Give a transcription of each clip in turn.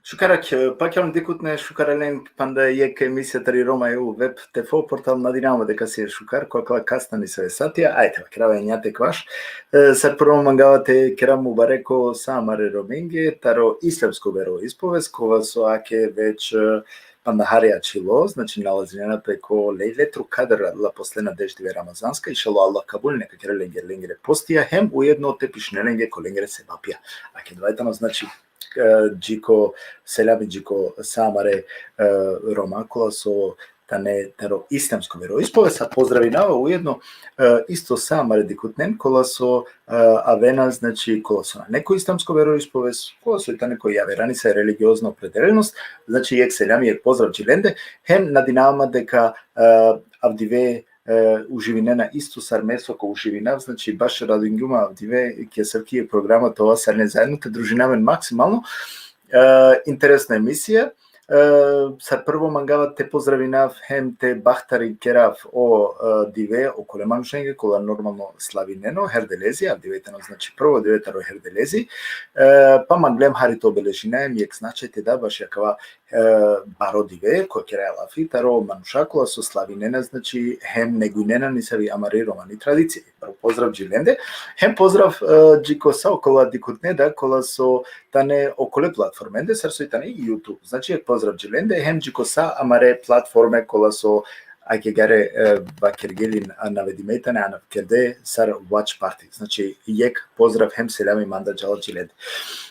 Шукарак, паќам дикутне шукарелен панда ек емисијата ри Рома ЕУ веб ТФО портал надинама дека си шукар, која касна ни се сатија, ајте, керава њате кваш. Сар прво мангавате кераму бареко самаре роминге, таро ислямско веро исповест, кова со аке веќе пандахарија чило, значи налазинена преко лејлетру кадра ла последна деждиве рамазанска, ишало Аллах кабул, нека ленгере постија, хем уедно те пишнеленге коленгере се бапија. Аке двајтано, значи, джико селями джико самаре Рома кола со тане таро ислямско вероисповест, а поздравинава уедно исто самаре дикутнен кола со авена, значи кола со некој ислямско вероисповест, кола со тане кој ја вераница религиозна определеност, значи ек селями ек поздрав джиленде, хем надинавама дека авдиве уживинена исто сармесо ко уживинав, значи баш радингума авдиве ке срки програма тоа сарне заедно те дружинамен максимално. Интересна емисија. Сар прво мангава те поздравинав, хем те бахтари керав о диве, о колеманшенге, кола нормално славинено, херделези, а диветено, значи прво диветаро херделези, па манглем харито обележинаем, јек значајте да, баш јакава баро диве, кој кера лафи, таро манушакола со славинена, значи хем негуинена нисави амари романи традиции. Прво поздрав джиленде, хем поздрав джико са окола дикутне, да, кола со тане околе платформенде, сар со и тане и YouTube. Значи јек поздрав джиленде, хем джико са амаре платформе кола со ајке гаре бакергелин наведиметане, а навкерде сар watch party. Значи јек поздрав хем селями манда джала джиленде.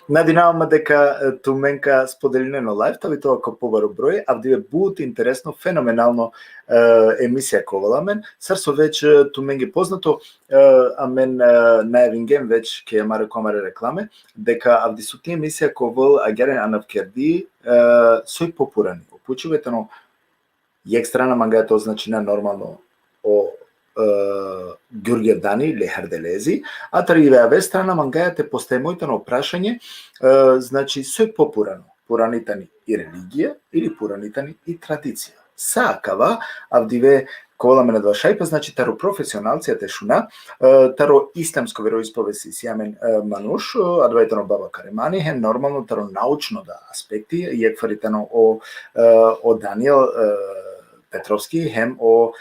Надинаваме дека туменка споделинено лайв, тави тоа ко побаро број, а вдиве бут интересно, феноменално емисија коваламен, сар со веќе туменге познато, а мен најавингем веќе ке маре комаре рекламе, дека авди су ти емисија ковал агерен анавкерди сој попурани. Опучувајтено јек страна манга тоа значи на нормално о Ѓурѓе Дани или Херделези, а таривеаве страна мангајате постае мојтано прашање, значи сој попурано, пуранитани и религија или пуранитани и традиција. Сакава, авдиве коваламе на два шајпа, значи таро професионалција шуна, таро ислямско вероисповест сијамен мануш, а двајтано баба Каремани, хем нормално таро научно да аспекти, јек фаритано о Даниел Петровски, хем о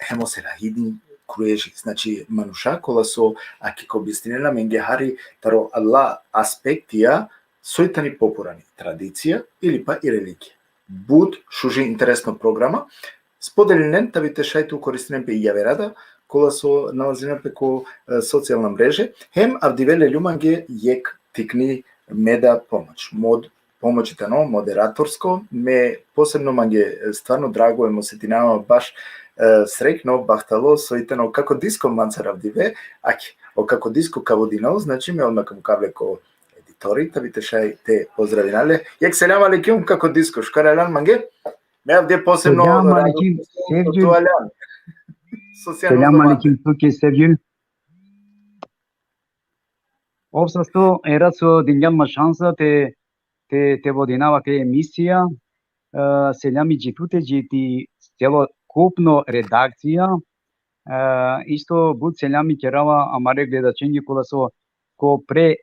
Хемоселахидин круежи, значи мануша кола со акико објаснена менге хари таро алла аспектија сојтани попурани традиција или па и религија. Буд шужи интересна програма, споделинен тавите шајту користенен пе и јаверада кола со налазина преко социјална мрежа, хем авдивеле љуманге јек тикни меда помоќ. Помоќитано модераторско, ме посебно манге стварно драго емосетинава баш срекно бахтало соитено како диско манцарав диве, аки, о како диско каводинал, значи ме одмакам кавлеко едитори, тавите шај те поздравинале. Јек селям алейкум како диско, шкаралан манге, ме авде посебно Селям алейкум, туке Севјул. Обсасто ерацо дињалма шанса те водинава кај емисија, селјами джитуте джити цело купно редакција, исто буд селјами керава амаре гледаченги кола со ко пре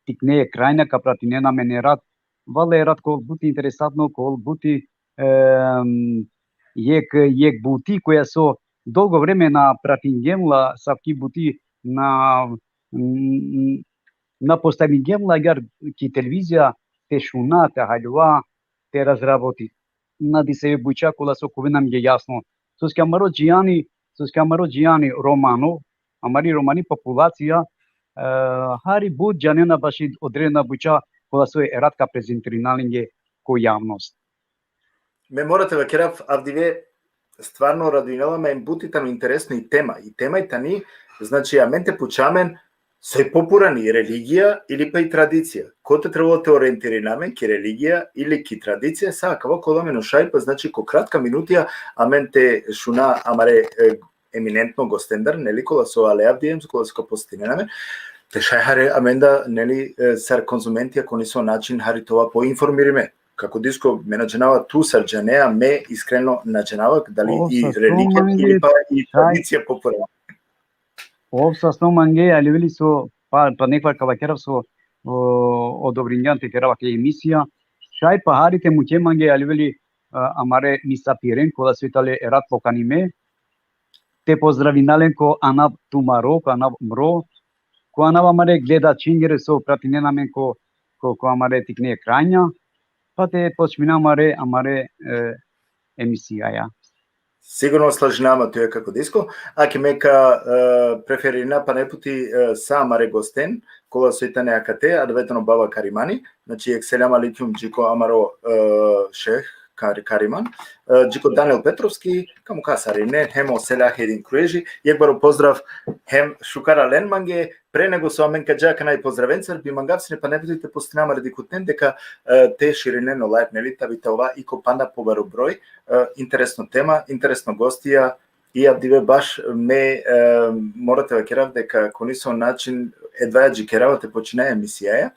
тикне крајна ка пратинена мене рад, вале рад кол бути интересатно, кол бути јек бути која со долго време на пратингемла савки бути на поставингемла агар ки телевизија те шуна, те хајлува, те разработи. Нади се бујча кола со ковинам е јасно. Со скамаро џијани романо, амари романи популација, хари буд џанена баши одредена бујча кола со ератка презентриналинге ко јавност. Ме морате ве керав авдиве стварно радуинеламе им бутитам интересно и тема. И темајта ни, значи аменте пучамен сој попурани религија или па и традиција. Коте треба те ориентири намен ки религија или ки традиција, сакава кола мену шајпа, значи ко кратка минутија, амен те шуна амаре еминентно гостендар, нели кола со алеавдием, кола со постиненаме, те шај харе аменда, нели сар конзументи ако не со начин хари тоа поинформириме. Како диско ме наџенава ту сарџанеа, ме искрено наџенава дали и религија или па и традиција попурана. Обсасно манге, али вели со па неквар кавакерав со o Dobrinjan te kerava ke emisija. Šaj paharite muķemange aliveli amare misapiren kola svitale erat pokanime. Te pozdravinalen ko ana tumaro, ko ana mro, ko ana amare gleda čingere so pratinenamen ko amare tikne ekranja, pa te počmina amare emisija, ja. Sigurno slažinama tu je kako disko. Aki meka preferina pa ne puti sa amare gosten, kola su itane akate, advetano baba karimani, znači ekseljama litium džiko amaro šeh Kariman, džiko Daniel Petrovski, kamu kasari, ne, hemo selja hedin kruježi, jekbaro pozdrav hem šukara lenmange, pre nego su amenka džaka najpozdravencar, bi mangavsine pa ne budite postinama redikuten, deka te širineno live nelita vita ova iko panda povaru broj, interesno tema, interesno gostija, i avdive baš me morate vakerav deka koniso način edvaja džikeravate počinaja emisijaja,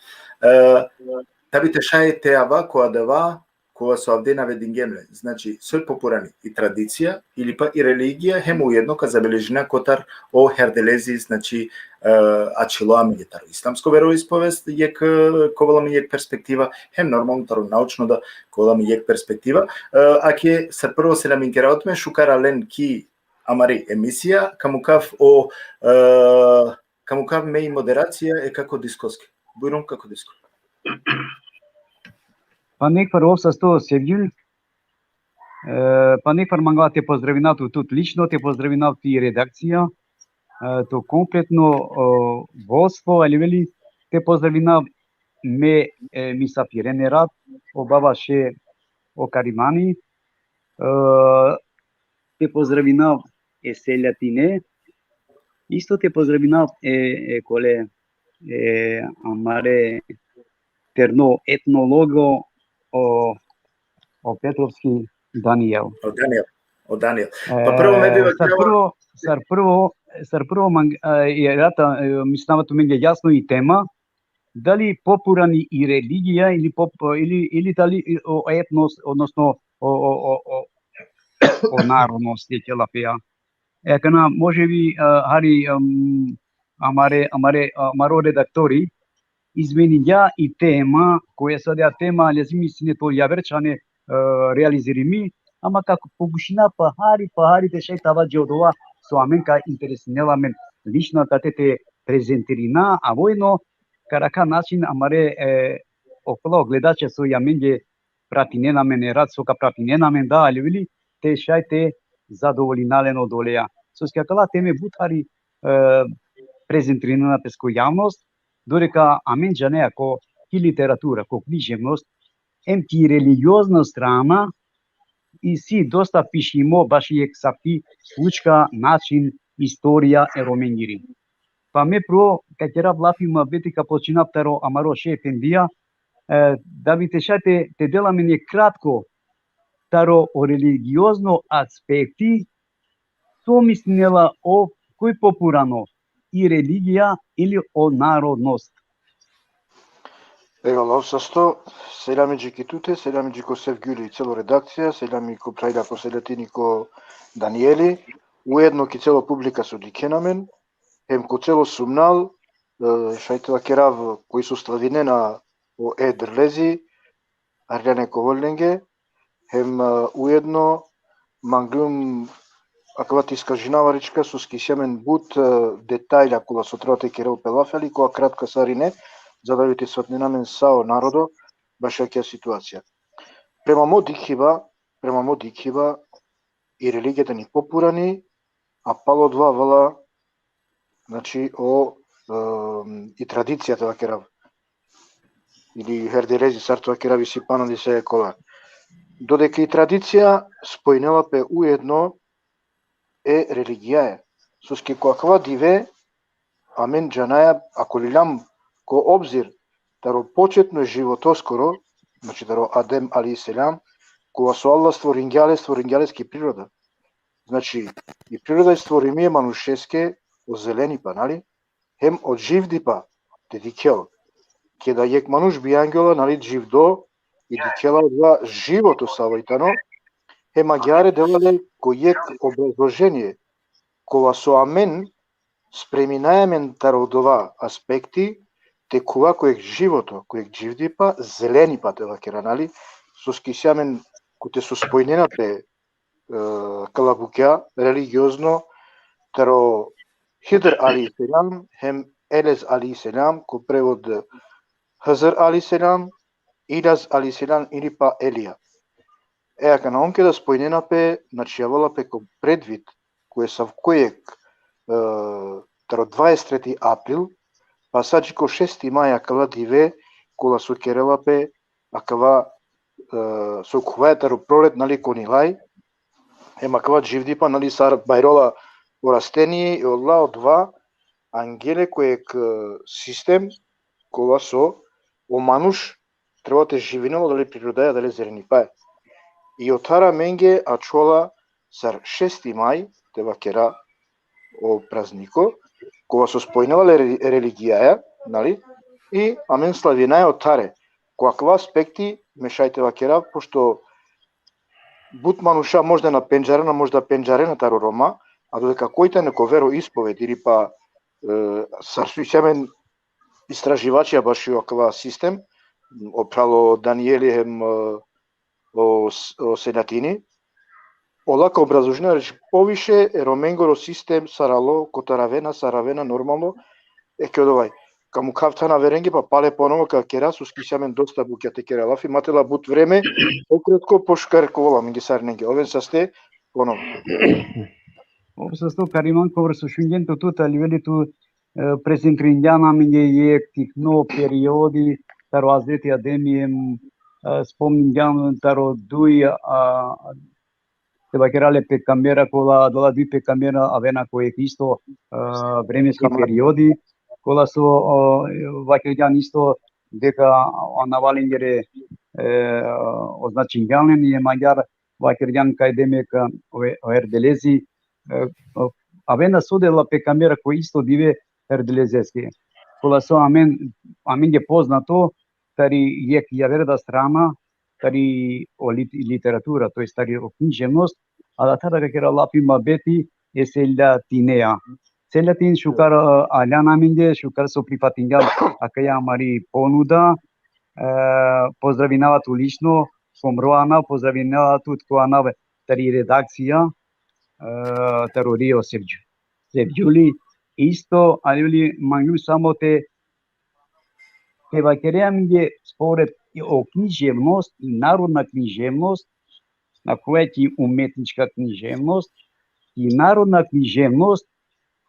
tabite šajete ava koja dava koja su ovdje navedingemle. Znači, sve popurani i tradicija ili pa i religija, hem ujedno kad zabeležina kotar o herdelezi, znači ačilo militaru. Islamsko veroispovest jek kovala mi jek perspektiva, hem normalno taro naučno da kovala mi jek perspektiva. Ak je sad prvo se nam inkerautme šukara len ki amari emisija, kamukav me i moderacija e kako diskoski. Bujrom kako disko. Pa nekvar ovsasto Sevgül, pa nekvar manga te pozdravinav тут lično, te pozdravinav ti redakcija, to kompletno vodstvo, ali veli, te pozdravinav me misafirene rad, obava še o Karimani, te pozdravinav Seljatine, isto te pozdravinav kole amare terno etnologo o Petrovski Daniel. O Daniel. Pa prvo me bi Sar prvo je rata, mislim tu meni jasno i tema, da li popurani i religija ili da li o etnos, odnosno o narodnost je tjela pija. Kana može vi hari amaro redaktori izmenja i tema, koja sada tema, ali mislim to javerčane realizirimi, ama kako pogušina pahari te šej tava džodova, so amen ka interesinela men lično te prezentirina, a vojno karaka način amare okolo gledače su jamenge pratinena men rad soka pratinena men da ali vili te šaj te zadovolinaleno doleja. So skakala teme buthari prezentirina pesko javnost, dorica amen janea co ki literatura, co književnost, em ki religiozna strana i si dosta pišimo baš je sapi slučka način istorija eromenjiri. Pa me pro katera vlafima betika počina taro amaro šefendija, da bi te šate te dela meni kratko taro o religiozno aspekti, to mislila o koji popurano i religija ili o narodnost. Evo, sasto, selam Džikitute, selam Džiko Sevgül i celo redakcija, selam i ko Prajda ko Seljatini ko Danieli, ujedno ki celo publika su dikenamen, hem ko celo sumnal, šajteva kerav koji su slavinena o Drlezi, Arljane Kovoljnenge, hem ujedno manglum akvat iskažinavarička su skisjamen but detalja kola sotrate kerel pelafeli, koja kratka sarine, za da vidite svatnenamen sao narodo, baš jakja situacija. Prema mod ikhiva i religijata ni popurani, a palo dva vala, znači i tradicijata vakerav, ili herderezi sartu vakerav i sipanali se kola. Dodeka i tradicija spojnela pe ujedno religija je. Suski kakva dive, amen džanaja, ako liljam ko obzir, taro početno životoskoro, znači taro Adem ali selam, kova su Allah stvorinjaleski priroda. Znači, i priroda je stvorimije manušeske o zeleni panali, hem od živdi pa, te dikel, kjeda jek manuš bi angela nalit živdo i dikela dva životu savajtano, hem agjare delale ko jek obrazloženje, kova su amen spreminajamen taro dova aspekti, текува кој живото, кој живдипа, зелени патева керанали, со скисјамен кој со спојненате калабукја религиозно, теро Хидр алейхиселам, хем Елез алейхиселам, ко превод Хазар алейхиселам, Илаз алейхиселам или па Елија. Еака на онке да спојненапе, значи јаволапе ко предвид, кој са в којек теро 23 април, па саджико 6 маја кала диве, кола со керелапе, а кава со кувајатаро пролет, нали, конилај, ема кава живдипа, нали, сар бајрола о растение и одла од два ангеле којек систем, кола со о мануш, треба те живинело, дали природаја, дали зеренипај. И отара менге ачола сар 6 мај, тева кера о празнико, кога со спојнала религијаја, нали, и амен славинаја отаре. Која аспекти мешајте вакера, пошто бут мануша можда на пенџарена, можда пенџарена таро рома, а додека којте неко веро исповед или па сарсујсемен истраживачија баш и оваква систем, опрало Даниели хем о Сенатини, олака образложена речи повише роменгоро систем сарало, саравена нормално, ке одовај. Каму кавтана веренги па пале поново ка кера со скисамен доста буќа те кера лафи, матела бут време, окретко пошкарковала минги сарненги. Овен са сте поново. Обсесто кариман коврсо шунгенто тута ливелиту презентриндјана минге јек тихно периоди, таро азети адемием спомниндјан таро дуи Те керале пе камера кола дала дуи пе камера авена кој исто временски периоди, кола со вакејан исто дека навалингере означињален и маѓар вакејан кај демека ерделези авена содела пе камера кој исто диве ерделезески. Кола со амен ге познато тари јек јаверда страна тари о литература, тоест тари о книжевност, а да тара кера лапи мабети е селјатинеа. Селјатин шукар аляна минде, шукар со прифатиња, ака ја мари понуда, поздравинава ту лично, помроана, поздравинава тут коана тари редакција, таро Рио Севџули, исто, али мангу само те вакереа минде според о книжевност и народна книжевност, на која ти уметничка книжевност и народна книжевност,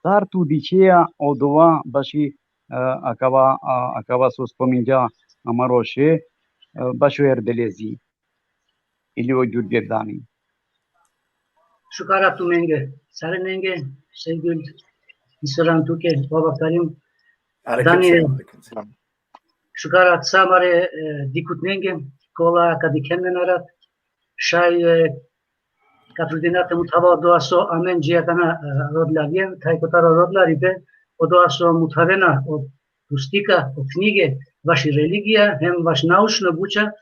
тарту дичеа од ова баши акава со споминја Амароше, башо ерделези или о ѓурѓердани. Шукара туменге, сарененге, Sevgül, İsran Tuke, Baba Karim, Daniel, Шукара Цамаре, Дикутненге, Кола Кадикеменарат, Шай Катрудината Мутава Доасо Амен Джиакана Родлавен, Тайкотаро Родларибе, Одоасо Мутавена, от пустика, от книге, ваши религија, хем ваш научно буча,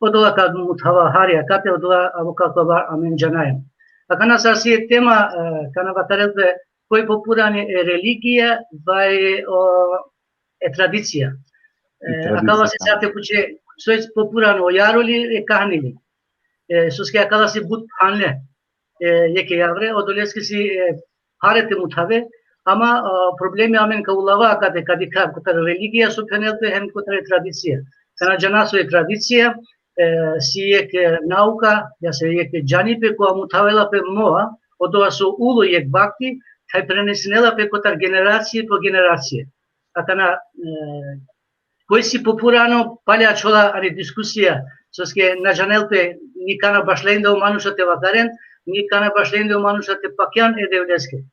одоа кад Мутава Харија, кате одоа авокакова Амен Джанајем. А кана саси е тема, кана ватарелбе, кој попуране е религија, вај е традиција. Акава се сате куче, сој попурано о јароли е кахнили. Соске акала си бут панле, јеке јавре, одолески си харете мутаве, ама проблеми амен ка улава, каде котар религија со пенелпе, хем котар е традиција. Кана джанасо е традиција, си ек наука, ја се ек джанипе која мутавелапе моа, одоа со уло ек бакти, тај пренесенелапе котар генерација по генерација. А кана кој си попурано палја чола ани дискусија, соске на жанелпе ни кана башленде о манушате вакарен, ни кана башленде о манушате пакјан е девлеске.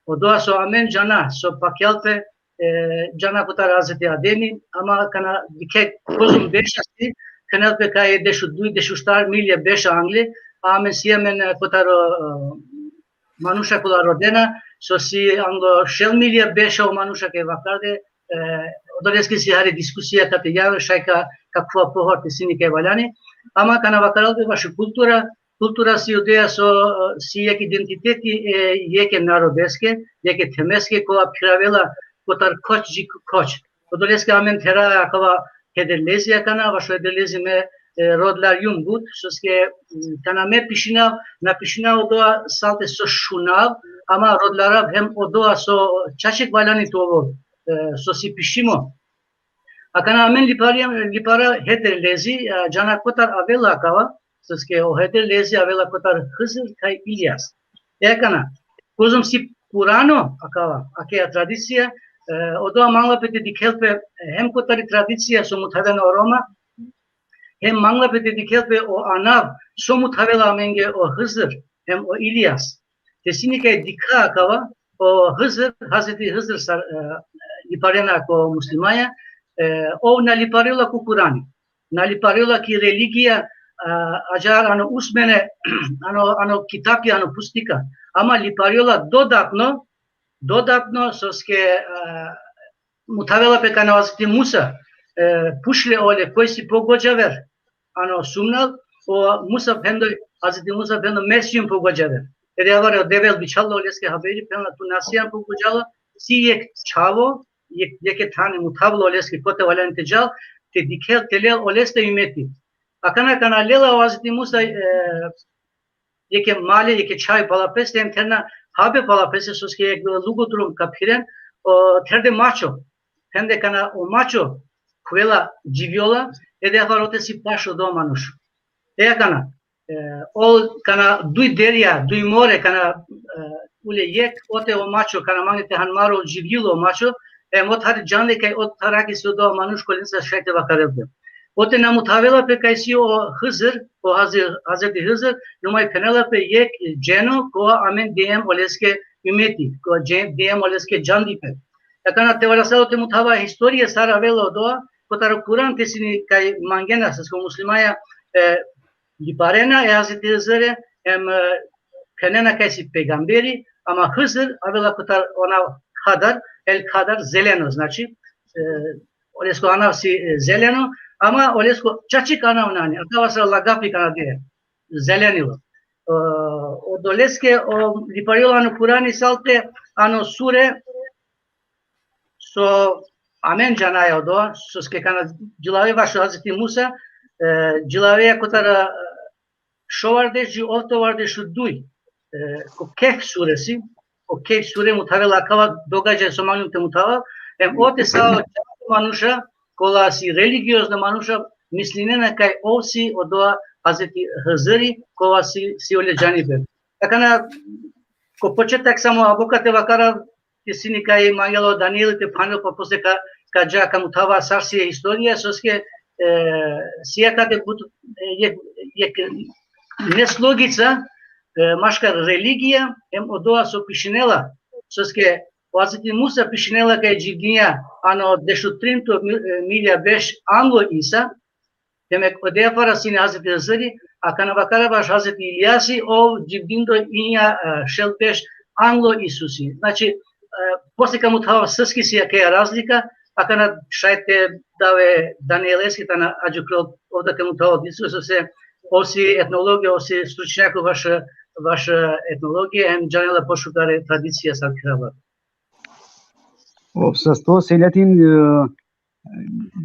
Одоа со амен джана, со пакјалпе, джана котар азете адеми, ама кана дике козум бешасти, каналпе кај дешу дуј, дешу штар милја беша англи, а амен си амен котар мануша кола родена, со си англо шел милја беша о мануша кај вакарде, одолески си хари дискусија кате јаве шајка каква похорте сини кај валяни, ама кана вакаралбе ваша култура си одеја со си јек идентитети јеке народеске, јеке темеске која пиравела котар коч, Odolesc amen tera akava hederlezi akana vaşo hederlezi me rodlar yum gut soske kana me pişina odoa salte so şunav ama rodlara hem odoa so çaşık valani tovo so si pişimo akana amen lipara hederlezi cana kotar avela akava soske o hederlezi avela kotar Hızır kai İlyas ekana kozum si Purano akava akea tradicija odoa mangla pete dikhelpe hem kotari tradicija so muthavena Roma hem mangla pete dikhelpe o anav so muthavela menge o Hızır hem o İlyas kesinlikle dikha akava o Hızır Hazreti Hızır liparena ko muslimaya o na liparela ku Kurani na liparela ki religija ajar ano usmene ano kitapi ano pustika ama lipariola dodatno soske mutavela pe kana Hazreti Musa pušle ole koji si pogođaver ano sumnal o Musa pendo Hazreti Musa pendo mesijum pogođaver jer avare devel biçallo oleske haberi pendo tu nasiyan pogođala si yek çavo yeke tane mutavlo oleske kote valente jal te dikel telel oleste ümeti akana kana lela Hazreti Musa yeke male yeke çay palapes hem terna habe palapes soske ek lugodrum kapiren o terde macho tende kana o macho kuela jiviola ede avarote si pašo do manuš kana ol kana dui derya dui more kana ule yek ote o macho kana mangete han maro jivilo macho mot har canle kai ot taraki si do manuš kolinsa şete bakarevde ote namutavela pe kaisi o Hızır o Hazreti Hızır numai penela pe yek jeno ko amen DM oleske ümeti ko DM oleske candipe akana tevarasalo te mutava historia sara velo doa kotaro Kur'an tesini kai mangena ko muslimaya liparena Hazreti Hızır'e hem penena kaisi peygamberi ama Hızır avela kotar ona kadar zeleno znači olesko anavsi zeleno ama olesko čačik anavnani akava sa lagapi kana de zelenilo o doleske o liparilo ano Kurani salte ano sure so amen janaya do soske kana djilave vašo Hazreti Musa djilave kotara šovardeji ovtovardešu duj ko Kehf suresi o Kehf sure mutavela akava događaje so magnum te mutava hem ote sao manusha kola si religiozna manuša mislinena kaj ovsi odoa Hazreti Hızıri kola si ole džanibe. Takana ko početak samo abokate vakara tisini kaj mangelo Danieli te panel pa posle ka džaka mutava sarsije historija soske sijekate je neslogica maška religija em odoa so pišinela soske Hazreti Musa pišinela kaj Jivdinja ano deșutrinto milja beş anglo isa demek odea parasine Hazreti Hızıri akana vakara baš Hazreti İlyasi o Jivdindo inja šel beş anglo Isusi znači posle ka mutava srski si jakeja razlika akana šajte dave Danieleski tana ađukril ovda ka mutava Isusa se osi etnologija osi stručnjako vaša etnologija hem džanela pošukare tradicija sarkirava Obsasto selatin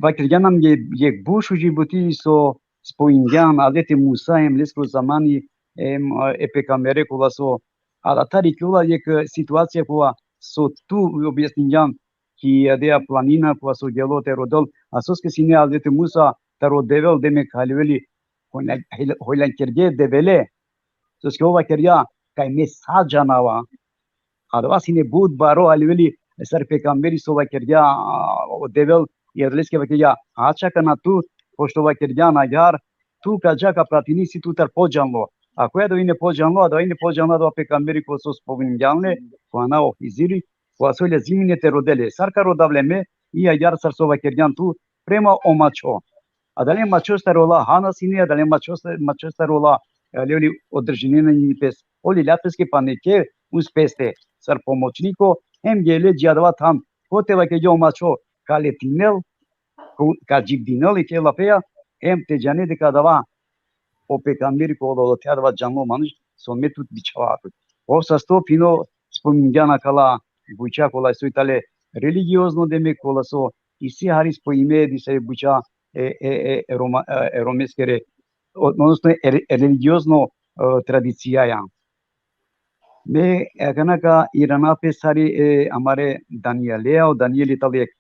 vakirganam yek bushu jibuti so spoingan Hazreti Musa hem lesko zamani hem epekamere kula so alatari kula yek situacija kula so tu objasninjan ki adea planina kula so gelote rodol asoske sine Hazreti Musa taro devel demek halveli hoylan kerge devele soske o vakirya kai mesaja nava adva sine bud baro halveli Sar pekamberi so vakirya o devel yerleske vakirya acha kana tu pošto vakirya nagar tu kaja ka pratini si tu tar pojanlo akoya do ine pojanlo do pekamberi ko so spovinjanle koana o Hiziri ko asole zimine te rodele sar ka rodavleme i agar sar so vakiryan tu prema o macho adale macho starola hana sine adale macho starola leli održinina ni pes oli lapeske paneke us peste sar pomoćniko hem gele jadva tam kote vake jo macho kale tinel ka jibdinel ke lapea hem te jane de kadava o pekamberi ko do te adva janlo manush sometut bichava o sasto pino spominjana kala bucha kola so itale religiozno demek kola so и се харис по име ди се буча ромескере, односно религиозно традиција. Ме канака иранапе сари амаре Даниели талек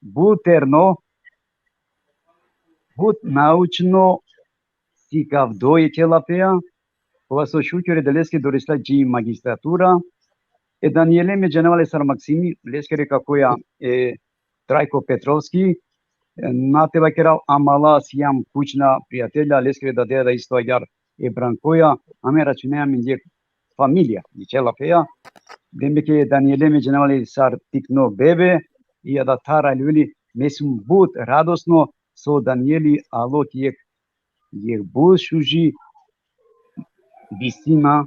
бутерно бут научно сикав дои телапеа, кога со шукере делески дорисла джи магистратура, Даниеле ме дженевале сар Максими, лескере какоја Трајко Петровски, на тебе керал амала сијам кучна пријателја, лескере да деда исто агар Бранкоја, аме рачунеа минје фамилија, и челапеа, демеке Даниеле ме дженевале сар тикно бебе, и да тара люли, месум бут радосно со Даниели ало киек бут шужи висина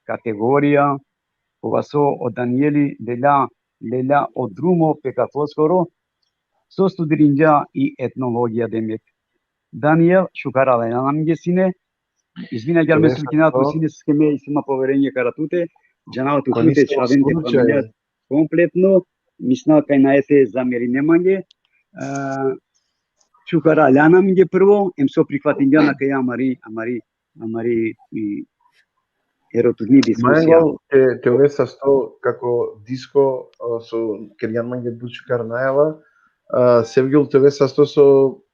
категорија, кога со од Даниели леля од друмо пека поскоро со студиринџа и етнологија демек. Даниел шукарале на намге сине, извина гјал месу кинато сине скеме и сима поверење каратуте, джанавато туте чавенте фамилија комплетно, мисна кај наете замери немање, шукара ляна миѓе прво, ем со прифатинга на кај амари и еротурни дискусија. Те овеса сто како диско со Керјан Манге Бучукар најава, Севгил те овеса сто со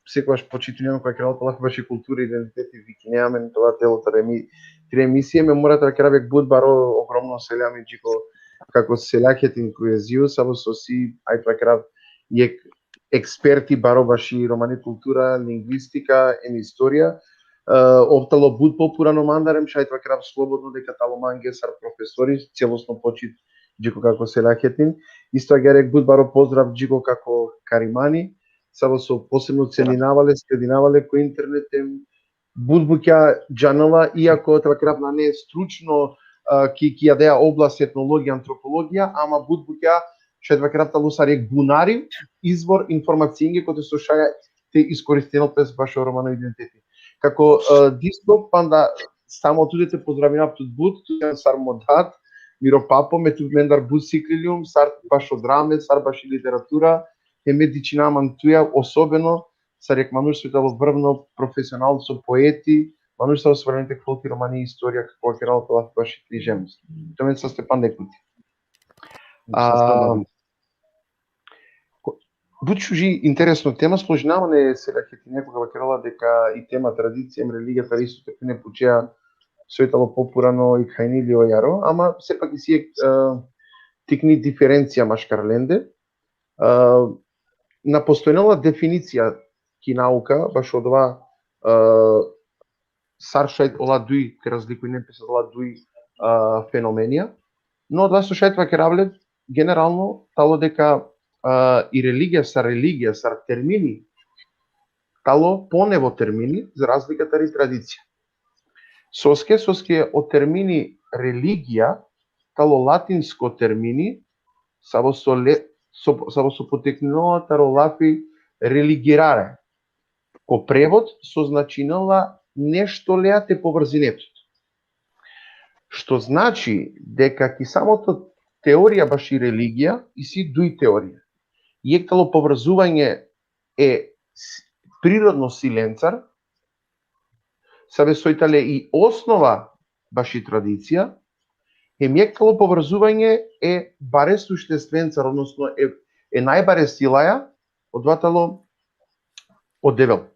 секогаш почитувам која кралот лаф баш и култура, идентитет и вики неаме тоа телото три емисија, ме морате да крабек буд баро огромно селјами джико како селјакетин коезиус, або со си ај тоа крав јек експерти баро баши романи култура, лингвистика, историја. Оптало буд попурано мандарем, шај тоа крав слободно дека тало манге сар професори, целосно почит джико како селјакетин. Исто агерек буд баро поздрав джико како Каримани, сабо со посебно ценинавале, слединавале кој интернетем, буд буќа джанала, иако тоа крав на не стручно ки јадеа област етнологија, антропологија, ама буд буќа шај тоа крав тало сарек бунари, извор информацијнги кои со шаја те искористено през башо романо идентитет. Како диско, панда само тудете поздравина тут буд, сар модат, Миро Папо, мету мендар буд сиклилиум, сар башо драме, сар баши литература, медичина мантуја, особено сарек мануш светало врвно професионал со поети, мануш са осврлените фолки, романи и историја, како керал тоа баши книжевност. Тоа со Степан Декути. Бучужи интересно тема, сложнаване сега ќе ти некога керала дека и тема традиција, религијата исто така не почеа светало попурано и хајнилио јаро, ама сепак и си тикни диференција машкарленде. На постојнала дефиниција ки наука, баш од ова саршајт ола дуи, ке разликуј не писат ола дуи феноменија, но од вас шајт ва керавле, генерално, тало дека и религија, сар термини, тало понево термини, за разликата и традиција. Соске од термини религија, тало латинско термини, сабо со потекнилата ролафи религираре. Ко превод со значинала нешто леате по брзинетот. Што значи дека ки самото теорија баш и религија и си дуи теорија. Јектало поврзување е природно силенцар, сабе сојтале и основа баш и традиција, јектало поврзување е баре суштественцар, односно е најбаре силаја, одватало оддевел.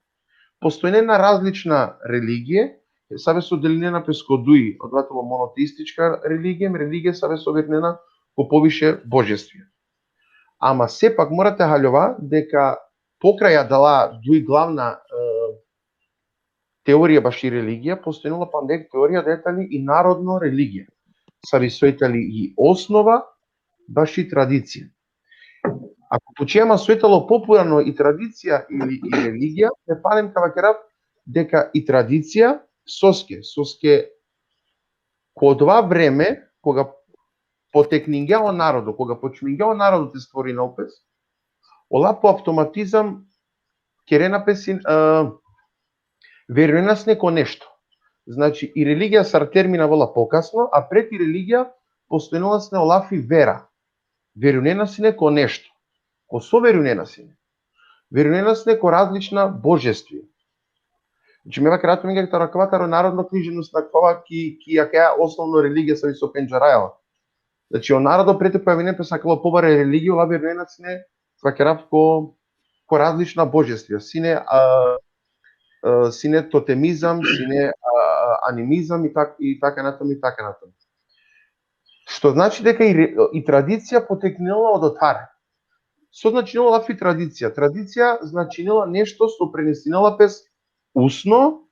Постојне на различна религија, сабе со делинена песко дуи, одватало монотеистичка религија сабе со вернена ко повише божествија. Ама сепак морате халјова дека покрај дала дуи главна теорија баш и религија, постојнала пандек теорија детали и народно религија. Саби сојтали и основа баш и традиција. Ако почијама сојтало популарно и традиција или и религија, не панем кавакерав дека и традиција соске ко това време, кога потекнингео народо, кога почмингео народот е створи наопес, ола по автоматизам керенапесин веруенас неко нешто. Значи и религија сар термина вола покасно, а пред и религија постојнала олафи вера. Веруенас неко нешто. Ко со веруенас веројатност неко различна божествие. Значи ме вака ми гекта ракватаро народно книжевност на кова ки ја основно религија се со пенџарајала. Значи он народо прете појавине па сакало побаре религија, ова веројатност не вака ко различна божествија. Сине тотемизам, сине анимизам и така натаму. Што значи дека и традиција потекнела од отаре. Што значинела лафи традиција? Традиција значинела нешто што пренесинела пес усно,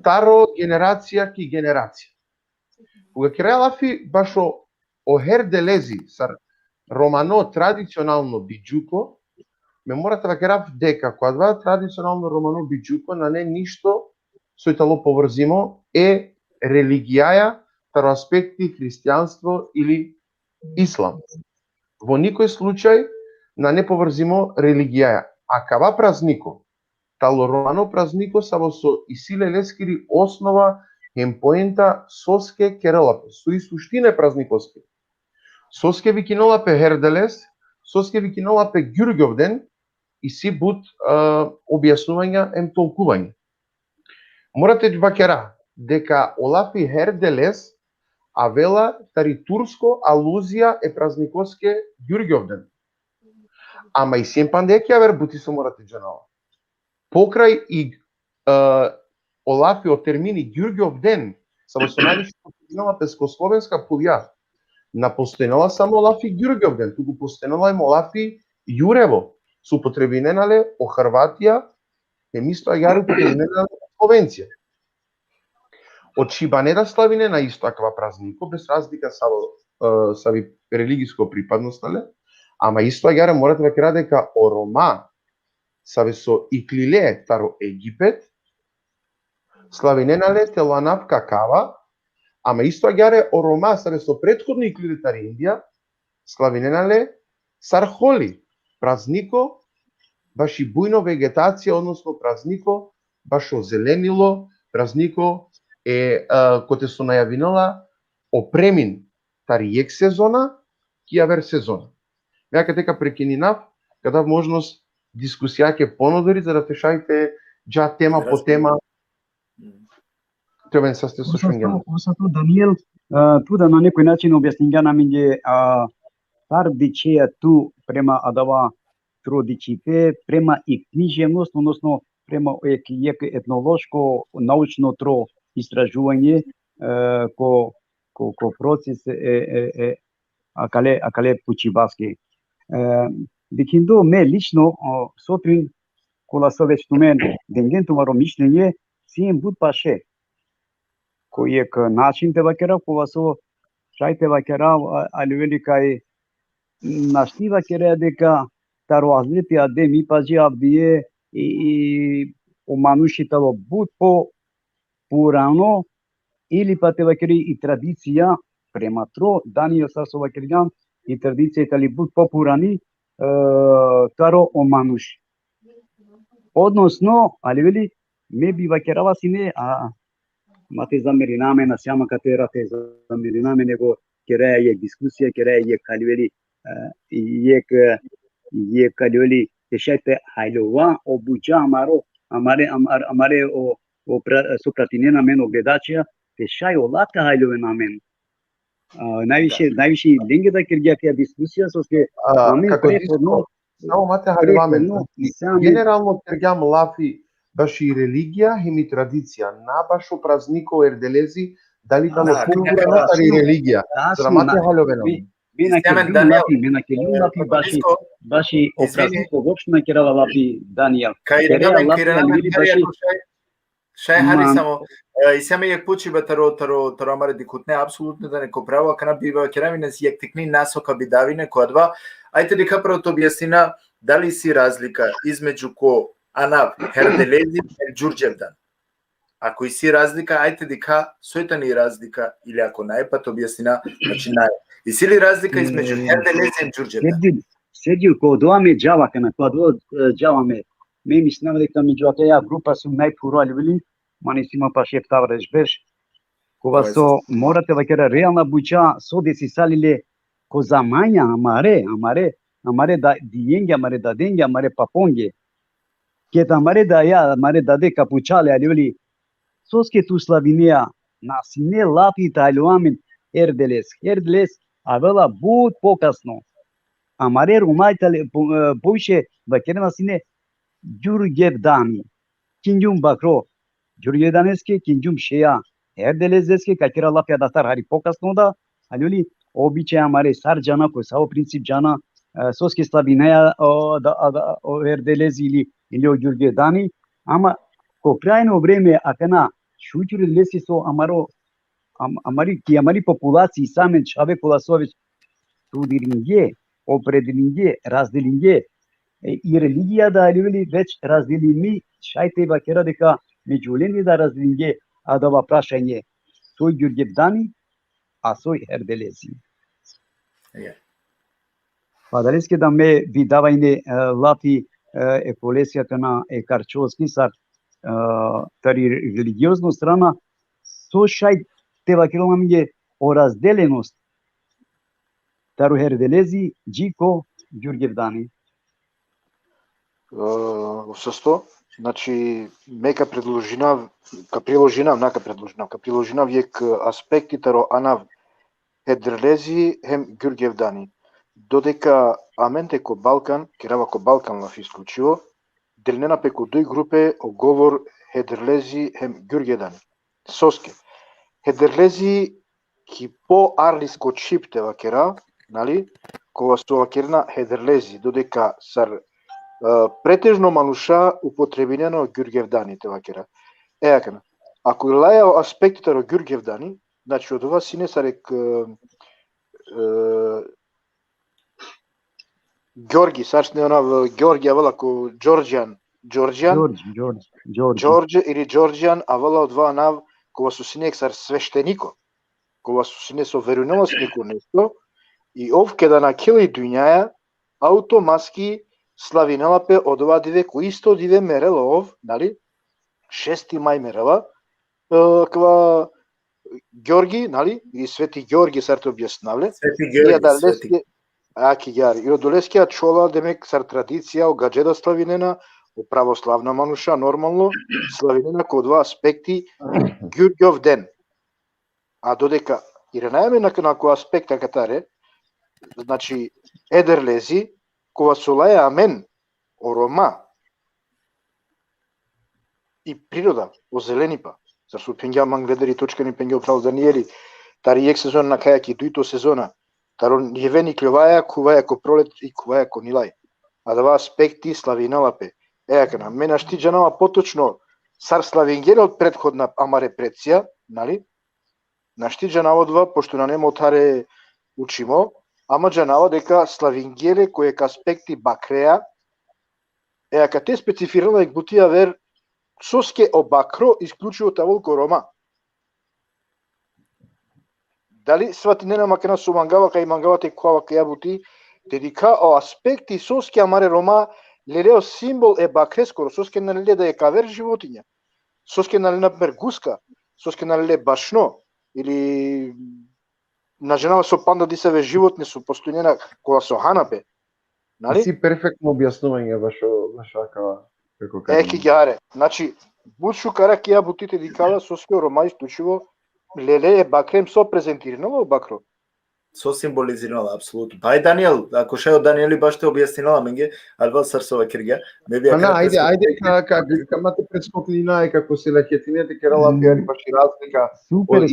таро генерација ки генерација. Кога ќе лафи башо охерделези сар романо традиционално биџуко, ме морате да керав дека кога два традиционално романо биџуко на не ништо сојтало поврзимо е религијаја, таро аспекти христијанство или ислам. Во никој случај на не поврзимо религијаја. А кава празнико, тало романо празнико са во со исиле лескири основа емпоента соске керелапе, со и суштине празниковски. Соске викинолапе Херделес, соске викинолапе Ѓурѓовден и си бут објаснувања ем толкување. Морате вакера дека олафи Херделес авела тари турско алузија е празниковске Ѓурѓовден. Ама и сем пандеки авер бути со морате джанала. Покрај и олафи од термини Ѓурѓовден са во со највише постојнала пескословенска повија. На постојнала само олафи Ѓурѓовден, туку постојнала им олафи Јурево. Су употребиненале о Хрватија, емисто ајари употребиненале о Словенција. Од Шибанеда славине на исто таква празнико, без разлика са ви религиско припадностале, ама исто ајари морате да кажа дека о Рома са ви со Иклиле таро Египет, славиненале Телоанав Какава, ама исто ајари о Рома са ви со претходно Иклиле тари Индија, славиненале Сархоли, празнико баш и бујно вегетација, односно празнико баш о зеленило, празнико е кој се најавинала опремин тари јек сезона, кијавер сезона. Меака дека прекининав, када можност дискусија ќе понодори за да тешајте џа тема по тема. Тоа се слушање. Осато Даниел, туда на некој начин објаснија на мине тар дичеја ту према адава тродичите, према и книжевност, односно према ек етнолошко научно тро истражување ко процес акале пучибаски. Декиндо ме лично сотрин кола со веќе тумен денгентумаро мишлење сием бут паше кој ек начин те вакера кога со шајте вакера али великај наштива кере дека таро азлепија де ми паџи абдие и оманушитало бут по пурано или па те вакери и традиција према тро Даниел са со вакерјан и традиција тали бут по пурани таро омануш. Односно, али вели ме би вакерава сине мате замеринаме на сјама катерате замеринаме него кереја јек дискусија кереја јек али вели јек али вели тешете хајлова обуџа амаре о сопратине на мен огледачија тешај олака хајлове на мен. Највише ленге да кирѓа тија дискусија со ке како само мате хајловаме. Генерално кирѓам лафи баш и религија и традиција, на башо празнико ерделези, дали да му култура и религија. За мате хајлове на мен. Бина келју лапи баши опразнико вопшто на керава лапи Даниел. Шај хари само и саме јак почива таро амаре дикутне апсолутно да не коправа кана бива керавине си јак текни насока бидавине кодва. Ајте дека прво то објаснина дали си разлика измеѓу ко Анав Херделези и Ѓурѓевдан. Ако и си разлика, ајте дека сојта ни разлика или ако најпат објаснина, значи нај. И си ли разлика измеѓу Херделези и Ѓурѓевдан? Седил ко доаме џава кана кога џаваме ме мислам дека меѓу атеја група сум најпурали вели, мани сима па шептав речбеш, кога со морате вакера реална буџа со деси салиле ко замања, амаре да дијенге, амаре да денге, амаре папонге, Che tamare da ya, mare da de capuchale alioli. Sos que tu Slavinia, nasine lapi italiamen herdeles, avela but pokasno. Amare rumai tale boishe, bakere nasine Jurgevdani. Kinjum bakro, Jurgedaneski, Kinjum Shea, Erdelezeski, kakira lapia datar hari pokasno da, alioli, obice amare sarjana ko sao princip jana, sos que Slavinia o herdelezili, ili o Jurgedani, ama Copraino vreme acana șuciurile lesi so amari populații samen chave kolasovic tudiringe, opredinge, razdelinge. I religia da aliuli već razdelimi šajte bakera deka međuleni da razdelinge adava prašanje. Soj Gürgevdani, a soj herdelezi. Padaleske da me vidava ine lapi ecolesia cana e carcioski sar tari religiozno strana, so šaj teva kilomamige o razdelenost taru herdelezi, Điko, Đurgevdani. Състо, значи, мека приложинав ек аспекти таро анав хедрлези хем Гюргевдани. Додека аменте ко Балкан, керава ко Балкан лав исклучиво, делнена пеко дој групе оговор хедрлези хем Гюргедани. Соске. Хедрлези ки по арлиско чипте вакера, нали, кога со вакерна хедрлези, додека сар претежно мануша употребинено Гюргевданите вакера. Еакана. Ако лаја аспектите ро Гюргевдани, значи од ова сине сарек Георги, сарсне она Георгија вала ко Джорџијан или Джорџијан, а вала од два нав кога су синек сар свештенико, кога су сине со верунелос неко нешто, и овке да накели дуњаја, автоматски славинелапе од ова диве, кој исто диве мерела ов, нали, 6 мај мерела, ква Георги, нали, и Свети Георги сарте објаснавле, Свети Акијар, и од Олескија чола демек сар традиција огаджеда славинена, о православна мануша, нормално, славинена ко два аспекти Гюргјов ден. А додека иренајаме на кој аспекта катаре, значи едерлези, кога солаја амен, о Рома и природа, о зеленипа, зар су пенгја мангледери точкани пенгја прав Даниели, тари ек сезон на кајаки дуито сезона, таро јевени клјоваја, куваја ко пролет и куваја ко нилај. А дава аспекти славиналапе. Еакана, ме наштиџанава поточно сар славингер од предходна амаре предција, нали? Наштиџанава два, пошто на немо таре учимо, ама джанава дека славингеле кој е аспекти бакреа, еака те специфирала ек бутија вер соске о бакро исклучиво тавол ко Рома. Дали сватинена макена со мангава кај мангавате коава кај бути, дедика о аспекти соске амаре Рома лелео символ е бакре скоро, соске на леле да е кавер животиња, соске на леле например гуска, соске на леле башно, или на женава со панда дисаве животни со постојнена кога со ханапе. Нали? Си перфектно објаснување вашо акава, како кажам. Еки гјаре, значи, бучу каракија бутите дикала соске Рома исклучиво леле е бакрем со презентирано бакро. Со символизирала, апсолутно. Па и Даниел, ако шео Даниели баш те објаснила менге, алва сарсова кирга. Ајде, камате предскоклина и како се лахетинете керала пиари баши разлика. Супер,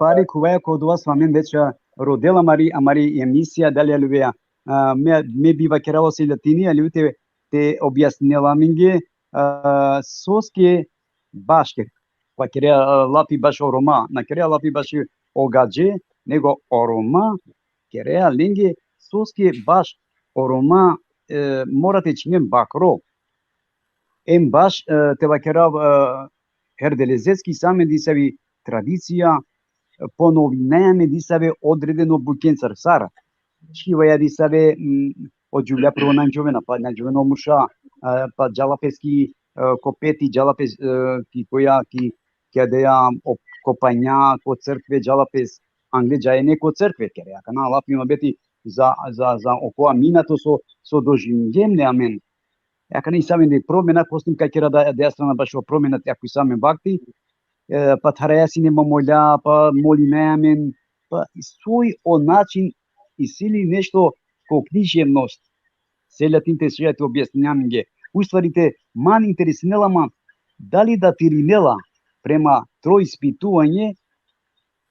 пари, куваја код вас вамен веча родела амари емисија, дали алувеја. Ме бива керала се латини, али те објаснила менге, соске башке, па кереа лапи баш о Рома, на кереа лапи баши о гадже, него о Рома, кереа ленге, соске баш о Рома, морате чинен бакро. Ем баш те вакера херделезецки саме дисави традиција, поновинеаме дисаве одредено букенцар сара. Чиваја дисаве од Џулја прво најџовена, па најџовено муша, па джалапески копети, джалапес ки која ки кадеа копања ко цркве, джалапес англеџајне ко цркве кереа. Кана лапима бети за окоа минато со доживјемне амен. Ако не сами промена, костим кај ќе рада дејствена баш во промена ако сами бакти, па тареси не молја, па молименамен, па свој начин и сили нешто ко книжевност. Селјатинте шејате објаснјаминге. Устварите ман интереснелама дали да тиринела према трој испитување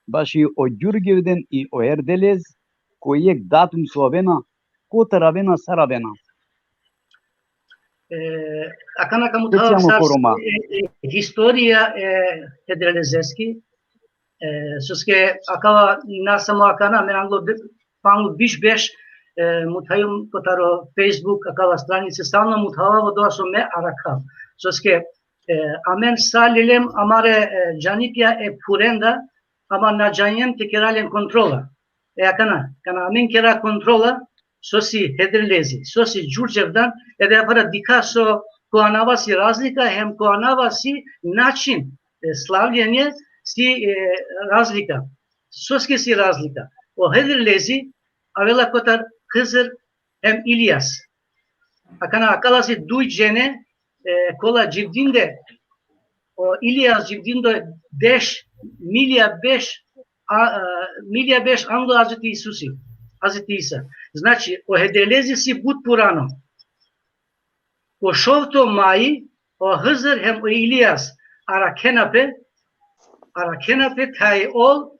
баш и о Ѓурѓевден и о Ерделез, кој е датум словена, кота равена саравена. Акана камутава историја Ерделезески, соске акава насамо акана менангло пангу биш беш мутајум котаро Facebook акава страница стално мутава во доа со ме арака. Соске амен салилем амаре џанипја е пуренда, ама на џањем те керален контрола. Акана амен кера контрола соси Ерделези, соси Ѓурѓевдан, да пара дика со коанава си разлика, хем коанава си начин слављење си разлика. Соске си разлика. О Ерделези авела котар Хызыр хем Илијас. Акала си дуј џене кола џивдинде о Илијас џивдиндо беш милија беш англо Азити Исуси. Азити Иса. Значи, о Ерделези си бут пурано. О шовто мај, о Хызыр хем о Илијас аракенапе тај ол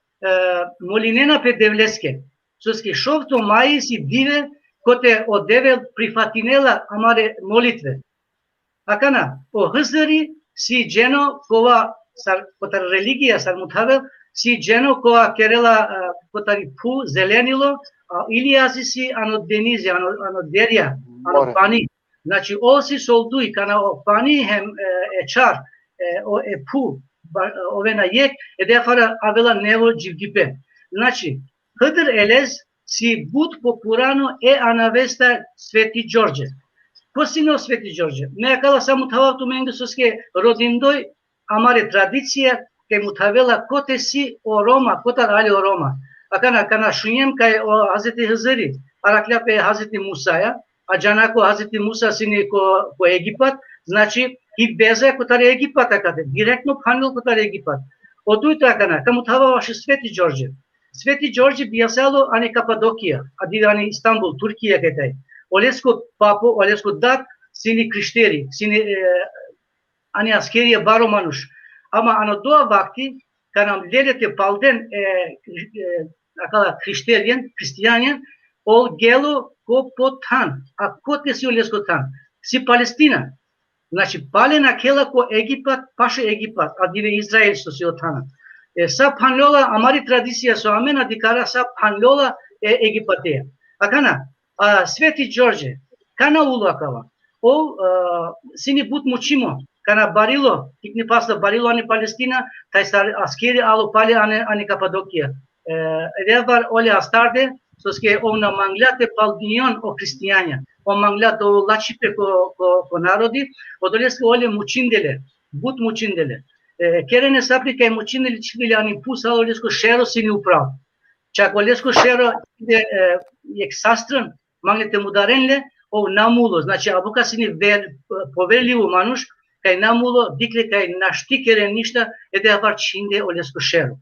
молиненапе девлеске. Соски шовто мај си диве коте о девел прифатинела амаре молитве. Акана, о Хызыри си џено кова котар религија сар мутавел, си џено кова керела котари пу зеленило, Илијази си ано Денизи, ано Дерија, ано Пани. Значи, ол си солдуј, кана о Пани хем ечар, е пу, овена јек, дефара авела нево џивгипе. Значи, Хыдыр Елез си бут попурано анавеста Свети Ѓорѓе. Косино Свети Ѓорѓе? Ме акала само тававту менге соске родиндој, амаре традиција, кај мутавела коте си о Рома, котар али о Рома. Акана шуњем кај о Хазети Хызыри, аракљапе Хазети Мусаја, а џанако Хазети Муса сини ко Египат, значи и безе котар Египат акате, директно панил котар Египат. Одујто акана, каму тававаше Свети Ѓорѓе. Свети Ѓорѓе бијасало ани Кападокија, ади ани Истанбул, Туркија кај. Олеско папо, олеско дат, сини криштери, сини ани аскерија баро мануш. Ама ано доа вакти, канам ледете палден акала христијанин, ол гело ко потан, а коте си олеско тан, си Палестина. Значи палена кела ко Египат, паше Египат, а диве Израел со си отана. Са панлола амари традиција со амена дикара са панлола Египатеја. Акана, Свети Ѓорѓе, кана улакава, ол сини бут мучимо, кана барило, тикни пасла барило ани Палестина, тај стар аскери ало пали ани Кападокија. Ревар оле астарде, соске овна манглјате палдинион о христијања, о манглјат о лачипе ко народи, одолеске оле мучинделе, бут мучинделе. Керене сапри кај мучинделе чипиле ани пусало олеско шеро сини управ. Чак олеско шеро јек састран, манглете му даренле, о намуло, значи абука сини поверливо мануш, кај намуло, дикле кај наштикере ништа, авар чинде олеско шеро.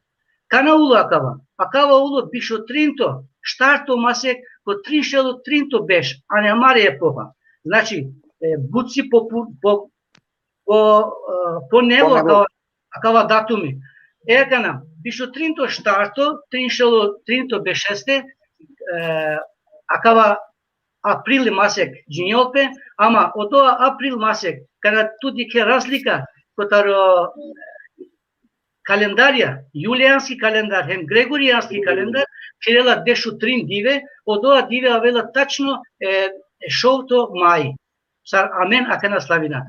Кана уло акава уло бишо тринто, штарто масек, ко триншело тринто беш, а не амаре епоха. Значи, буци по него акава датуми. Кана, бишо тринто штарто, триншело тринто бешесте, акава април масек џинјопе, ама од тоа април масек, када туди ке разлика, котаро календарија, јулијански календар, хем грегоријански календар, керела дешу трин диве, од тоа диве авела тачно шовто мај. Сар амен акана славина.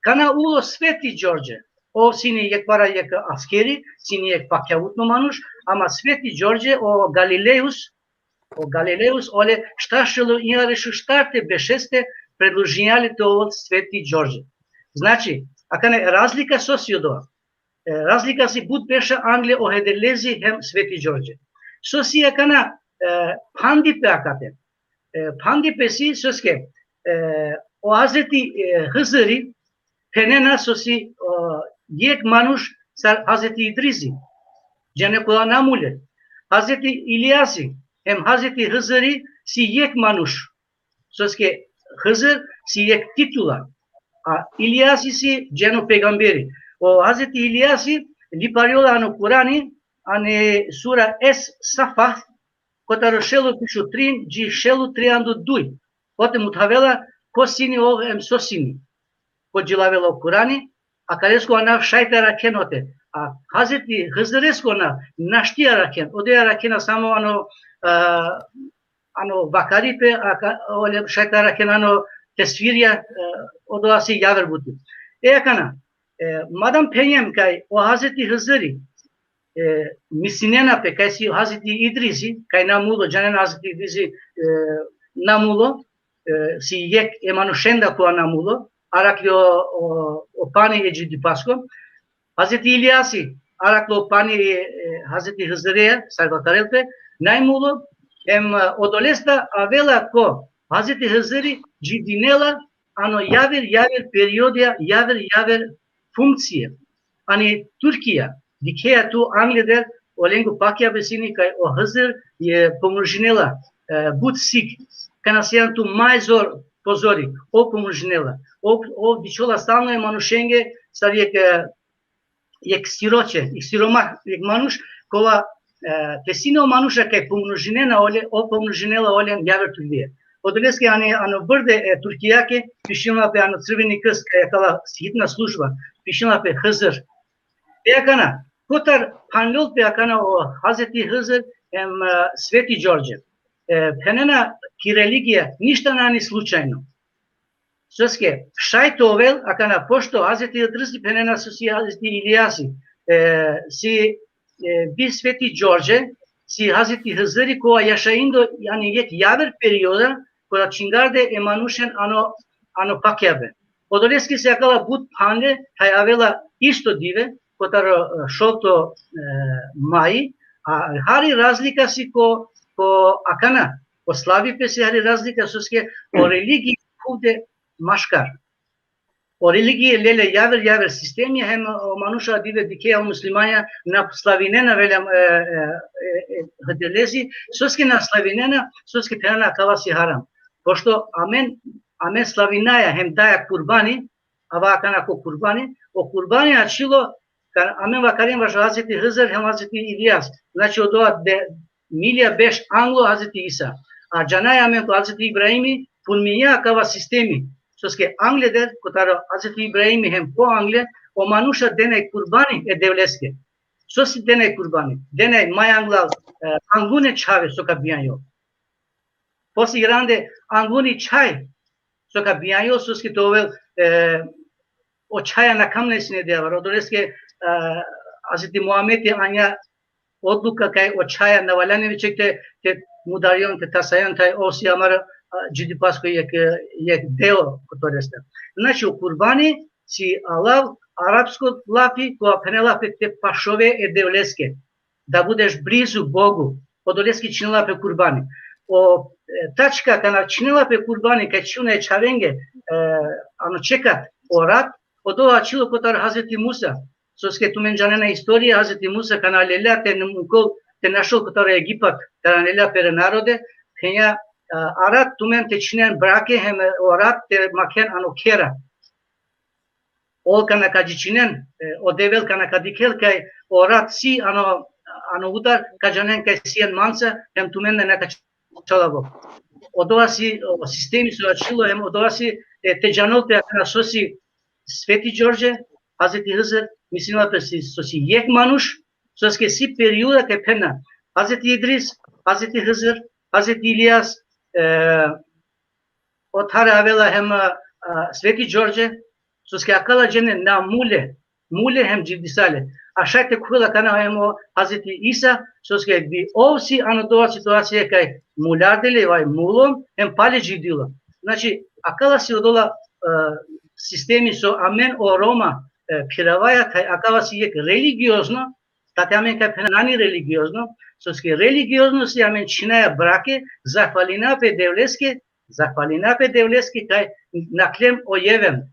Кана уло Свети Ѓорѓе, о сини јек пара јек аскери, сини јек пакјавутно мануш, ама Свети Ѓорѓе о Галилеус оле шташело инарешу штарте бешесте предложињалите од Свети Ѓорѓе. Значи, акане разлика соси од ова. Разлика си бут беше Англија о Ерделези хем Свети Ѓорѓе. Соси акана пандипе акате. Пандипе си соске o Hazreti Hızır'ı penena sosi yek manuş sar Hazreti İdris'i cene kula namule. Hazreti İlyas'ı hem Hazreti Hızır'ı si yek manuş. Soske Hızır si yek titula. İlyas isi ceno peygamberi. O Hazreti İlyas'ı lipariola ano Kur'an'ı ane sura es Safah kotaro shelu pishutrin ji shelu triandu duj. Ote mutavela ko sini o em sosini. Ko jilavela o Kur'an'ı akaresko ana shajtara kenote. A Hazreti Hızır'esko ana nashtiyara ken. Odeyara kena samo ano vakaripe ole shajtara ken ano tesvirya odoasi yaver butu. Ekana madam penyem kai o Hazreti Hızır'ı misinena pe kai si Hazreti İdris'i kai namulo janen Hazreti İdris'i namulo si yek emanushenda ko namulo araklo o pani eci di Pasko Hazreti İlyas'ı araklo o pani Hazreti Hızır'e salvatarelte naimulo hem odolesta avela ko Hazreti Hızır'ı cidinela ano yaver periodia yaver funkcije. Ani Turkija dikeja tu Angleder o lengu pakja besini kaj o Hızır je pomružinela butsik kanasijan tu majzor pozori o pomružinela. O dičola stalno je manušenge sad jek siroče, ik siromah jek manuš kova tesino manuša kaj pomružinena ole o pomružinela ole javer tulije. Odleske ano brde Turkijake pišila pe ano crveni krst kaj je kala hitna služba pišila pe Hızır. Ekana kotar panlol pe akana o Hazreti Hızır hem Sveti Đorđe. Penena ki religija ništa nani slučajno. Soske šajtovel akana pošto Hazreti Idris'i penena su si Hazreti İlyas'ı si bir Sveti Đorđe si Hazreti Hızır'ı koja yaşayındo yani yek yaver perioda koja çingarde emanuşen ano pakjabe. Odoleski se akala but panle hayavela isto dive kotaro šolto maji, a hari razlika si ko akana, ko slavi pe si hari razlika soske o religiji kude maškar. O religiji lele yaver sistemi hem manusha dive dikeja muslimanja na slavinena veljam hdelezi, soske na slavinena, soske penana kavasi haram. Pošto amen slavinaja hem daja kurbani, ava akana ko kurbani, o kurbani açilo amen vakarim vaš Hazreti Hızır hem Hazreti İlyas. Znači od ova milija beš Anglo Hazreti Isa. A canaj amen ko Hazreti İbrahimi pulminja kava sistemi. Soske Angleder kotaro Hazreti İbrahimi hem po Angle o manusha denaj kurbani devleske. Sosi denaj kurbani. Denaj majanglal angune čave soka bijanjo. Posi grande anguni čaj soka bijanjo soski tovel o čaja na kamnesine devar. Odoleske Hazreti Muhammed'i anja odluka kaj o čaja navaljaniviček te mudarjon, te tasajon, taj osi amara Cidi Pasko je deo kotoresta. Znači u kurbani si alav arapsko lapi koja penelape te pašove devleske. Da budeš blizu Bogu. Odoleski činelape kurbani. O tačka kana činelape kurbani kaj čune čavenge ano čekat o rat odova čilo kotar Hazreti Musa. Soske tu menjanena istorija Hazreti Musa kana lela te našol kotar Egipat kana lela pere narode henja arat tumen te činen brake hem orat te maken ano kera. Ol kana kaji činen o devel kana kadikel kaj orat si ano udar kajanen kaj sijen mansa hem tumen ne neka čalavo. Odova si sistemi su açilo hem odova si te janol te kana sosi Sveti Đorđe, Hazreti Hızır misinila pe sosi yek manuš, soske si perioda kaj pena Hazreti İdris, Hazreti Hızır, Hazreti İlyas od hare avela hem Sveti Đorđe, soske akala cene na mule hem civdisale. Așa te kuhila kana hem Hazreti İsa, soske bi ovsi anodova situacija kaj mulardele vaj mulom hem pale civdila. Znači, akala si odola sistemi so amen o Roma piravaja kaj akala si jek religiozno, tate amen kaj penani religiozno, soske religiozno si amen činaja brake, zahvalina pe devleske kaj наклем ојевем.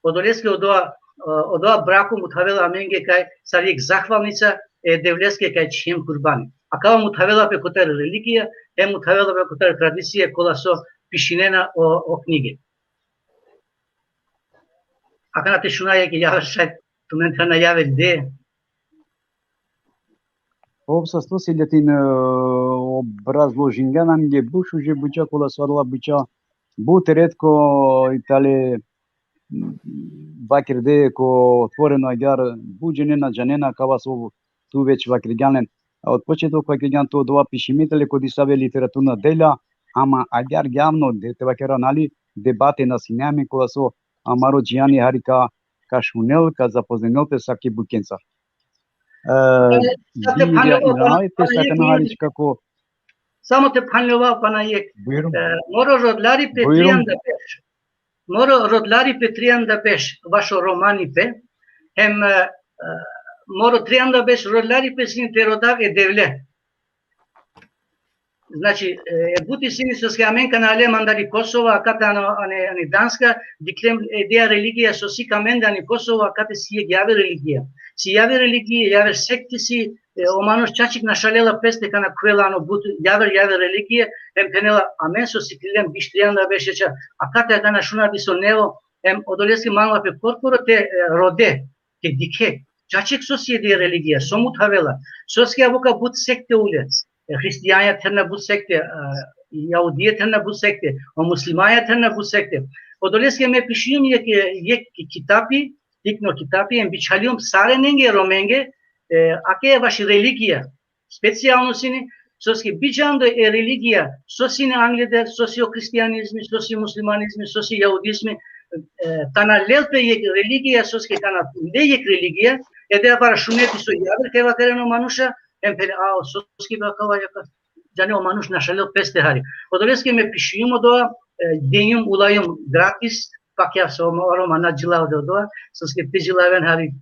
Одолеске одоа браку му тавела аменге кај сарик захвалница девлеске кај чием курбани. А кава му тавела пе котер религија, му тавела пе котер традиција кола со пишинена о книги. Ака на те шунаја ки јаваш сај тумента на јаве де. Обсасто селетин образложинга нам ге буш уже буча кола сварла буча бут ретко итале вакирде ко отворено агар буџене на джанена кава со ту веќе вакирѓанен од почеток вакирѓан то дова пишиметеле кои саве литературна дела ама агар јавно дете вакера нали дебате на синеами кола со амаро џијани харика кашунел ка запозненел те саки букенца Само те панјова панајек. Моро родлари Петријан да пеш. Моро родлари Петријан да пеш. Вашо романи пе. Моро Тријан да пеш родлари песин те родав девле. Значи, бути сини со скаменка на але мандари Косова, аката ани Данска, диклем едеја религија со си камен ани Косова, акате си јаве религија. Си јаве религија, јаве секти си, оманош чачик на шалела песте кана куела ано бут, јаве религија, пенела амен со си клилем биштријан да бешеча, аката кана шунади со нево, одолески манла пе корпоро те роде, те дике, чачик со си едеја религија, со му тавела, со ски авока бут секте улец. Христијања терна бу секте, јаудија терна бу секте, муслимања терна бу секте. Одолеске ме пишиум јек китапи, тикно китапи, бичалиум сарененге роменге, аке е ваши религија, специјално сини, соски биџандо е религија, соси на англиде, соси о христијанизми, соси муслиманизми, соси јаудизми, тана лелпе јек религија, соски тана не јек религија, едеа бара шунети со јавер кај вакарено мануша, соски бакава јака џане о мануш нашалел песте хари. Одолеске ме пишиум одоа, денјум улајум гратис, пак ја со орома наџилав одоа, соски пижилавен хари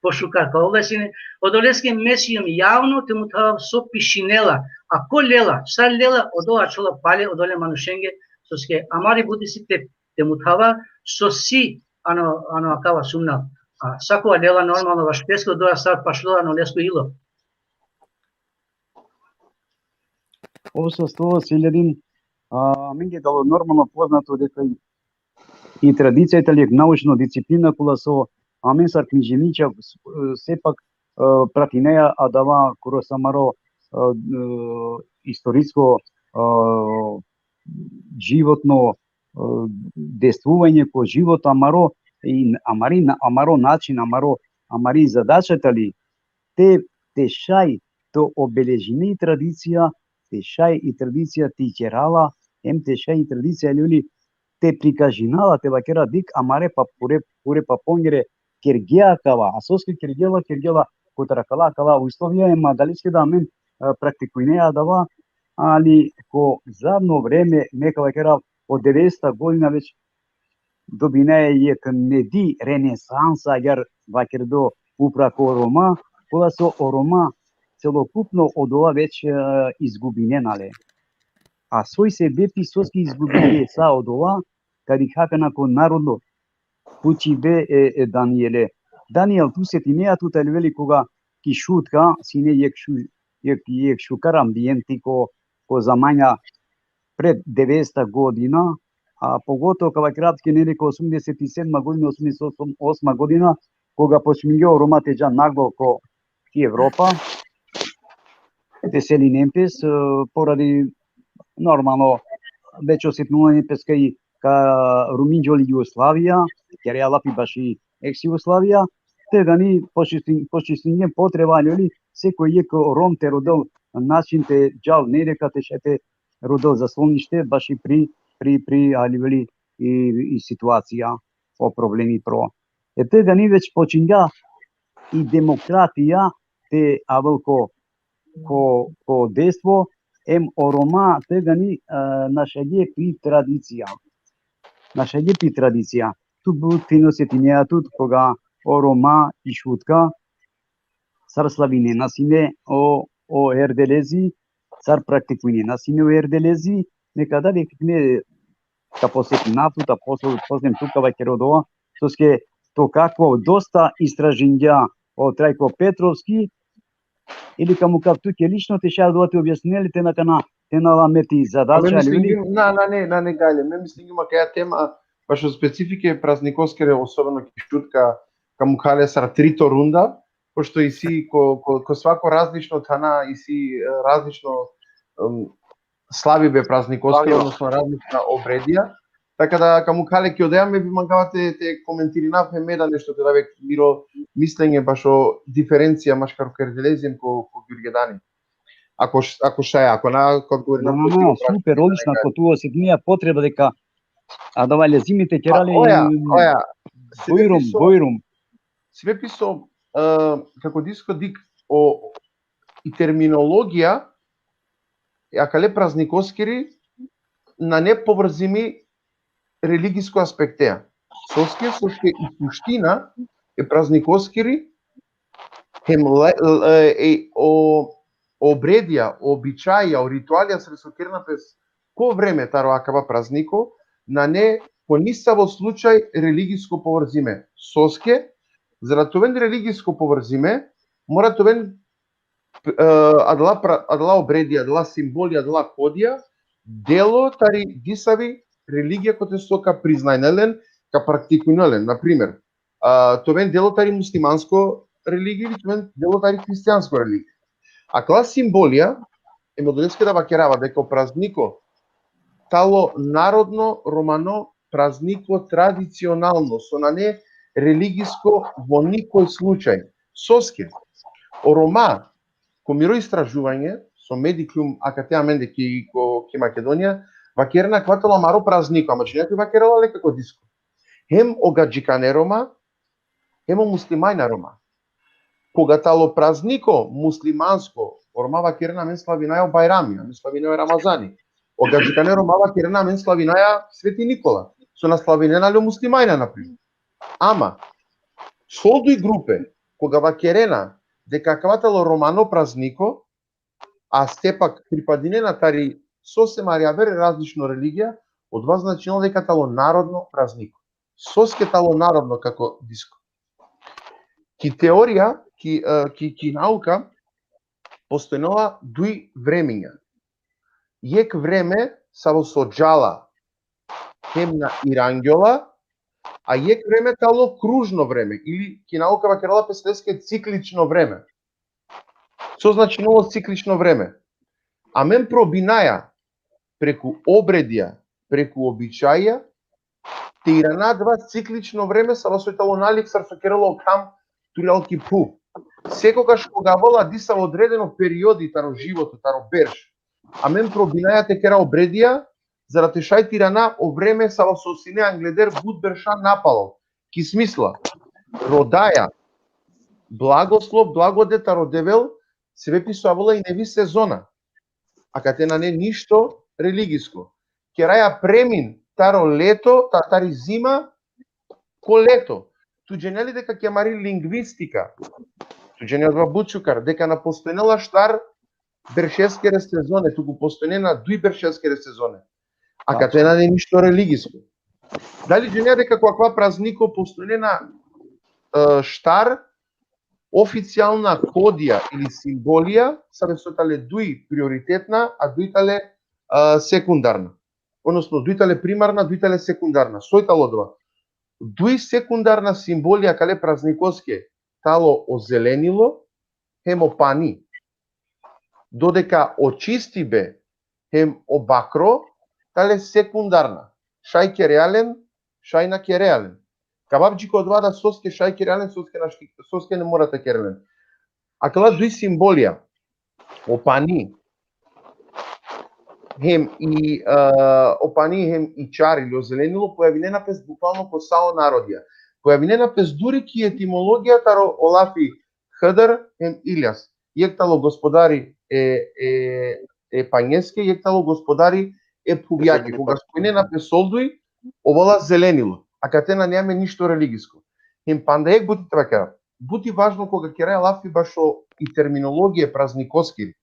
пошукар па овлесине. Одолеске месиум јавно те му тавав со пишинела, а ко лела, са лела одоа чола пале одоле манушенге, соски амари бути си те му тава со си ано акава сумна. Сакова лела нормално ваш песко одоа сар пашло ано леско ило. Осо селедин, мене е дало нормално познато дека и традицијата ли е научна дисциплина кола со амен сар книжевничав сепак прати неја а дава коро самаро историско животно действување ко живот амаро и амаро начин амари задачата ли те шај то обележиме и традиција те шај и традиција ти ќерала, те шај и традиција люли те прикажинала, те вакера дик, амаре па пуре па понгере кергеа кава, а соски кергела котракала кава условија ема далиске да мен практикујнеа дава, али ко задно време нека вакера од 90-та година веќе добинае јек неди ренесанса јар вакер до упрако Рома, кола со Орома целокупно од ова веќе изгубиненале. А сој се бепи соски изгубине са од ова, кади хакана ко народно пучи бе Даниеле. Даниел ту се тинеа тута вели кога ки шутка, сине јек шукар амбиенти ко замања пред 90-та година, а поготово кога кратки нели ко 87 година, 88 година, кога почмиња Рома теџа нагло ко Европа, те сели немпес поради нормално веќе осетнување песка и ка Руминџоли Југославија, ќе реалапи баши екс Југославија, те дани почистиње потреба нели секој јек ром те родел начин те џал не дека те шете родел за слониште баши при али вели и ситуација по проблеми про. Те дани веќе починја и демократија те авелко ко дество Орома те гани нашаѓе при традиција. Ту бу тиносетинеа тут кога Орома и шутка сар славине насине о ерделези, сар практикуине насине о ерделези, некада векне ka посетнатут, а после тука керодова, соске то како доста истражинја од Трајко Петровски, или каму кап туке лично те ша да ти објаснили те на мети задача или на негале, ме мислим има каја тема баш специфике празниковскере, особено ки шутка каму кале сар трито рунда, пошто и си ко свако различно тана и си различно слави бе празниковски, односно различна обредија. Така да каму кале ќе одеаме би мангавате те коментиринав меда нешто да век миро мислење баш о диференција машкар керделезием ко Ѓурѓедани. Ако на одговори на супер одлично, ако тоа се днија потреба дека давале зимите керале бојрум. Све писо како диско дик и терминологија кале празникоскери на неповрзими религиско аспектеа. Соске и суштина е празникоскери обредија, обичаја, ритуалија сресокерна пес ко време таро акава празнико на не по нисаво случај религиско поврзиме. Соске за товен религиско поврзиме мора товен адала обредија, адала символија, адала кодија дело тари дисави религија кој сока признајнелен, ка практикунелен. Например, товен дело тари муслиманско религија или товен дело тари христијанско религија. А кла символија е модулевски да вакерава дека празнико тало народно романо празнико традиционално со на не религиско во никој случај. Соске о Рома ко миро истражување со медикум акатеа мендеки ко Македонија вакерна кватало маро празнико, ама че некој вакерала лека ко диско. Хем о гаджикане Рома, хем о муслимајна Рома. Кога тало празнико муслиманско, о Рома вакерна мен славинаја Бајрами, мен славинаја Рамазани. О гаджикане Рома вакерна мен славинаја Свети Никола, со наславинена ле муслимајна, например. Ама, солдуј групе, кога вакерена дека кватало романо празнико, а степак припадинена тари сосема рјавер различно религија, од вас значило дека тало народно празнико. Соске тало народно како диско. Ки теорија, ки наука постојнала дуј времиња. Јек време само со джала хем на Ирангјола, а јек време тало кружно време или ки наука вакерала песлеске циклично време. Со значино циклично време. А мен пробинаја преку обредија, преку обичаја, те иранадва циклично време са восојтало налик сар со керало кам турјалки пу. Секогаш кога вола диса во одредено периоди таро живото, таро берш, а мен пробинаја те кера обредија, зарате шај тирана о време са вососине англедер буд берша напало. Ки смисла, родаја, благослов, благодета родевел, се писувала и неви сезона. А кате на не ништо религиско. Кераја премин таро лето, тари зима, ко лето. Туѓе нели дека ќе мари лингвистика, туѓе не одва Бучукар, дека на постојнела штар бершескере сезоне, туку постојнена дуј бершескере сезоне. А кате на не ништо религиско. Дали џене дека каква празнико постојнена штар, официјална кодија или символија, са весотале дуј приоритетна, а дујтале секундарна. Односно, дујтале примарна, дујтале секундарна. Сојтало два. Дуј секундарна символија кале празникоске тало озеленило, хем опани. Додека очисти бе, хем обакро, тале секундарна. Шај кереален, шај на кереален. Кабабџико одвада соске шај кереален, соске не мора та кереален. А кала дуј символија, опани, хем и чар или озеленило, појавинена пес буквално по сао народија. Појавинена пес дури ки етимологија таро Олафи Хъдър хем Илјас. Јектало господари пањеске, јектало господари пувјаки. Кога спојнена пес солдуј, овола зеленило. А катена неаме ништо религиско. Хем пандаек бути твакера. Бути важно кога кераја Лафи башо и терминологија празникоски.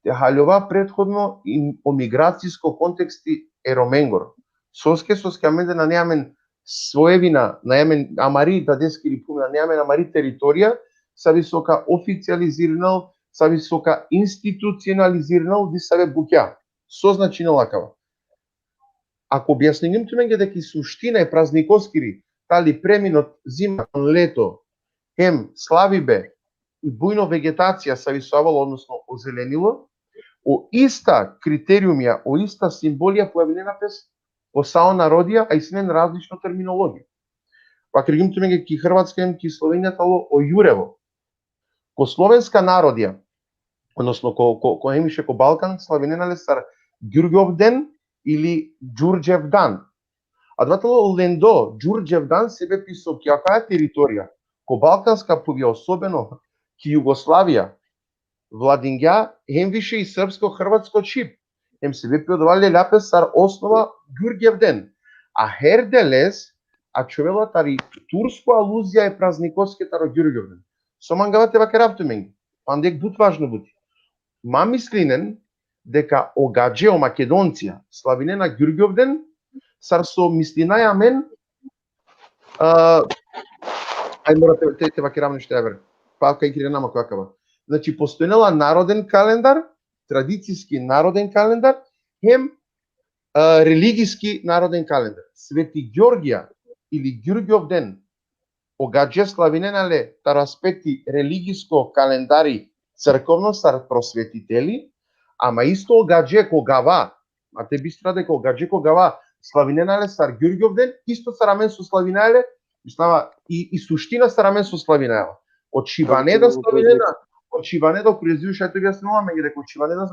Те халјова предходно и о миграцијско контексти ероменгор. Соске амен на неамен своевина, на неамен амари дадески рипум, на неамен амари територија, са висока официализирнал, са висока институционализирнал, ди сабе буќа. Со значина лакава. Ако објасним туменге дека суштина е празниковскири, тали преминот зима лето, хем славибе и бујно вегетација са висовало, односно озеленило, о иста критериумија, о иста символија појавljena пес о сао народија, а и синен различно терминологија. Па кригим туменге ки Хрватска им ки Словенија тало о јурево. Ко словенска народија, односно ко емише ко Балкан, славененале сар Ѓурѓов ден или Ѓурѓев дан. А дватало лендо, Ѓурѓев дан себе писо кјаква територија, ко Балканска повија особено ки Југославија, владиња хем више и српско-хрватско чип. Хем себе пиодвале љапе сар основа Ѓурѓев ден. А Херделес, а човела тари турско алузија е празниковске таро Ѓурѓев ден. Со мангавате ваке рафтуменги, пандек бут важно бути. Ма мислинен дека огадже о македонција славине на Ѓурѓов ден, сар со мислинаја мен, ај морате те ваке равно што евер. Па кај киренама какава. Значи постојнела народен календар, традицијски народен календар, хем религиски народен календар. Свети Ѓорѓија или Ѓурѓов ден огадже славиненале таро аспекти религиско календари црковно сар просветители, ама исто огадже когава, а те бистра дека огадже когава славиненале сар Ѓурѓов ден, исто сарамен со славинале, и суштина сарамен со славинале. Од Шиванеда славинена, од Шиванеда окрезивше, ето објаснуваме ги дека од Шиванеда,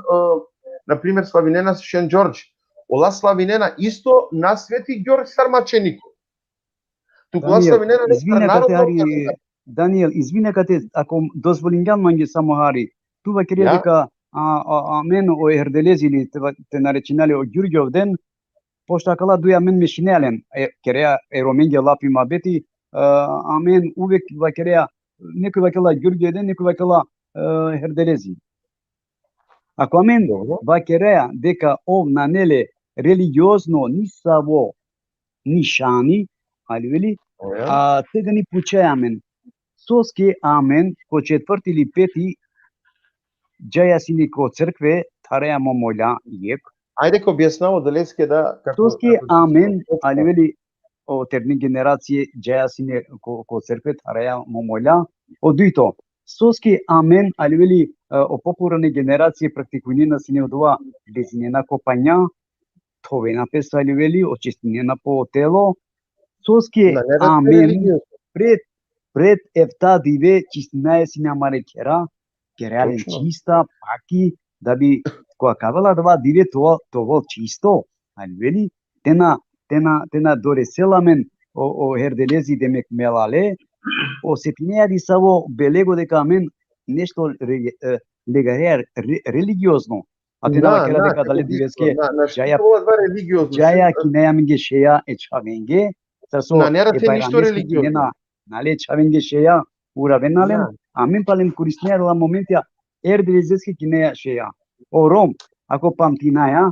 например, славинена Шен Ѓорѓ, ола славинена исто на Свети Ѓорѓ сар маченико. Туку славинена не сар народно. Даниел, извине кате, ако дозволим манги само хари, тува ке дека мен о Ерделез или те наречинале о Ѓурѓов ден, пошто акала дуја мен мешинелен, кереа ероменге лапи мабети, мен увек вакереа некој вакела Ѓурѓов ден, некој вакела Ерделези. Ако мен вакереа дека ов нанеле религиозно ни саво нишани, али вели, сега ни пучајамен. Соске амен ко 4 или 5 џајасини ко цркве тареа момоља јек. Ајде ко објаснава далеске да како Соске амен, али вели о терни генерација џајасини ко цркве тареа момоља. Одуито Соске амен, али вели о популарни генерација практикувнина сине одува безинена копања, товена пес, али вели очистинена по тело. Соске амен пред ефта диве чистина си на марекера, керален чиста, паки, да би која кавела да диве тоа чисто, али вели тена дореселамен о Ерделези демек мелале, о сепинеа ди саво белего дека мен нешто легареа религиозно. А тена вакера дека дале дивеске џаја кинеја менге шеја е чавенге, на нерате ништо религиозно. Нале чавенге шеја уравеналем, а мен палем кориснеа моментија Ерделезески кинеја шеја. О Ром, ако памтинаја,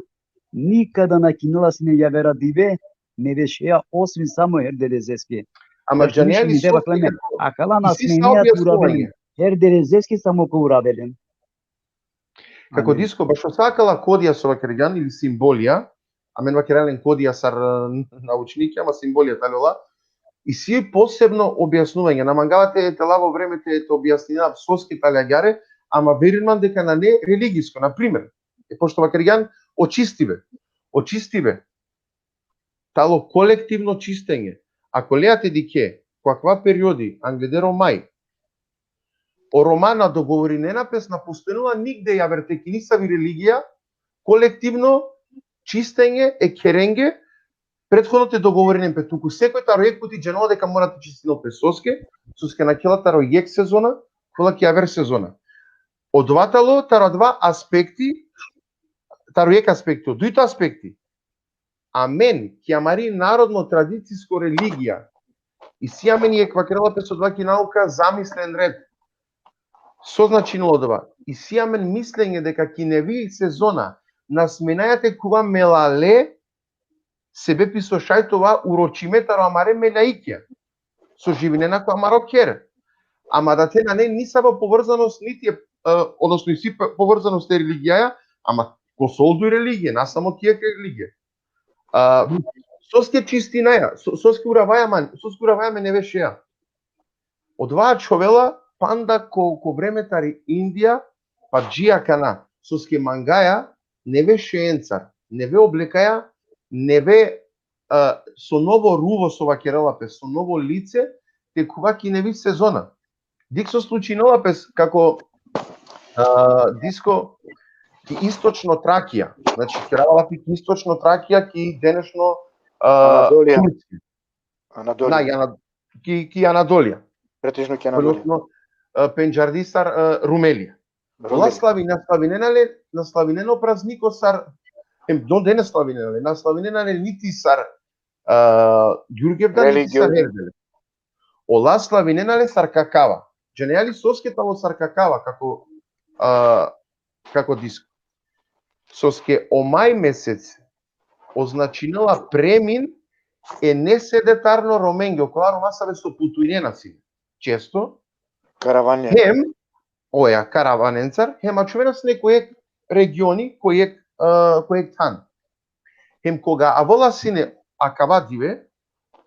никада на кинела си не јавера диве, не вешеја освен само Ерделезески. Ама џанеали Соске, а кала на сменијат уравелен. Ерделезески само ко уравелен. Како диско, башо сакала кодија со вакерјан или символија, а мен вакерјален кодија сар научники, ама символија талела, и си посебно објаснување. На мангавате телаво времете ето објаснина Соске талјаѓаре, ама верувам дека на не религиско, на пример, пошто вакерјан очистиве тало колективно чистење. Ако леате дике, каква периоди, англедеро мај, о романа договоринена песна постојнува нигде ја вертеки ни сави религија, колективно чистење е керенге, предходно те договоринен пе туку секој таро ек пути дженова дека морате чистинал пе Соске на кела таро ек сезона, кола ќе јавер сезона. Одватало таро два аспекти, таро ек аспекти, од дуито аспекти. А мен, ки амари народно традицијско религија, и си амен е квакрела пе со два ки наука замислен ред, со значинало два. И си амен мислење дека ки не ви сезона на сменајате кува мелале, себе писошај това урочиметаро амаре мелаикја. Со живинена која марокер. Ама да те на не ниса во поврзаност нити односно и си поврзаност е религија, ама косолду и религија, на само тие кај религија. Соске чистинаја, соске уравајаме не беше ја. Од ваа човела панда ко времетари Индија, па джија кана, соске мангаја, не беше енцар, не ве облекаја, не ве со ново руво со вакерелапес, со ново лице, текува ки не ви сезона. Дик со случинолапес како диско ки источно Тракија, значи керавалапи ки источно Тракија ки денешно Анадолија. Турција. Анадолија. Ки Анадолија. Претежно ки Анадолија. Односно Пенџардисар Румелија. Ола на славинено празнико сар до денес славинено, на славинено нити сар Ѓурѓевдан нити сар Ерделе. Ола славинено сар какава. Дженеали соскетало сар какава како диско. Соске о мај месец означинала премин е неседетарно роменге, окола ромасаве со путујнена си. Често. Каравање. Хем, оја, караваненцар, хема чувена с некој региони, кој тан. Хем кога авола сине акава диве,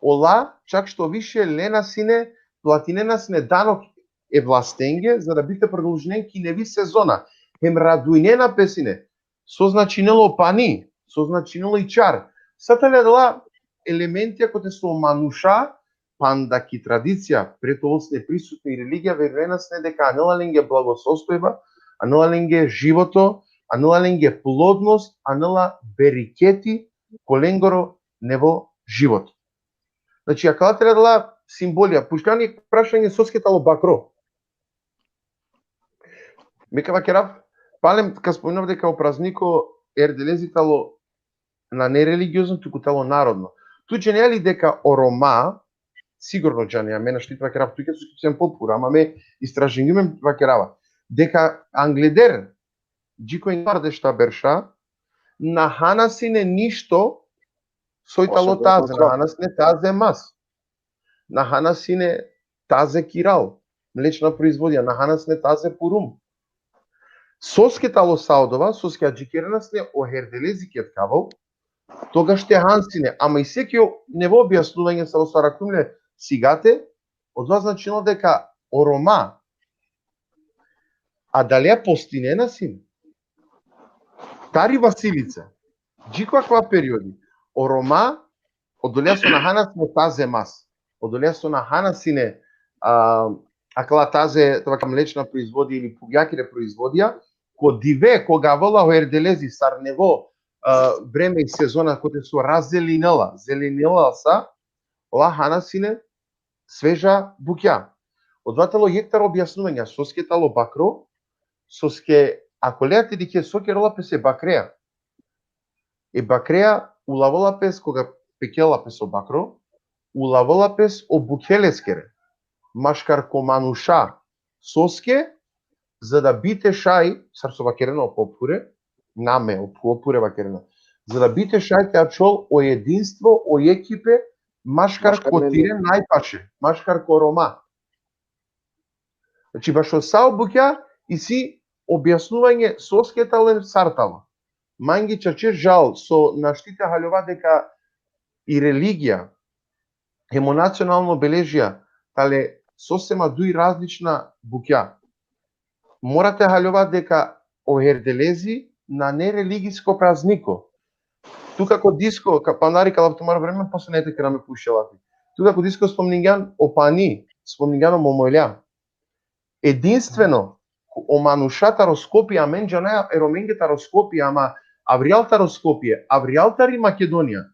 ола, чак што више лена сине, платинена сине данок е властенге, за да бите продолжнен ки не ви сезона. Хем радујнена песине, со значинело пани, со значинело и чар. Сатале дела елементи ако те со мануша, панда ки традиција, прето осне присутни религија, верувена сне дека анела благосостојба, анела живото, анела плодност, анела берикети, коленгоро нево живот. Значи, акалателя дела символија, пушкани прашање соскетало бакро. Мека вакерав, палем, ка спомнав дека о празнико ерделезитало на нерелигиозно, туку тало народно. Туќе не е ли дека орома, сигурно джани, а мене штит вакерав, туќе со специјен попура, ама ме истражингиме вакерава, дека англедер, джикој нардешта берша, на ханасине ништо, сојтало тазе, на ханасине тазе мас, на ханасине тазе кирал, млечна производија, на ханасине тазе пурум. Соске тало саудова, соске аджикернасне о херделезикиот кавал, тогаш те хансине, ама и секио нево објаснување са осаракумле сигате, од тоа значило дека орома, а дали ја постинена син? Тари Василица, джиква ква периоди, орома, одолеа со наханасне тазе мас, одолеа со наханасине акла тазе, тоа млечна производија или пуѓакире производија, ко диве, кога вола во ерделези сар нево време и сезона кој со раззеленела, зеленела са, ола ханасине свежа буќа. Од ватало јектар објаснувања, соске тало бакро, соске, ако леате дике соке ролапес е бакреја. Е бакреја улаволапес кога пекелапес о бакро, улаволапес о букелескере, машкар комануша соске, за да бите шај, сар со бакерено попуре, наме о попуре бакерено, за да бите шај теачол о единство, о екипе, машкар котире најпаше, машкар корома. Значи баш од сао буќа и си објаснување соскетален сартало. Манги чаче жал со наштите халјова дека и религија, емонационално бележија, тале сосема дуи различна буќа. Морате халјова дека о ерделези на нерелигиско празнико. Тука ко диско, панари калаптомар време, после не тека да ме пушелати. Тука ко диско спомнинган о пани, спомнинган о момојля. Единствено, о мануша тароскопија, мен джанаја ероменге тароскопија, ама авријал тароскопија, авријалтари Македонија.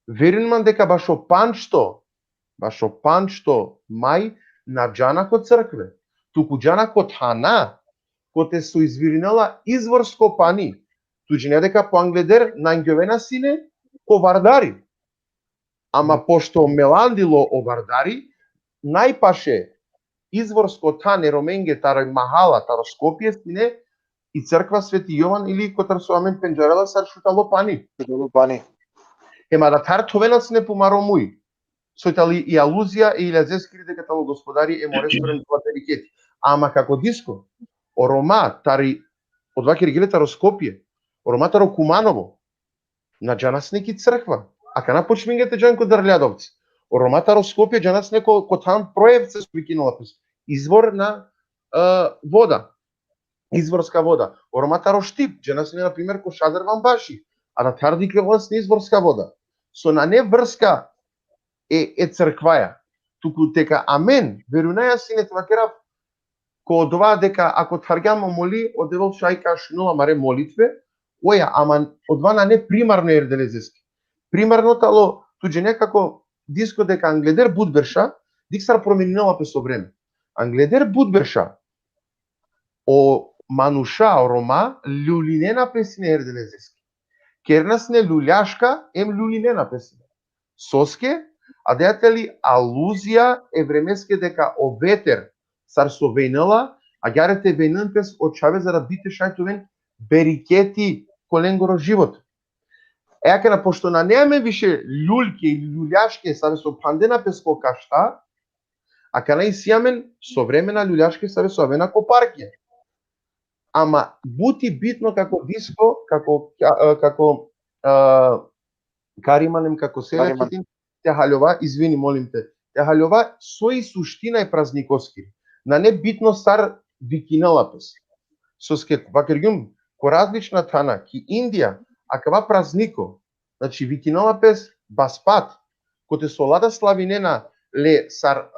Верувам дека баш о панчто мај на джанако цркве, туку джанакот хана, коте со извиринела изворско пани, туѓе не дека по англедер најгјовена сине ко вардари. Ама пошто меландило о вардари, најпаше изворско тане роменге тарој махала тароскопија сине и црква Свети Јован или котар со амен пенџарела сар шутало пани. Ема да тар товенас не помаромуи. Сојтали и алузија и илезескри дека тало господари е моресторен това перикети. Ама како диско, орома тари одва ке гилета Скопје, орома таро Куманово, на джанас неки црква, а кана почмингете джанко Дрљадовци. Орома таро Скопје джанас неко котан проевце спикинала пес. Извор на вода. Изворска вода. Орома таро Штип, джанас не на пример ко Шадар Вамбаши, а на тарди клевас не изворска вода. Со на не врска е цркваја, туку дека амен, верунаја сине твакерав, ко това дека ако тваргјамо моли, одевол шајка шнула маре молитве, оја, ама одвана не примарно ерделезески. Примарно тало, туѓе некако диско дека Англедер Будберша, диксар променила песо време. Англедер Будберша, о мануша, о рома, люлинена песине ерделезески. Кернас не люљашка, ем люлинена песине. Соске, а дејатели алузија е времеске дека о ветер сар со вејнала, а јарете вејнен пес од чаве за да бите шајтовен берикети коленгоро живот. Еакена, пошто на неаме више люлјке или люљашке саре со пандена пес ко кашта, а кана и сијамен со времена люљашке саре со авена ко парке. Ама бути битно како диско, како кариманем, како селјакетин, те халјова, извини, молим те, те халјова со и суштина е празниковски. На не битно сар викинала пес. Соске, вакергјум, ко различна тана, ки Индија, а кава празнико, значи викинала пес баспат, коте со лада славинена ле сар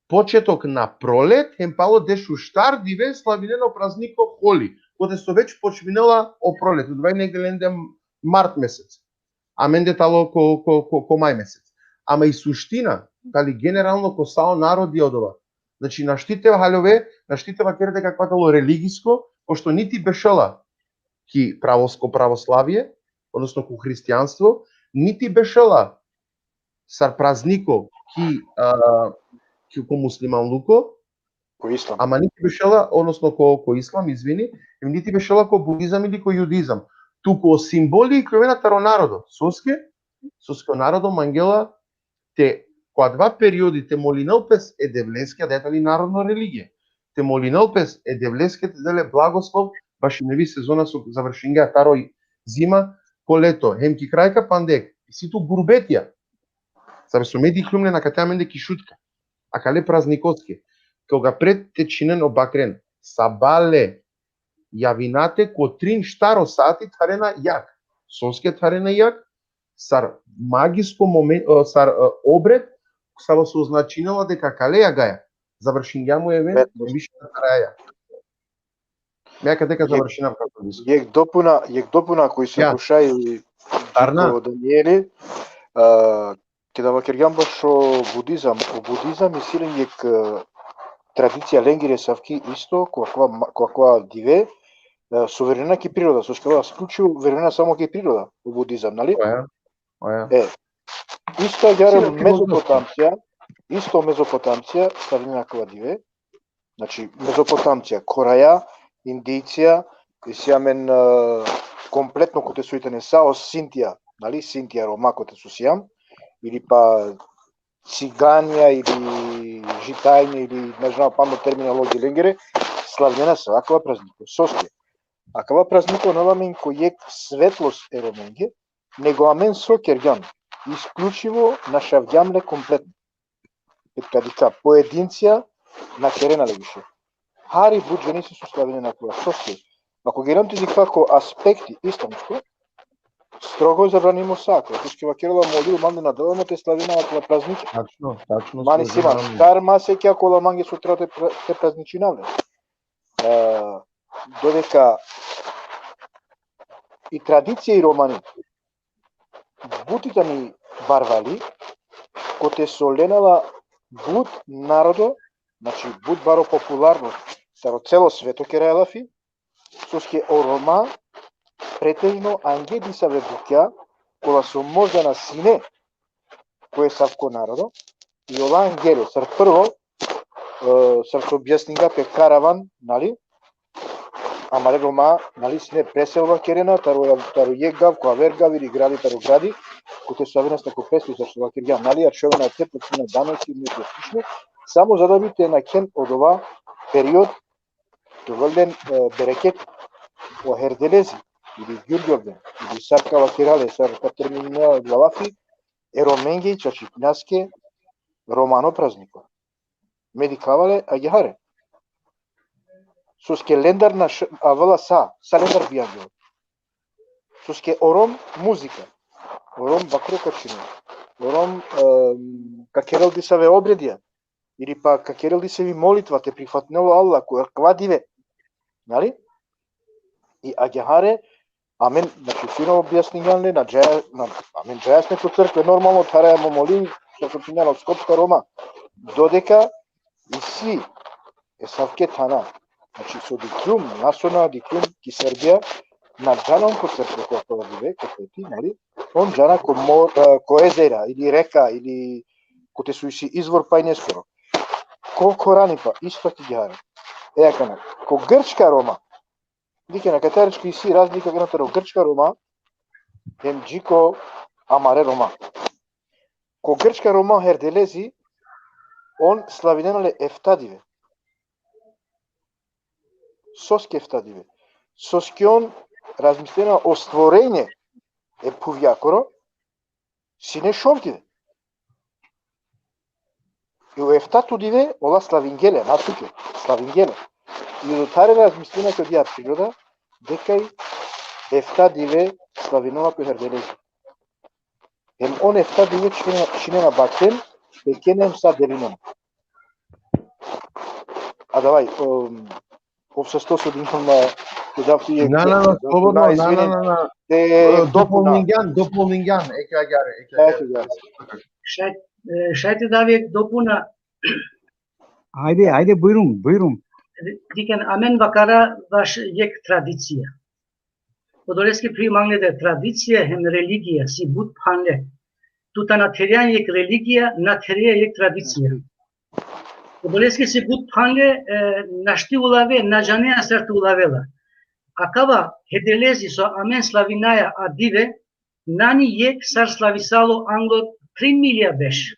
почеток на пролет, хемпало дешу штар диве славинено празнико холи, коте со веќе почминела о пролет, одвај негде март месец, а менде тало ко мај месец. Ама и суштина, дали генерално ко сао народи одова. Значи наштитева халјове, наштитева керде какватало религиско, пошто нити бешала ки православие, односно ко христијанство, нити бешала сар празнико ки ко муслиманлуко, ко ислам. Ама нити бешала, односно ко ислам, извини, нити бешала ко будизам или ко јудизам. Туку символи и кровена таро народо. Соске народо мангела те која два периоди те молинел пес е девлеске, детали народна религија. Те молинел пес е девлеске, те деле благослов, баш и неви сезона со завршинга таро зима, ко лето, хемки крајка пандек, и ситу гурбетија. Сабе со меди хлумне на катаменде кишутка, а кале празниковски. Кога пред те чинен обакрен, сабале, јавинате ко трин штаро сати тарена јак. Соске тарена јак, сар магиско момент, сар обред, саво се означинала дека кале ја гаја. Завршингја му е вен, више на тараја. Мејака дека завршинав како диско. Јек допуна кој се слушај Тарна Даниели, ке да вакергам баш о будизам. О будизам и силен јек традиција ленгире савки исто, која диве, суверена ки природа, со скава склучу верена само ки природа, о будизам, нали? Оја. Исто јарем Мезопотамција, ставина кога диве, значи Мезопотамција, Кораја, Индиција, и сијамен комплетно коте соитане сао Синтија, нали, Синтија Рома коте со сијам, или па циганија или житајни или не знам памно терминологија ленгере, славнена се аква празнико. Соске. Аква празнико наламен кој светлост е роменге, него амен со кергјан. Исклучиво на шавѓамле комплетно. Кадика поединција на керена легише. Хари буџени се составени на тоа. Соске. Ако ги рамте диквако аспекти исламско, строго забранимо сакра. Тушки вакерала молил манде на деламо те славина на празники. Тачно. Мани сима, карма се ќе кола манге сутра те празничинале. Додека и традиција и романи бутите ни барвали, коте со ленала бут народо, значи бут баро популарно, саро цело свето кераелафи, соске о Рома, претежно ангеди са вебуќа, кола со можда на сине, кој е савко народо, и ола ангеле, сар прво, сар со објаснинга пе караван, нали, ама Рома, нали, сине преселва керена, таро јегав, која вергав или гради, таро гради, те Савинаста ко песто за што ќе ги налија човена тепот на даноци и нешто слично, само за да бидете на кен од ова период доволен берекет о Херделези или Гюргјовден или Саркава Кирале, Сарка термина главафи, ероменги чачипнаске романо празнико. Медикавале агихаре. Суске лендар на авала лендар бијангел. Суске ором музика. Ором бакрокачино. Ором какерел ди саве обредија. Или па какерел ди се ви молитва, те прифатнело Аллах, која квадиве. Нали? И агихаре, амен, значи фино објаснување на амен джајасне по цркве, нормално тарајамо молим, што почињано Скопска Рома, додека и си е савке тана. Значи со диклум, насона диклум ки Србија, на джаном ко цркве која тоа биве, како ти, нали? Он джана ко езера, или река, или ко те суиси извор па и нескоро. Ко Корани па, исто ти ги харе. Кана, ко Грчка Рома, дике на катарички и си разлика граната Грчка Рома, ем джико амаре Рома. Ко Грчка Рома Херделези, он славиненале ефтадиве. Соске ефтадиве. Соске он размислена о створење е пувјакоро, сине шовдиве. И у ефтату диве, ола славингеле, насуке, славингеле. И до таре размислена кој дија природа, декај ефтадиве славинова кој Херделези. Ем он ефтадиве чинена бактен, пекенем са делинем. А давај, обсесто со динком на кодавти е... слободно, дополнингјан, екагаре. Шајте да ви допуна. Ајде, бујрум. Дикен, амен вакара ваш ек традиција. Подолески примангледе традиција хем религија, си буд панле. Тута на теријан ек религија, на теријан ек традиција. Подолески си буд панле, нашти улаве, на джанеја срту улавела. Акава Херделези со амен славинаја адиве, нани ек сар слависало англо 3 милија беш.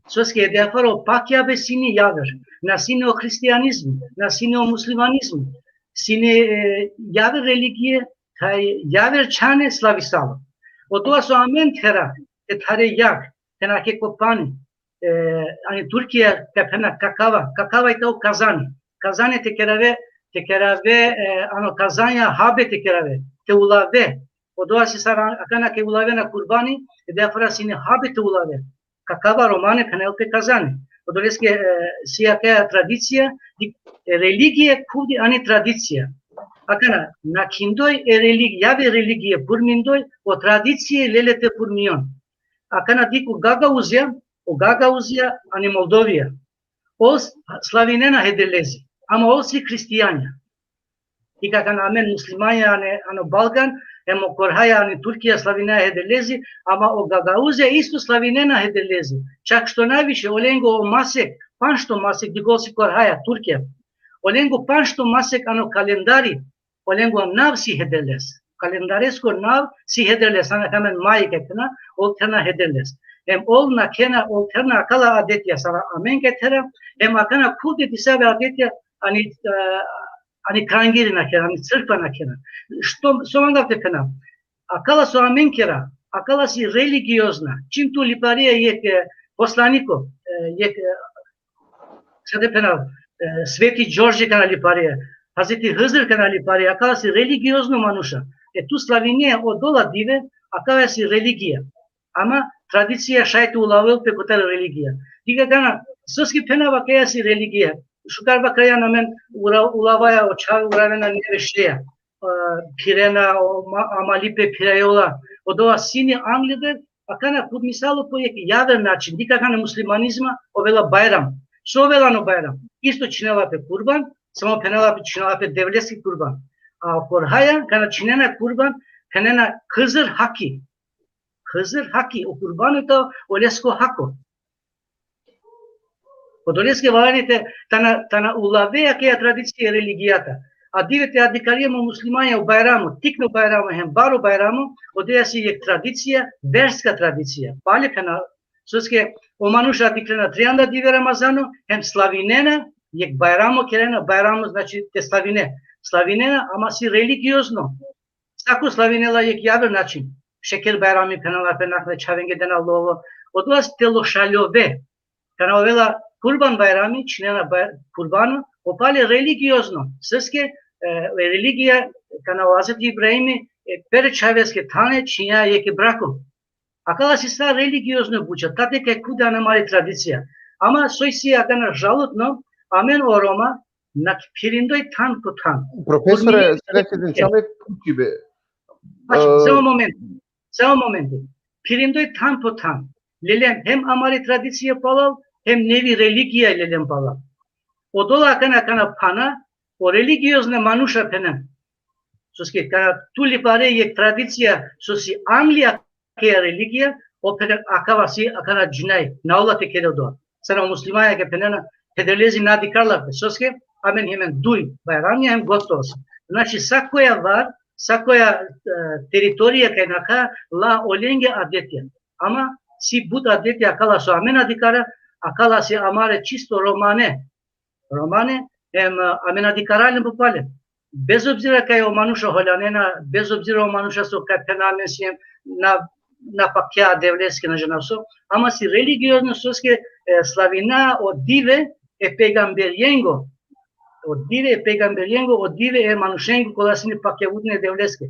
Соске едеафаро пакја бе сини јавер, на сини о христијанизм, на сини о муслиманизм, сини јавер религија, кај јавер чане слависало. Од тоа со амен тера, те таре јак, те на ке копани, ани Туркија капена какава и тао казани. Казани те кераве ано казања хабе те кераве, те улаве. Од тоа се сара акана ке улаве на курбани, едеафара сини хабе те улаве. Какава романе пенелпе казани. Подолеске сија кеја традиција, религија куди ани традиција. Акана, на киндој е религија, јаве религија пурминдој, о традиција лелете пурмион. Акана дику Гагаузија, ани Молдовија. Ол славинена Херделези, ама ол си христијања. И како на мен муслимања, ано Балкан, емо Корхаја, ани Туркија славинена Херделези, ама о Гагаузија исто славинена Херделези. Чак што највише, оленго о масек, паншто масек, диголси Корхаја, Туркија. Оленго паншто масек, ано календари, оленго нав си Херделез. Календареско нав си Херделез, ана камен мајке тена, ол тена Херделез. Ем ол на кена, ол терна акала адетија, сара амен ке тера, ем акана куде ти себе адетија, ани крангири на кена, ани црква на кена. Што сомангав те пена? Акала со амен кера, акала си религиозна. Чим ту липарија ек посланико, ек саде пена Свети Ѓорѓе кана липарија, Хазети Хызр кана липарија, акала си религиозно мануша. Ту славинеја одола диве, акала си религија. Ама традиција шајте улавел пеко таа религија. Дига гана, соски пенава кеја си религија. Шукарба краја на мен улаваја очави уравена невешеја. Пирена, амалипе пирајола. Од ова сини англидер, а кана подмисало по ек јавен начин. Дика кана муслиманизма, овела бајрам. Со овелано бајрам. Исто чинелапе курбан, само пенелапе чинелапе девлески курбан. А Корхаја, кана чинена курбан, пенена Хызыр хаки. Хызыр хаки, о курбаното олеско хако. Подолеске валаните тана улавеја кеја традиција религијата. a divete adikarijemo muslimanja u Bajramu, tikno Bajramu, hem baru Bajramu, odeja si je tradicija, verska tradicija. Pale pena, soske o manusha adikrena trianda dive Ramazanu, hem slavinena, je Bajramo kerena, Bajramu znači te slavine. Slavinena, ama si religiozno. Sako slavinela je javer način. Şeker Bayrami penala penakle çavenge lovo. Odlas telo šaljove. Kanavela Kurban Bayrami, činena Kurbanu, opale religiozno. Srpske religija kanavazati Ibrahimi pere čaveske tane činja je ke brako. Akala si sa religiozno buča, tate ke kuda namari tradicija. Ama soisi akana žalutno, amen o Roma, na pirindoj tan po tan. Profesore, следен чаме кутибе. Samo moment. Pirindoj tan po tan. Lelem hem amari tradisiye palal, hem nevi religija lelem palal. Odola kana pana, o religiozne manusha pena. Soski kana tuli pare je tradicija, sosi Anglija ke religija, opet akava si akana džinaj, naula te kere doa. Sana muslimaja ke penena, pederlezi nadikarlar, soske, amen hemen duj, Bajramija hem gotovo. Znači, sakoja teritorija kaj naka la olenge adetja. Ama si bud adetja akala su amen adikara, akala si amare čisto romane, hem amen adikaralne popale. Bez obzira kaj o manuša holjanena, bez obzira o manuša su kaj penamen si na pakja devleske na ženaso, ama si religiozno soske slavina od dive e pegamberiengo. Od dive e manušengo koda si ne pakjavutne devleske.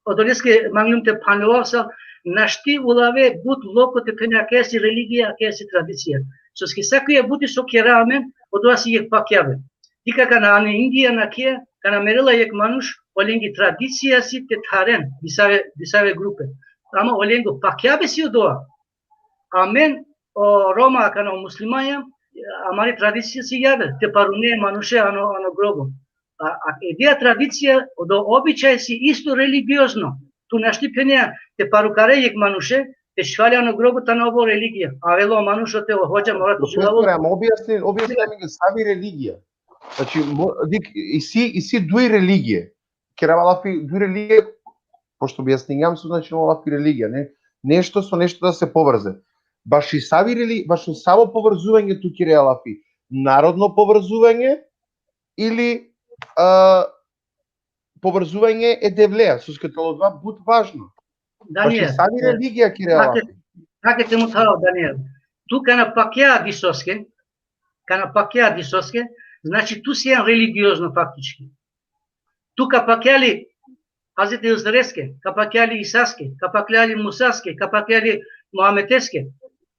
Odoleske manglum te panovasa, našti ulave but loko te penja kje si religija, kje si tradicija. Soski sakuje buti so kerame, odova si jek pakjave. Tika kana ane Indija na kje, kana merela jek manuš, olengi tradicija si te taren, disave grupe. Ama olengo pakjave si odova. Amen o Roma kana o muslimanja, amari tradicija si jave, te parune manuše ano grobo. A ideja tradicija, do običaj si isto religiozno. Tu našti penja, te parukare jek manuše, te švalja ano grobo ta novo religija. A velo manušo te hođa morati žilavo. Profesore, ама објасни ми сами религија. Значи, и си дуи религија. Керавалафи дуи религија, пошто објаснигам со значи лафи религија, не? Нешто со нешто да се поврзе. Баш и само поврзување ту керавалафи. Народно поврзување или поврзување е девлеја, со скатало два бут важно. Баш и сами религија керавалафи. Како те му тарал, Даниел? Tu kana pakja disoske, znači tu si jedan religiozno faktički. Tu ka pakjali Hazreti Izraelske, ka pakjali Isaske, ka pakjali Musaske, ka pakjali Muhameteske.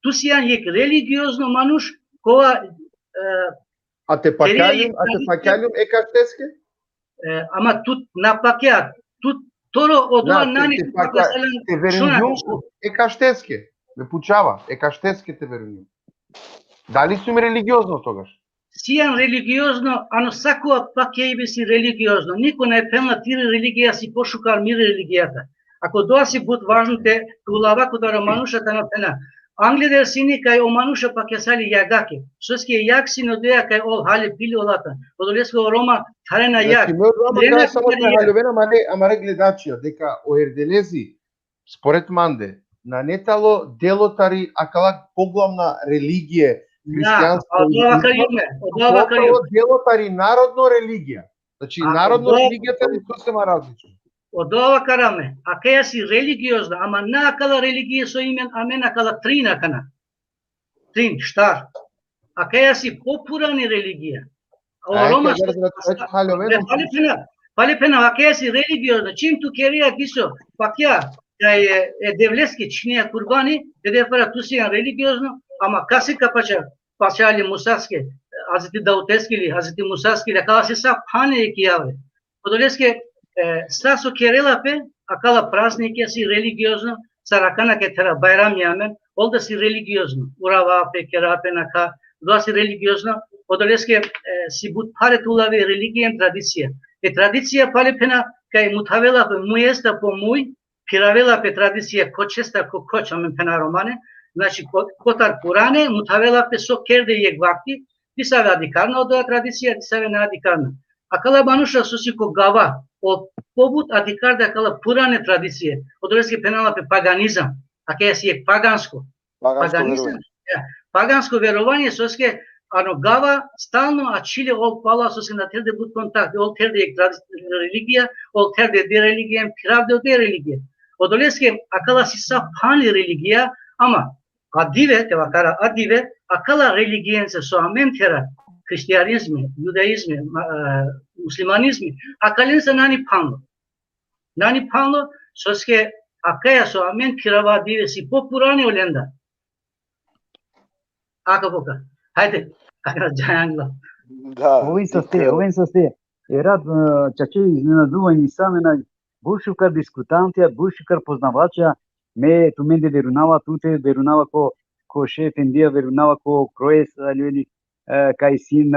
Tu si jedan jek religiozno manuš koja... A te pakjalim e kaštеske? Ama tu na pakja, tu toro odova nani... Te веруњум е kaštеske. Ме пучава, е kaštеske те веруњум. Дали сум религиозно тогаш? Сијан религиозно, ано сакува пак ја иби си религиозно. Никој не е пелна тири религија си пошукар мир религијата. Ако доа си бут важно те улава кода романушата на пена. Англидер сини кај омануша пак ја сали јагаке. Соски е јак си нодеја кај ол хале пили олата. Одолеско Рома тарена јак. Ме само халевена, ама ре гледачија, дека о Ерделези, според Манде, на нетало делотари акала поглавна религија, христијанство, делотари народно религија. Значи, народно религијата е сосема различно. Од ова караме, а каја си религиозна, ама накала религија со имен, аме накала трин акана. Трин, штар. А каја си попурани религија. Пале пена, а каја си религиозна, чим ту керија гисо, пак ја, кај е девлески чинија курбани, деде пара ту си религиозно, ама каси капача, пачали мусаске, Hazreti Dauteskili, Hazreti Musaskili, akala se sa pane e kijave. Podoljeske, sa su kerelape, akala praznike si religiozno, sa rakana ke tera Bajram jamen, olda si religiozno, uravape, kerape, naka, doa si religiozno, podoljeske, si bud pare tulave religijen tradicija. E tradicija pale pena, kaj mutavelape mujesta po muj, piravelape tradicija kočesta ko koč, amen pena romane, znači kotar Kurane, mutavelape so kerde jegvakti, Tisave adikarna od ova tradicija, tisave neadikarna. Акала бануша сусико гава, от побут атикарда акала пуране традиции, одолески пенала пе паганизам, аке си е паганско. Паганизам, паганско верование соске ано гава стално ачиле ол пала соске на терде бут контакт, ол терде религија, ол терде де религија, пиравде де религија. Одолески акала си са пани религија, ама адиве, тева кара адиве, акала религијенце со аментера, христијанизми, јудаизми, муслиманизми, акаленце нани панло. Нани панло, соске акаја со амен пирава адиве си попурани оленда. Ака пока. Хајде, ака джајангла. Да. Овин со сте. Ерат чаче изненадување саме на бушука дискутантија, бушукар познавача, ме туменде верунава туте, верунава ко шеф ендија, верунава ко кроес, люди, кај син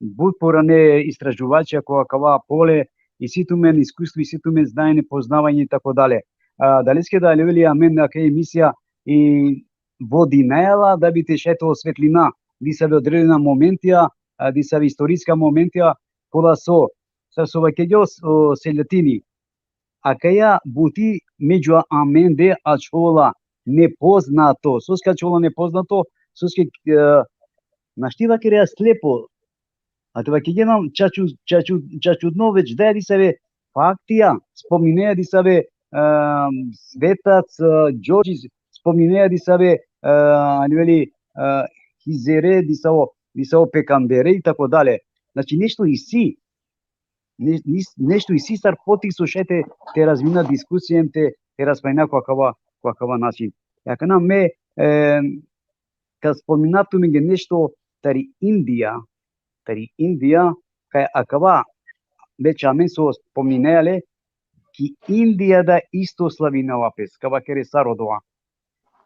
буд поране истражувача која кава поле и ситу мен искуство и ситу мен знаење, познавање и така дале. Далеске да левели амен на кај емисија и водинела да бите шето светлина, ди се одредена моментија, ди се историска моментија кода со вакеѓо селјатини. А каја бути меѓу аменде ачола непознато, соска чола непознато, соске наштива кереа слепо. А това ќе генам чачудно веќе да ди себе фактија, споминеа ди себе светац Ѓорѓи, споминеа ди себе нивели Хизере, ди саво Пекамбере и така дале. Значи нешто иси сар поти со шете те развина дискусијем те распајна која начин. Јака на ме кад споминату ми ге нешто тари Индија, кај акава веќе амен со споминеале ки Индија да исто слави на лапес, кава кере сародова.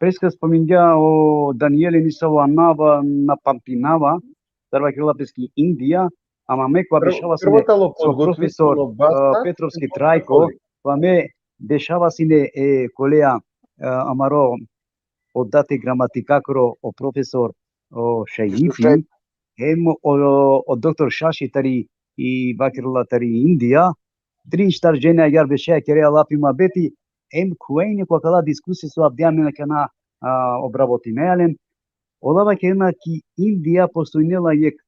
Преска споминја о Даниеле Нисава Нава на Пампинава, тарва кере лапес ки Индија, ама ме која дешава се со професор Петровски Трајко, која ме дешава сине колеја амаро оддате граматикакро о професор Шајифи, о доктор Шаши тари и бакерла тари Индија, тринштар жена јар беше кереа лапи мабети, куење која кала дискусија со абдјаме на обработи неалем, олава кена ки Индија постојнела јек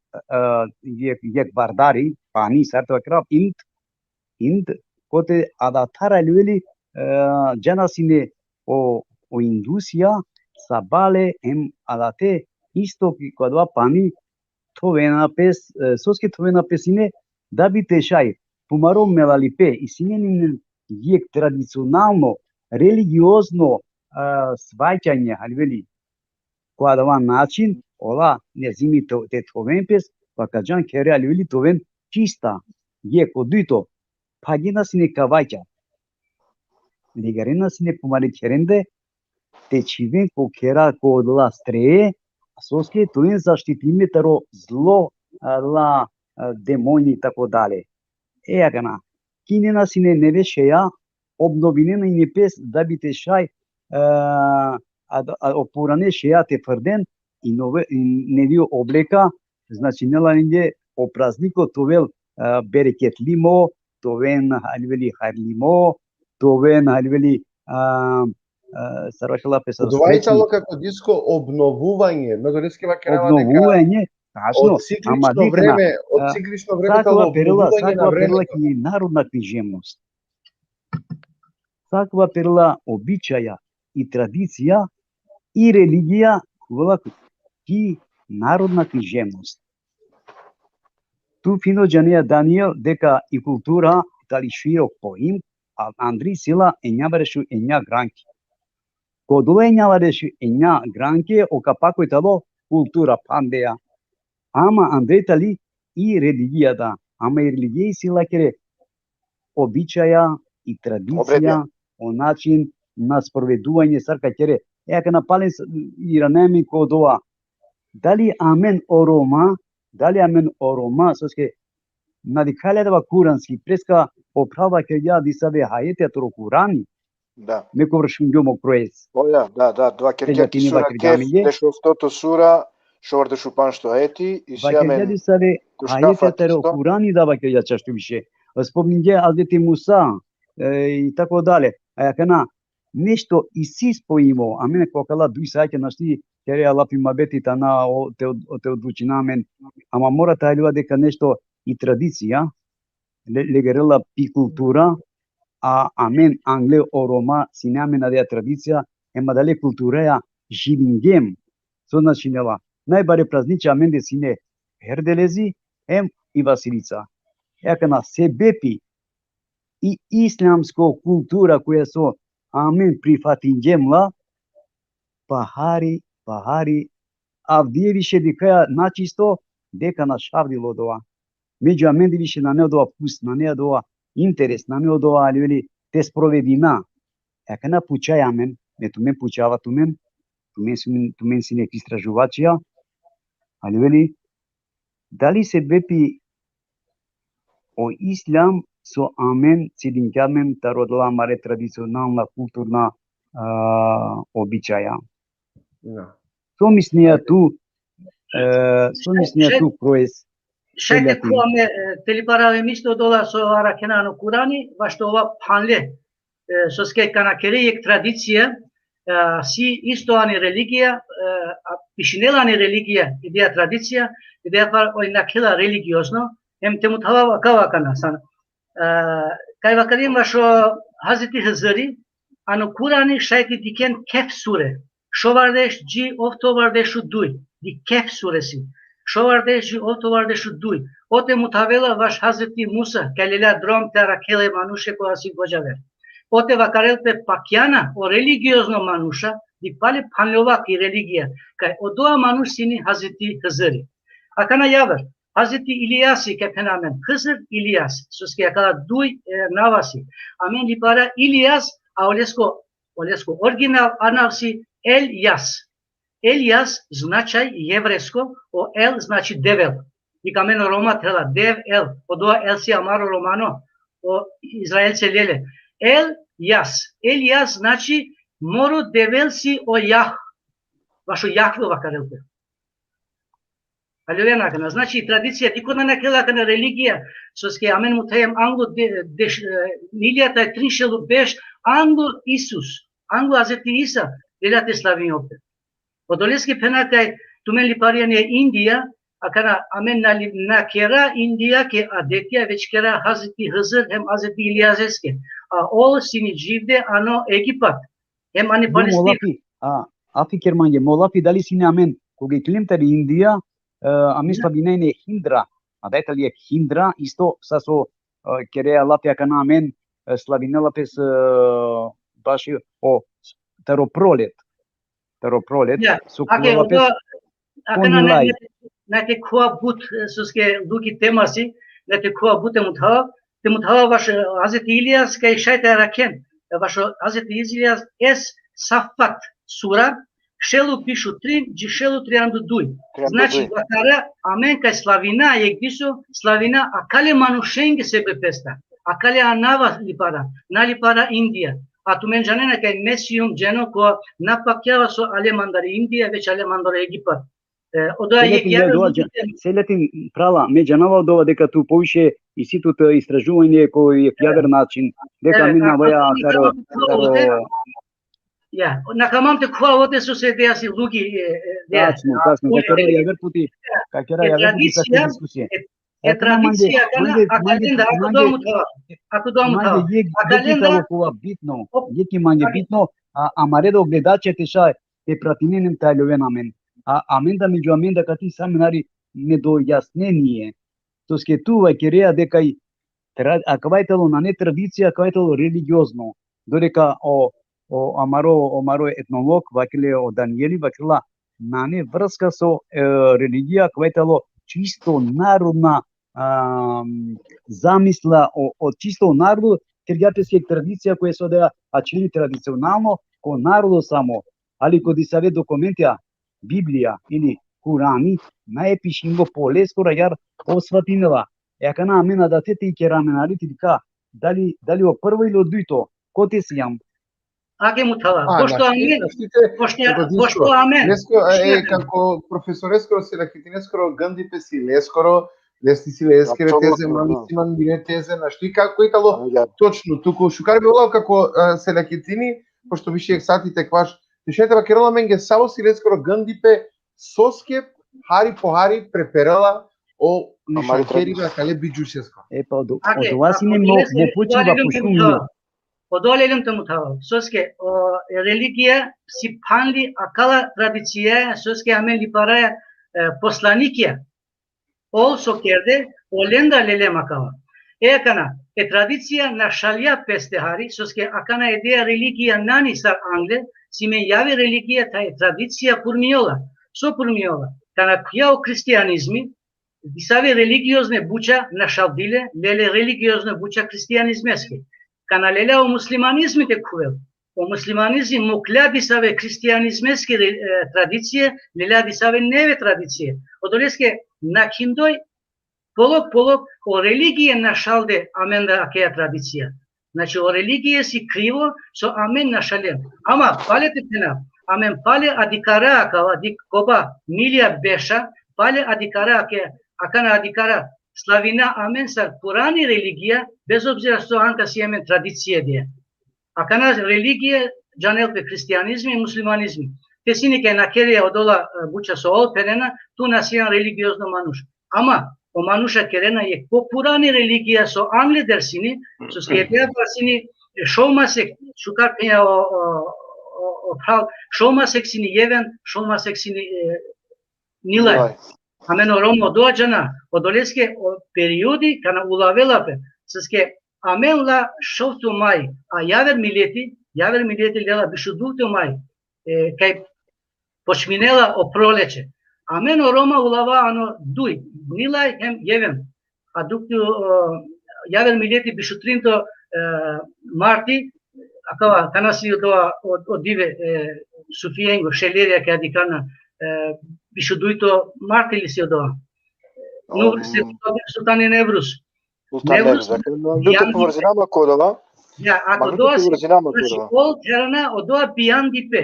вардари, пани сартова крав, инд, коте адатара люели джана сине о индусија, сабале адате исто која два пани товена пес, соске товена песине да би тешај, помаром мелалипе и синенин јек традиционално, религиозно сваќање, аливели, која дава начин, ола незими те товен пес, вакаджан кере аливели товен чиста, јек одуито, пагина сине каваќа. Негарена сине помари керенде, те чивен ко кера ко ла стрее, соске тоен заштитиме таро зло, ла демони и така дале. Јакана, кинена сине не вешеја, обновинена и не пес да би те шај, опуране шеја те фрден и не ви облека, значи нела неге опразнико товел берекетлимо, товен халивели харлимо, товен халивели сарвакала песа. Одвајцало како диско обновување, много дески вакерава обновување, тажно, ама време, од циклично време тало обновување на време. Саква народна книжевност. Саква перла обичаја и традиција и религија, и народна книжевност. Ту фино џанеја Даниел дека и култура дали широк поим, а Андри сила ењаварешу ења гранки. Кодуле ењаварешу ења гранки, окапако тало култура пандеја. Ама Андрей тали и религијата, ама и религија сила кере обичаја и традиција, о начин на спроведување сарка кере. Јака напален и ранеми кодова. Дали амен орома, соске надикалјадава курански, преска поправа ке ја дисаве хајете торо курани. Да. Меко вршим ѓомо проец. Да, два керкети сура кеф, дешо стото сура, Шовар дешу паншто аети и Vakirja сиамен disare душкафати ajetetero Kurani da vakirja çaştı bir şey. Spominje Hazreti Musa i tako dalje. A ja kana nešto isispojimo, a mene kokala duj sajke našti kere Allah primabeti tana te odlučinamen, ama mora ta ljua deka nešto i tradicija, legerela pi kultura, a amen angle o Roma sineamen adea tradicija, ema dale kultureja živingem, so načinjela. Najbare praznice amen de sine herdelezi, em i Vasilica. Jakana sebepi i islamsko kultura koja so amen prifatingem pahari avdije više dikaja načisto deka na šavdilo doa. Među amen više na ne doa pus, na ne doa interes, na ne doa ali te sprovedina. Jakana pučaj amen, ne tumen pučava tumen sine istražuvačija, ali da li se bepi o islam so amen cidinkamen tarodla mare tradicionalna kulturna običaja. To mislija tu proes. Шете куаме телипараве мисто дола со аракенано Курани, вашто ова панле со скекана кереек традиција, си исто ани религија, пишинелани религија, идеја традиција, идеја ој накела религиозно, ем тему тава кавакана сан. Кај вакарим вашо Hazreti Hızır'ı, anu Kurani şayki diken Kehf sure. Şovardeş ji oftovarde şu duy. Di Kehf suresi. Şovardeş ji oftovarde şu duy. Ote mutavela vaş Hazreti Musa kelela drom tera kele manuşe ko asi gojaver. Ote vakarel pe pakiana o religiozno manuşa di pali panlovak i religija. Kaj odoa manuş sini Hazreti Hızır'ı. Akana yaver. Hazreti İlyas'ı kepenamen. Hızır İlyas. Suski yakala duy navasi. Amen lipara İlyas a olesko original anavsi Elyas. Elyas značaj jevresko, o El znači devel. I kameno Roma tela dev El. Odoa El si amaro romano o Izraelce lele. Elyas znači moro devel si o Jah. Vašo Jahve vakarelpe. Алювенакана. Значи традиција дикона на келакана религија со ски амен мутаем англо милијата е триншелу беш англо Исус, англо Hazreti Isa делате славини опте. Одолески пенакај тумен ли паријане Индија, акана амен на кера Индија ке адетија веќе кера Hazreti Hızır hem Hazreti İlyas'eske. A ol sini живде ано Египат. Hem ани Palestina. Afi Kermanje, molafi dali sini amen kogi klimtari Индија Amin slavinene hindra, a da je hindra isto sa so kerea lapia kana amen slavinela pes baš o teroprolet su kula pes akana neke koa but suske dugi temasi neke koa butem utha vaš Hazreti İlyas kai shayta raken vaš Hazreti İlyas es Safat sura Шелу пишу 3, джишелу 302. Значи, вакара, амен кај славина, егдисо, славина, акале манушенге себе песта. Акале анава липара, налипара Индија. А тумен жанена кај месиум джено која напакјава со алемандари Индија, веќе алемандари Египат. Одоа Селетин прала, ме джанава одова дека ту повише и ситут истражување кој е јавер начин, дека мина ваја каро Ja, na kamam te kua vote su se dea si lugi Tačno, kakera je verputi sa diskusije. Tradicija kana akalenda ako domu tava. Akalenda bitno, jeki manje bitno, a maredo gledачите ша е пратиненем тајловен амен. А аменда меѓу аменда кати саминари недојаснение. Тоске тува кереа дека и аквајтало на не традиција, аквајтало религиозно. Додека o amaro etnolog vakile o Danieli vakila nane vrska so religija koja je talo čisto narodna zamisla o čisto narodu terigatijske tradicija koje su da čili tradicionalno ko narodu samo, ali kod isave dokumentija Biblija ili Kurani najepišingo polesko rajar osvatinela. Jakana amena da te ti keramenali tilka dali o prvo ili o duito, ko te sijam Аке му тала. Пошто амен. Пошто амен. Неско како професор Ескоро се ракити нескоро Ганди песи Лескоро, лести си Лескере тезе, малисиман бине тезе, нашти како итало точно туку шукар било како се ракитини, пошто више ексатите кваш. Тишете бакерала менге саво си Лескоро Ганди пе соске хари по хари преперала о нишанкерива кале биджусеско. Па од ова си не мо почива пушумно. Odolelum tamutava. Soske religija si pandi akala tradicija, soske amen lipara poslanikija. Also kerde olenda lele makava. Ekana tradicija na šalja pestehari, soske akana idea religija nani sar angle, simen jave religija ta tradicija purmiola. So purmiola. Kana kujao kristijanizmi, disave religiozne buča na šaldile, lele religiozne buča kristijanizmeske. Kana lele o muslimanizmi te kuvel. O muslimanizmi mukla disave kristijanizmeske tradicije, lele disave neve tradicije. Odoleske na kindoj polog o religije našalde amen da akeja tradicija. Znači o religije si krivo, so amen našalje. Ama pale te tena, amen pale adikara akava, koba milija beša, pale adikara akana adikara slavina amen sar Kurani religija, bez obzira što anka si amen tradicije dje. Akana religije, džanelpe kristijanizmi i muslimanizmi. Te sinike na kerija odola buča so ol perena, tu nas jedan religiozno manuš. Ama o manuša kerena je popurani religija so angle dersini, so skjedea parsini šoumasek, šukar penja o prav, šoumasek sini jeven, šoumasek sini nilaj. Ameno Romo dođana, odoleske periodi kana ulavelape, saske amen la šovtu maj, a javer mileti lela bišuduktu maj, kaj počminela o proleće. Ameno Roma ulava ano duj, nilaj hem jeven, a duktu javer mileti bišutrinto marti, akava kanasi od dive sufijengo, šelerija kaj adikana, bišuduito marti li si odoa. Nu se sultane Nevrus. Nevrus, duto povrzirama kodova. Ja, ako doa si, znači ol terana odoa bijan dipe,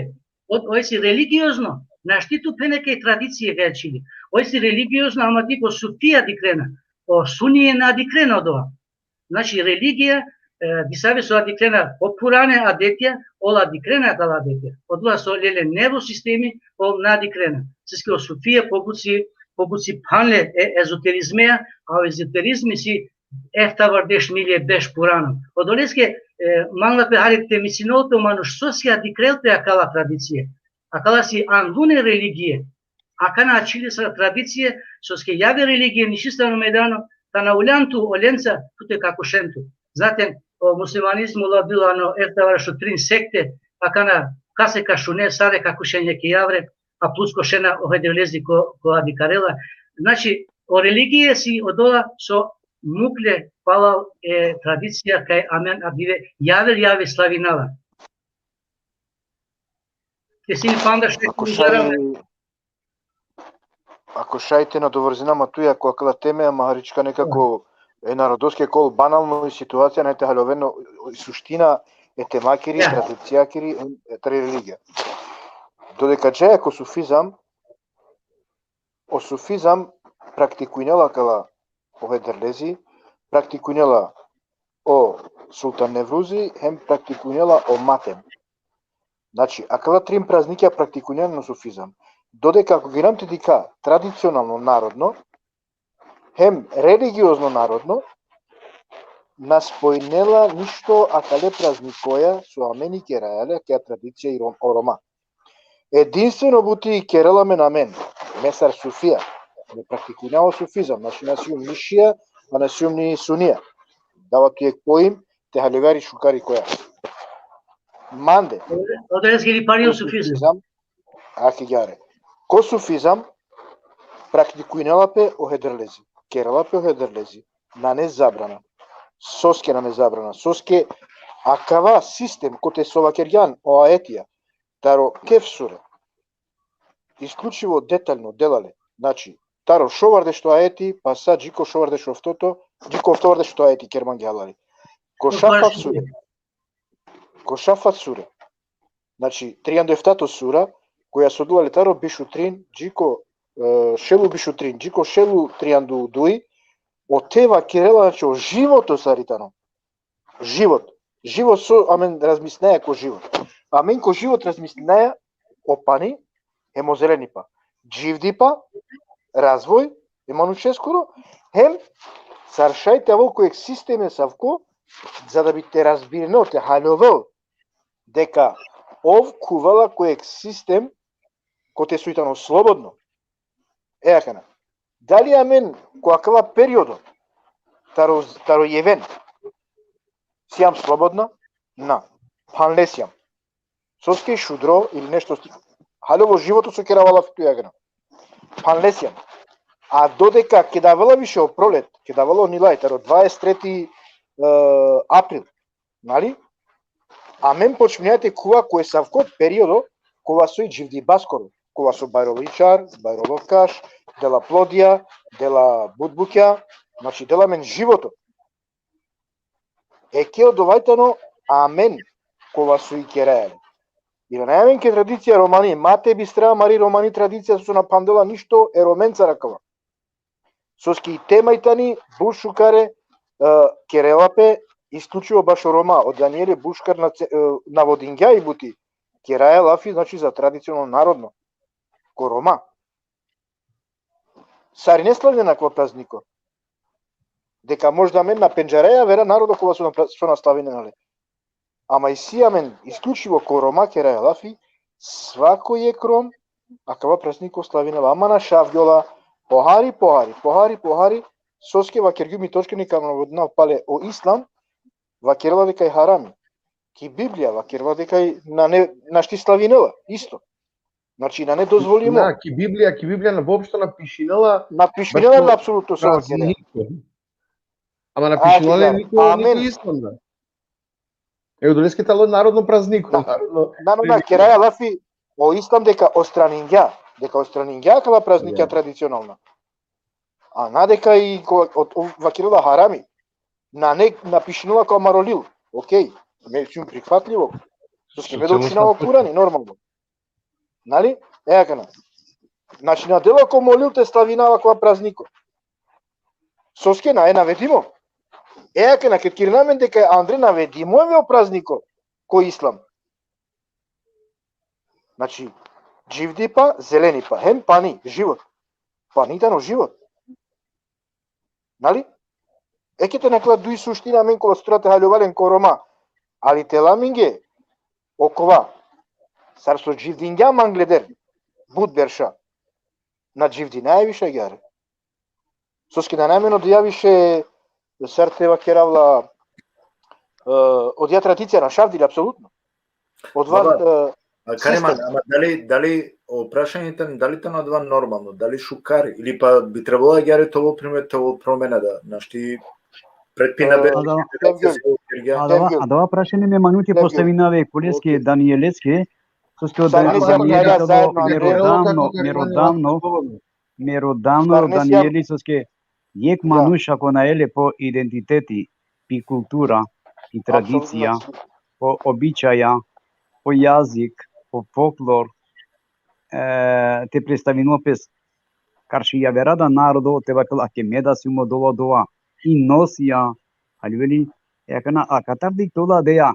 ovo si religiozno, naštitu peneke tradicije većili. Ovo si religiozno, ama tipo sufija dikrena, o sunije na dikrena odoa. Znači religija, disave su adikrena popurane adetja, ola dikrena kala adetja. Odla su lele nevrosistemi, ol na dikrena. Siske o sufija pobuci panle ezoterizmeja, a o ezoterizmi si eftavardesh milje beš purano. Odoleske manla pe harite misinolpe manuš soske adikrelte akala tradicije. Akala si angune religije. Akana açili sa tradicije, soske jave religije nišistano medano, ta na uljantu olenca tute kako šentu. Znate, o muslimanizmu la bilo ano eftavaršo trin sekte, akana kaseka šune sare kako šenje ki javre, a plus košena ohedrelezi ko adikarela. Znači, o religije si odola so mukle pala tradicija kaj amen abive jave slavinala. Te si panda što Ако шајте на доврзинама туја која кала теме, махаричка некако е народоске кол банално и ситуација, не те халовено суштина е темакири, традицијакири, е религија. Додека че ако суфизам, о суфизам практикујнела кала ове дерлези, практикујнела о Султан Неврузи, хем практикујнела о Матем. Значи, акала трим празникја практикујнела на суфизам. Додека ако ги намте дика традиционално народно, хем религиозно народно, наспојнела ништо акале празникоја со амени керајале, кеа традиција и Рома. Единствено бути кераламе на мен, месар Суфија, не практикујнава суфизам, значи насиум нишија, а насиум ни сунија. Дава тујек поим, те халегари шукари која. Манде. Одес ги парио суфизам. Аки гјаре. Ко суфизам практикујнелапе охедрлези, кералапе охедрлези, на не забрана, соске на не забрана, соске акава систем коте совакерјан о аетија, таро кефсуре, исклучиво детално делале, значи, таро шоварде што аети, па са джико шоварде што автото, джико автоварде што аети керман ги алари. Ко шафат суре, Значи, тријан дефтато сура, која со дуа летаро бишутрин, джико шелу бишутрин, джико шелу тријанду дуи, од тева керела, значи, о живото саритано. Живот. Живот со, амен, размиснеја ко живот. Амен ко живот размиснеја, опани, емо зелени па. Дживди па, развој, емо скоро, хем, саршајте во кој системе савко, за да би те разбирено, те халјовел, дека ов кувала кој систем, кој те суитано слободно. Екана. Дали амен, која периодо, таро јевен, сијам слободна? На. Панле сијам. Соске шудро или нешто, халјово живото со керавала фиту јагана. Панле сијам. А додека ке давала више о пролет, ке давала нилај, таро 23 април, нали? А мен почнејате кува кој савко периодо, кога со и дживди баскоро, кога со Бајровичар, Бајровкаш, дела Плодија, дела Будбукја, значи дела мен живото. Ке одовајтано, амен, кога со и керајале. И на најаменке традиција романи, мате бистра, мари романи традиција со на пандела ништо е роменца ракава. Соски и темајтани, бушукаре, керелапе, исклучиво баш рома, од Даниеле Бушкар на Водингја и бути, кераја лафи, значи за традиционално народно, ко рома. Сари не славне на ква празнико. Дека можда мен на пенџареја вера народо кога со наславине, нали? Ама и сија мен, исклучиво ко рома кераја лафи, свако е кром, а кава празнико славинела, ама на шавјола, похари, соске вакергјуми точкани кам наводна пале о ислам, вакерла дека е харами. Ки Библија вакерла дека е на шти славинела, исто. Значи на недозволимо. Да, ки Библија на воопшто напишинела. Напишинела на апсолутно со вакерја. Ама напишинела никој ислам, да. Ево долеските народно празнико. Да, кераја лафи о ислам дека остранинѓа кала празникја традиционална. А надека и вакирала харами. На не напишинала као маролил. Океј, меѓутоа прифатливо. Соске бе дочинало Курани нормално. Нали? Екана. Значи на дело ко молил те славинава кога празнико. Соске на наведимо. Екана ке кирнамен дека Андре наведимо е во празнико кој ислам. Значи дживди па, зелени па, хем пани, живот. Панитано живот. Нали? Екете накла дуи суштина мен кога страте халјовален ко рома, али теламинге окова. Сар со дживдиња мангледер, буд берша. На дживди највише гјаре. Соски да најмено да јавише сар тева керавла од ја традиција на шавдили, апсолутно. Од вар Кареман, ама дали опрашањето дали тоа надва нормално, дали шукар или па би требало да ги тоа пример тоа промена да нашти предпина бе. А да прашање ме манути поставинаве колеске Даниелецке, соске Даниелецке меродавно Даниели соске јек мануш ако наеле по идентитети, пи култура, и традиција, по обичаја, по јазик, по фолклор, те представино пес карши ја верада народо, те вакла ке меда си умо доа, и носија, али вели, екана, а катардик тола деја,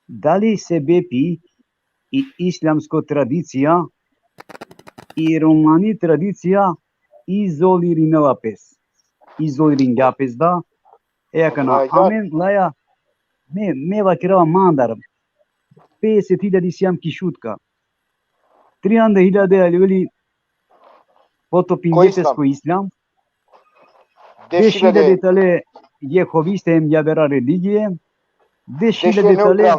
дали се бепи и ислямско традиција, и романи традиција, изолиринела пес. Изолиринга пес, да, екана, амен, лаја, ме вакирава мандар, 50.000 сијам кишутка. 300.000 али потопин епеско ислам. 10.000 тале јеховисте им ја вера религија. 10.000 тале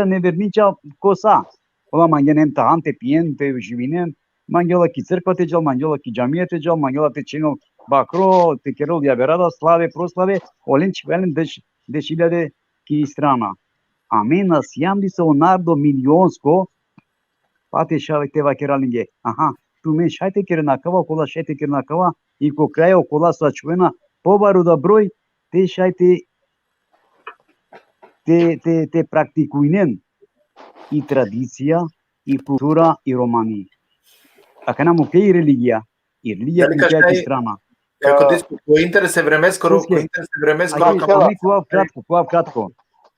невернича коса. Ола мангенем таанте пиенте живинен. Мангела ки црквате джал, мангела ки џамијете джал, мангела те чинол бакро, те керол ја верада, славе, прославе, олен чвелен 10.000 ки страна. А мен на сијамди се онардо милионско, пате шавете вакералинге. Аха, ту мен шајте кернакава, кола шајте кернакава, и ко крај окола са чуена, побару да број, те te practicuinen и традиция, и култура, и романи. Ако нам окей религија, и религија Дали ти страна. Како диско, кој интерес е времескоро, кој интерес е времескоро. Ами кога кратко.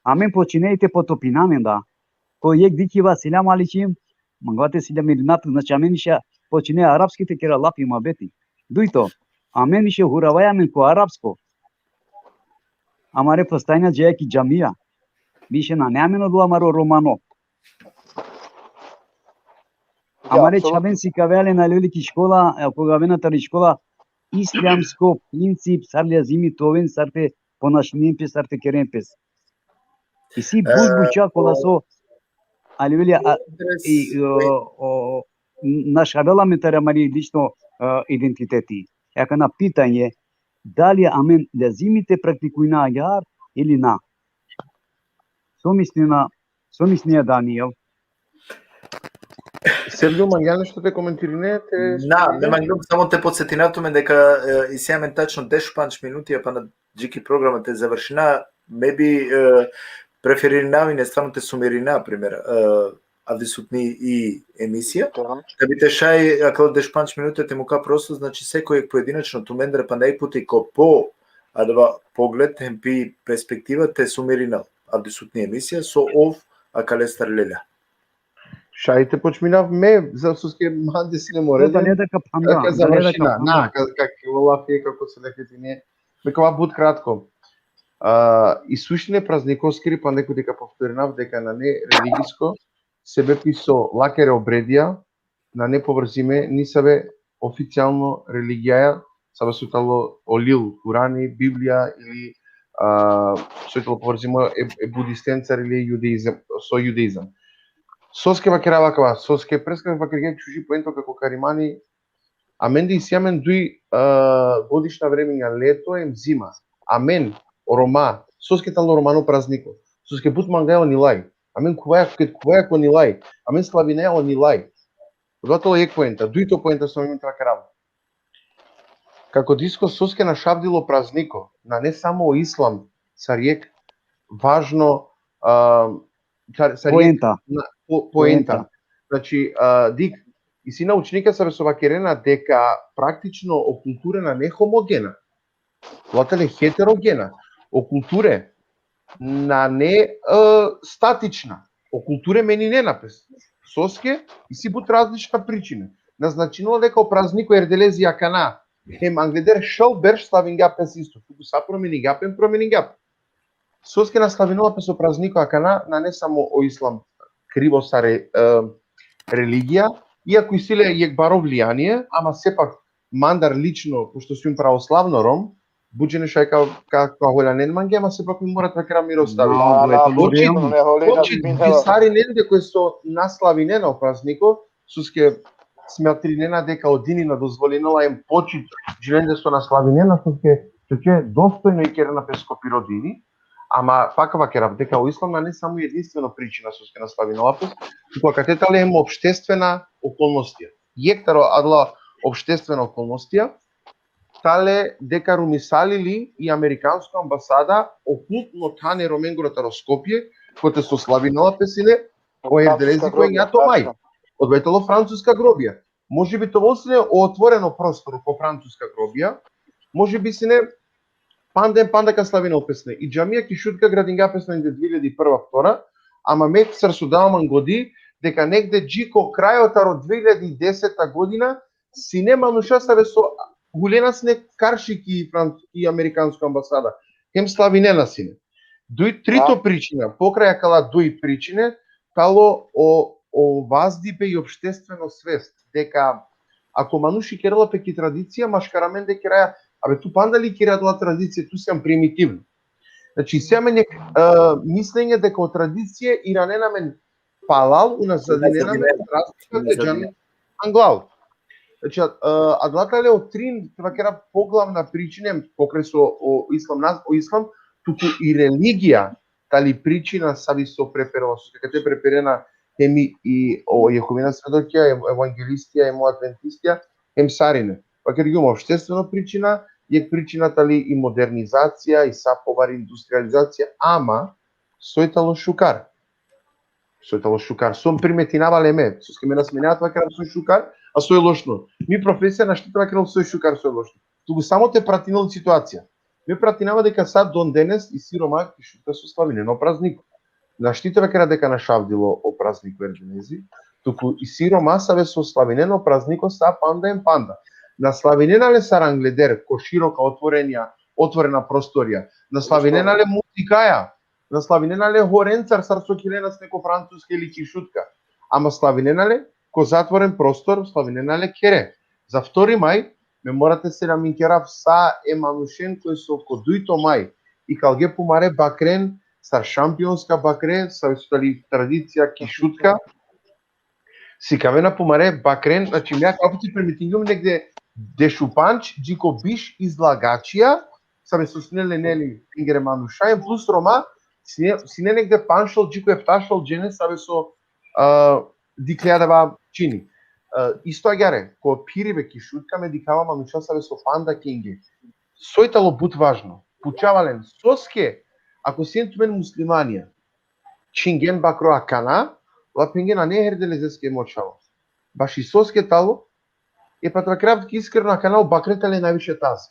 Амен починеите потопинамен да. Кој ек дикива селям аличим, мангвате селям иринат, значи амен ише почине арапските кера лапи мабети. Дуито, амен ише хуравајамен ко арапско. Амаре постојна джејаки джамија. Више на неамено дуамаро романо. Амаре чабен си кавеле на лелики школа, кога вената школа, ислямско принцип сарле зими товен сарте понашниемпе сарте керемпес. И си бузбуча кола со аливеле нашавела метаре мари лично идентитети. Яка на питање дали амен да зимите практикујна јар или на. Сомислија Даниел. Сергио Мангјане, што те коментирine? Нема глум, само те подсетинатуме дека и сеамен тачно 10 минути, па на джики програма те завршина, меби префериринавине, стварно те сумерина, пример, авдисутни и емисија. Да би те шај, ако 10 минути те мука просто, значи секој поединечно тумендре, па најпути ко по адва поглед, емпи перспектива те сумеринал авдисутни емисија со ов акалестар леля. Шајте почминав ме за суске манде си не море. Да не дека панда. Како завршина. Како лафи како се леките не. Векова буд кратко. И суштине празниковски па некој дека повторинав дека на не религиско себе писо лакере обредија на не поврзиме ни себе официјално религија сабе сутало олил Курани, Библија или сутало поврзимо е будистенца или јудеизам со јудеизам. Соске вакера вакава, соске прескак вакерге чужи поенто како каримани, а мен да исјамен дуи годишна времења лето ем зима. А мен орома, соске тало романо празнико. Соске пут мангајо ни лај. А мен куваја ко ни лај. А мен славинејо ни лај. Готово ек поента, дуито поента со мен вакера. Како диско соске на шавдило празнико, на не само ислам, сариек важно поента. Значи, дик, и си научника се со вакерена дека практично о културена не хомогена, лателе хетерогена, о културе на не статична, о културе мени не напес. Соске и си бут различна причина. Назначено дека о празнико ерделези акана, хем англедер шел берш славингап исто, туку са променингап. Соске на славинова песо празнико акана на не само о ислам криво са религија, иако и силе јек баро влијание, ама сепак мандар лично, пошто сум православно ром, буџене шај како голянен манге, ама сепак ми морат вакера миро стави. Почит писари ненде кој со наславинена о празнико, суске смеатринена дека одинина дозволенала им почит жиленде со наславинена, суске достојно и керена пескопи родини. Ама факава керав дека о ислам не само единствена причина со ке наслави на лапес, туку катетале има обштествена околностија. Јектаро адла обштествена околностија, тале дека румисалили и американска амбасада окултно тане роменгората Скопје, кој со слави на лапесине, кој ерделези кој јато мај, одветело француска гробија. Може би тоа се отворено простор по француска гробија, може би се не панда ка славина опесне. И џамија ки шутка градинга песна инде 2001-2, ама мек срсудавам годи дека негде джико крајот од 2010 година си нема нуша сабе со гулена сне каршики и американска амбасада. Хем славинена сине. Дуи трито причина, покрај кала дуи причине, тало о ваздипе и обштествено свест дека ако мануши керала пеки традиција, машкарамен дека раја абе ту пандали кирадла традиција, ту сам примитивно. Значи сеаме мислење дека од традиција и раненамен палал уназадиненамен разлика джан англал. Значи адлатале од трин вакера поглавна причина покрај со ислам, туку и религија тали причина саби со преперова, дека те преперена еми и Јеховина сведоќа, евангелистија, емо адвентистија, ем сарине. Вакер ги има обштествена причина, е причината ли и модернизација, и саповар индустриализација, ама сојтало шукар. Сојтало шукар, сом приметинава леме, со ке ме насменеат вака сој шукар, а сој лошно. Ми професија наштитува ке сој шукар сој лошно. Туку само те пратинал ситуација. Ме пратинава дека сад дон денес и сирома и шутка со славинено празник. Наштитува ке дека нашавдило о празник верденези, туку и сирома саве со славинено празнико са панда ем панда. На славинена ле сарангледер, ко широка отворена просторија. На славинена ле музикаја. На славинена ле хоренцар сарсо килена с неко француска или кишутка. Ама славинена ле ко затворен простор, славинена ле кере. За 2 мај ме морате се наминкерав са еманушен кој со кодуито мај и калге помаре бакрен сар шампионска бакре, са стали традиција кишутка. Сикавена помаре бакрен, значи меа капути премитингум негде дешупанч, джико биш излагачија, са ме соснеле нели ингере манушајен, плюс рома, сине негде паншал, джико ефташал джене, са ме со диклеадава чини. Исто агјаре, ко пириве кишутка ме дикава мануша са ме со панда кинги. Сојтало бут важно, пучавален, соске, ако сентумен муслиманија, чинген бакро акана, лапингена не херделезеске мочало. Баш и соске тало, па тоа кравки искрено на канал бакретале највише тази.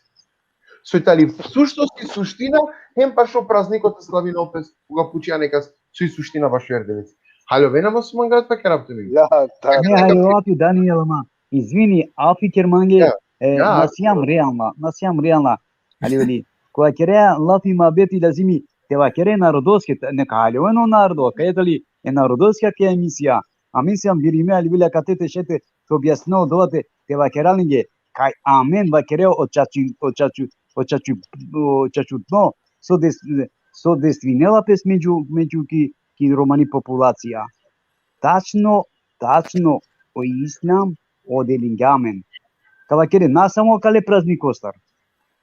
Сојтали суштост и суштина, хем пашо празникот славина опес, кога пучија нека со и суштина баш ерделец. Халјо, венама су мангат па керапте ми. Не, халјо, апи Даниел, ма, извини, апи керманге, насијам реална, али вели, кога кереа лафи ма бети да зими, тева кере народоски, нека халјо, ено народо, кајета ли е народоска ке емисија, а мислам бириме, али вели, катете шете, то објасноо долате, тева кералинге, кај амен ва керео очачутно, со дествинела пес меѓу ки романи популација. Тачно, о ислам, о делингамен. Кава кере насамо кале празник остар.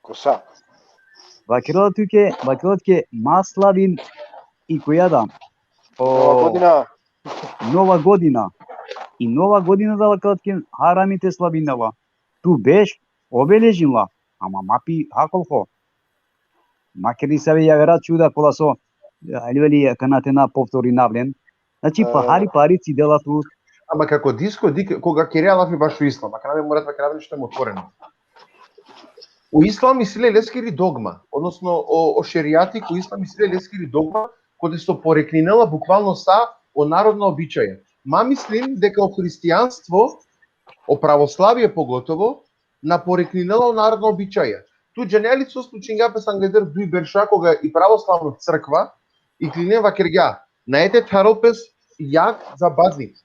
Коса. Вакерот ке маславин и којада. Нова година. И нова година да вакерот ке харамите славинава. Ту беш обележила, ама мапи хаколхо. Макери саве ја верат чуда кола со али вели канатена повтори навлен. Значи пахари парици делату. Ама како диско, кога кереа лафи баш у ислам, а канаве морат вака нешто е отворено. У ислам мисле лескери догма, односно о шеријати кој ислам мисле лескери догма, кој со порекнинела буквално са о народна обичаја. Ма мислим дека о христијанство, о православие поготово, на порекнинела о народна обичаја. Ту дженели со случања пес англедер дуи берша кога и православна црква и клинева кергја. Наете таролпес јак за бадник.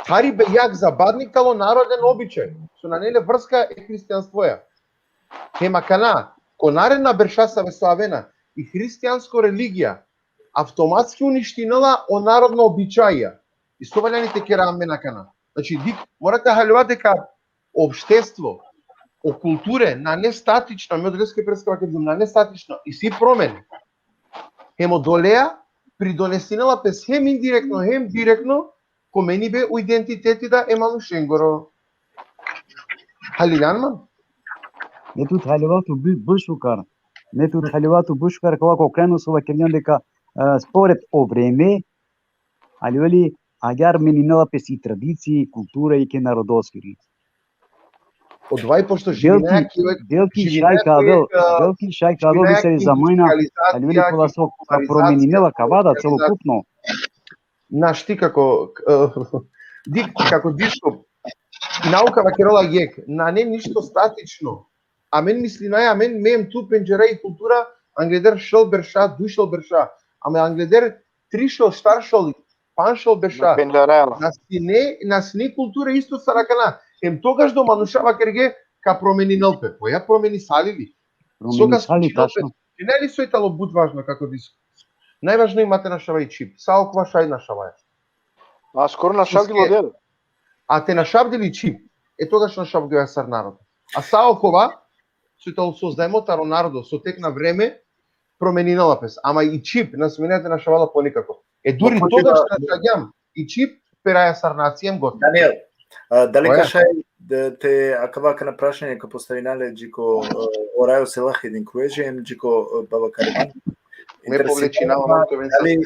Тари бе јак за бадник тало народен обичај. Со на неле врска е христијанствоја. Хема кана, ко наредна берша са веславена и христијанско религија, автоматски уништинела о народна обичаја. И совалјаните кераме на кана. Значи, морате халјува дека обштество, о културе на нестатична, ме одлеске прескава кадум, на нестатична и си промени. Хемо долеа, придонесинела пес хем индиректно, хем директно, ко мени бе у идентитети да емалу шенгоро. Халилјанман? Нету халјувату бушукар. Нету халјувату бушукар кога крenu со вакерјан дека според о време, али вели агар менинела пес и традиции, култура и ке народоскири. Од вај пошто живеа Делки шај кабел би се замајна, али вели кола со променинела кавада целокупно. Наш ти како дишко наука вакерола јек, на не ништо статично. А мен мисли наја, мен меем ту пенџера и култура, англедер шел берша, душел берша. Ама англедер тришел, штаршел, паншел берша. На сни култура исто саракана. Ем тогаш до манушава керге ка промени нелпе. Поја промени салили. Промени сали, тачно. Не ли сојтало бут важно како диско? Најважно имате нашава и чип. Саоква шај нашава е. А скоро нашавдило дел. А те нашавдили чип. Е тогаш нашавдило сар народ. А Саокова сојтало создајмо таро народо со тек на време променинала пес. Ама и чип на сменете нашавала поникако. Е дури тогаш нашаѓам и чип пераја сар нацијем готово. Даниел, дали кашај те акавака на прашање ко поставинале джико орајо се лах един круеже, джико баба Кариман. ме повлечи на оното венцаске.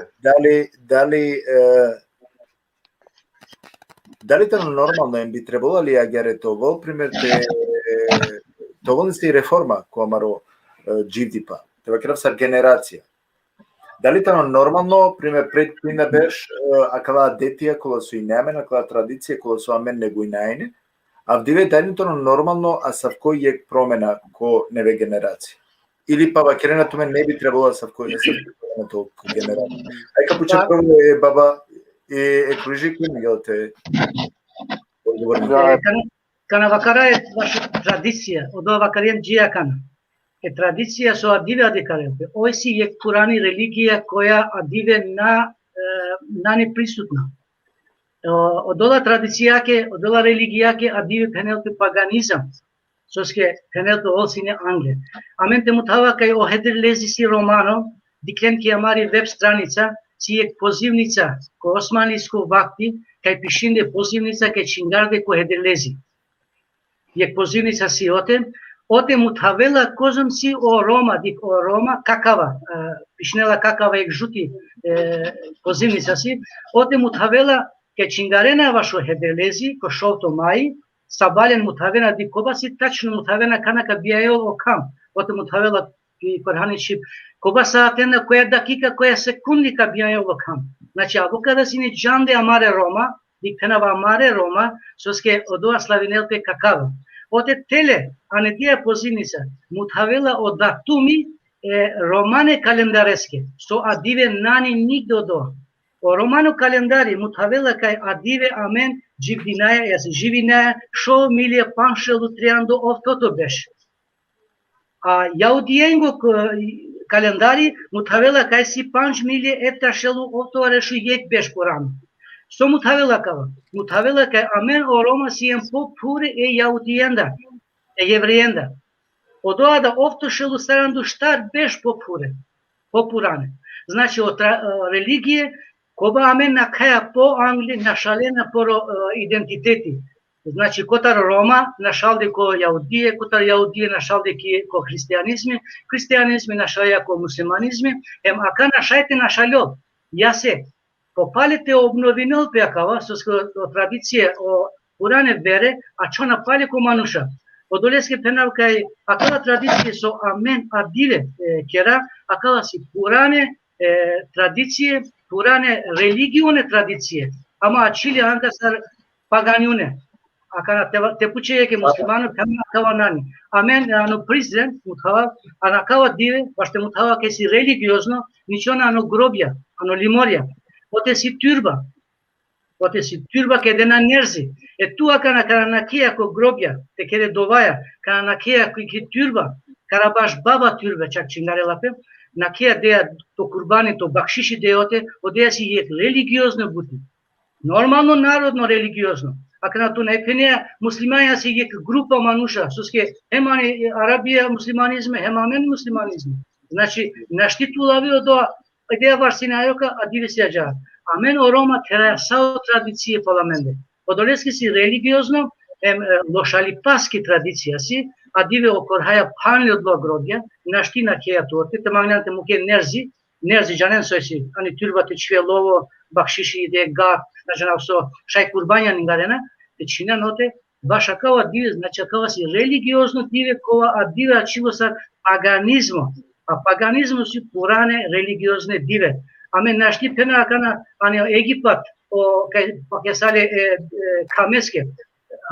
Дали тоа нормално им би требало ли агере тоа, пример тоа не се реформа која маро дживдипа, тоа кревсар генерација. Дали тоа нормално, пример пред не беш акала детија кола су и немена, акала традиција кола су амен него и најне, а вдиве дали тоа нормално, а са кој е промена ко неве генерација. Или па вакерена тоа не би требало да са кој не се на тоа генерација. Ајка поче прво е баба е кружи кој мигелте Кана вакара е ваша традиција, одова вакариен джијакана. Е традиција со адиве адекарелпе. Ој си е пурани религија која адиве на не присутна. Одола традицијаке, одола религијаке адиве пенелпе паганизам. Соске пенелпе олсине англе. Амен те мутава кај охедер лези си романо, диклен ки амари веб страница, си е позивница ко османлиско вакти, кај пишинде позивница кај чингарде ко хедерлези. Јек позивница си оте мутавела козом си о Рома, дик о Рома какава, пишнела какава ек жути позивница си, оте мутавела кај чингарена вашо хедерлези, ко шолто мај, сабален мутавена дик коба си тачно мутавена канака бијајо окам, оте мутавела и Корханичи коба саатена која дакика, која секундика бијајо окам. Значи, або да си не джанде амаре Рома, дикпенава амаре Рома, соске одоа славинелпе какава. Оте теле, а не тие позивница, мутавела од датуми романе календареске, со адиве нани нигде одоа. О романо календари мутавела кај адиве амен дживдинаја, јас живинаја, шо милија паншелу триандо овтото беше. А јаудиенго календари мутавела кај си панч милија ефташелу овтоа решу јек беш порано. Со мутавела кава? Мутавела кај амен о Рома си ем по пуре е јаудиенда, е јевреенда. Одоа да овтошелу саранду штар беш по пуре, по пуране. Значи од религија коба амен на каја по англи нашалена по идентитети. Значи котар Рома нашалде ко јаудие, котар јаудие нашалде ко христијанизми, христијанизми нашалја ко мусулманизми, ака нашајте нашалјот. Јасе попалите обновинел пеакава со традиција о уране вере, а чо напале ко мануша. Одолеске пенал кај акала традиција со амен адиле кера, акала си пуране традиција, пуране религионе традиција. Ама ачили анкасар пагањуне. Ака те пучеје ке муслимано кава нани. Амен ано президент мутава, а на кава диве, баште мутава ке си религиозно, ничо на ано гробја, ано лиморја. Оте си турба ке дена нерзи. Е туа кана накија ко гробја, те кеде доваја, кана накија ке турба, карабаш баба турба, чак чингарелапе, накија деја то курбани, то бакшиши деоте, одеја си ек религиозно бути. Нормално народно религиозно. А кана ту најпенеја муслимања си ек група мануша, соске хемани Арабија муслиманизме, хемамен муслиманизме. Значи, наштитулави одоа, идеја варсина јока, а диви се јаджа. Амен о Рома тераја сао традиција парламенде. Одолески си религиозно, лошалипаски традиција си, а диве окорхаја панли од гробја, наштина кеја туоте, те магнанте му ке нерзи джанен сој си, ани турбате чвелово, бакшиши иде гат, значи со шај курбања нингарена, те чина ноте, баш акава диве, значи акава си религиозно диве, кова а диве ачило са паганизмо, а паганизмо си пуране религиозне диве. Аме нашти пена акана, ани Египат, кај пакесале камеске,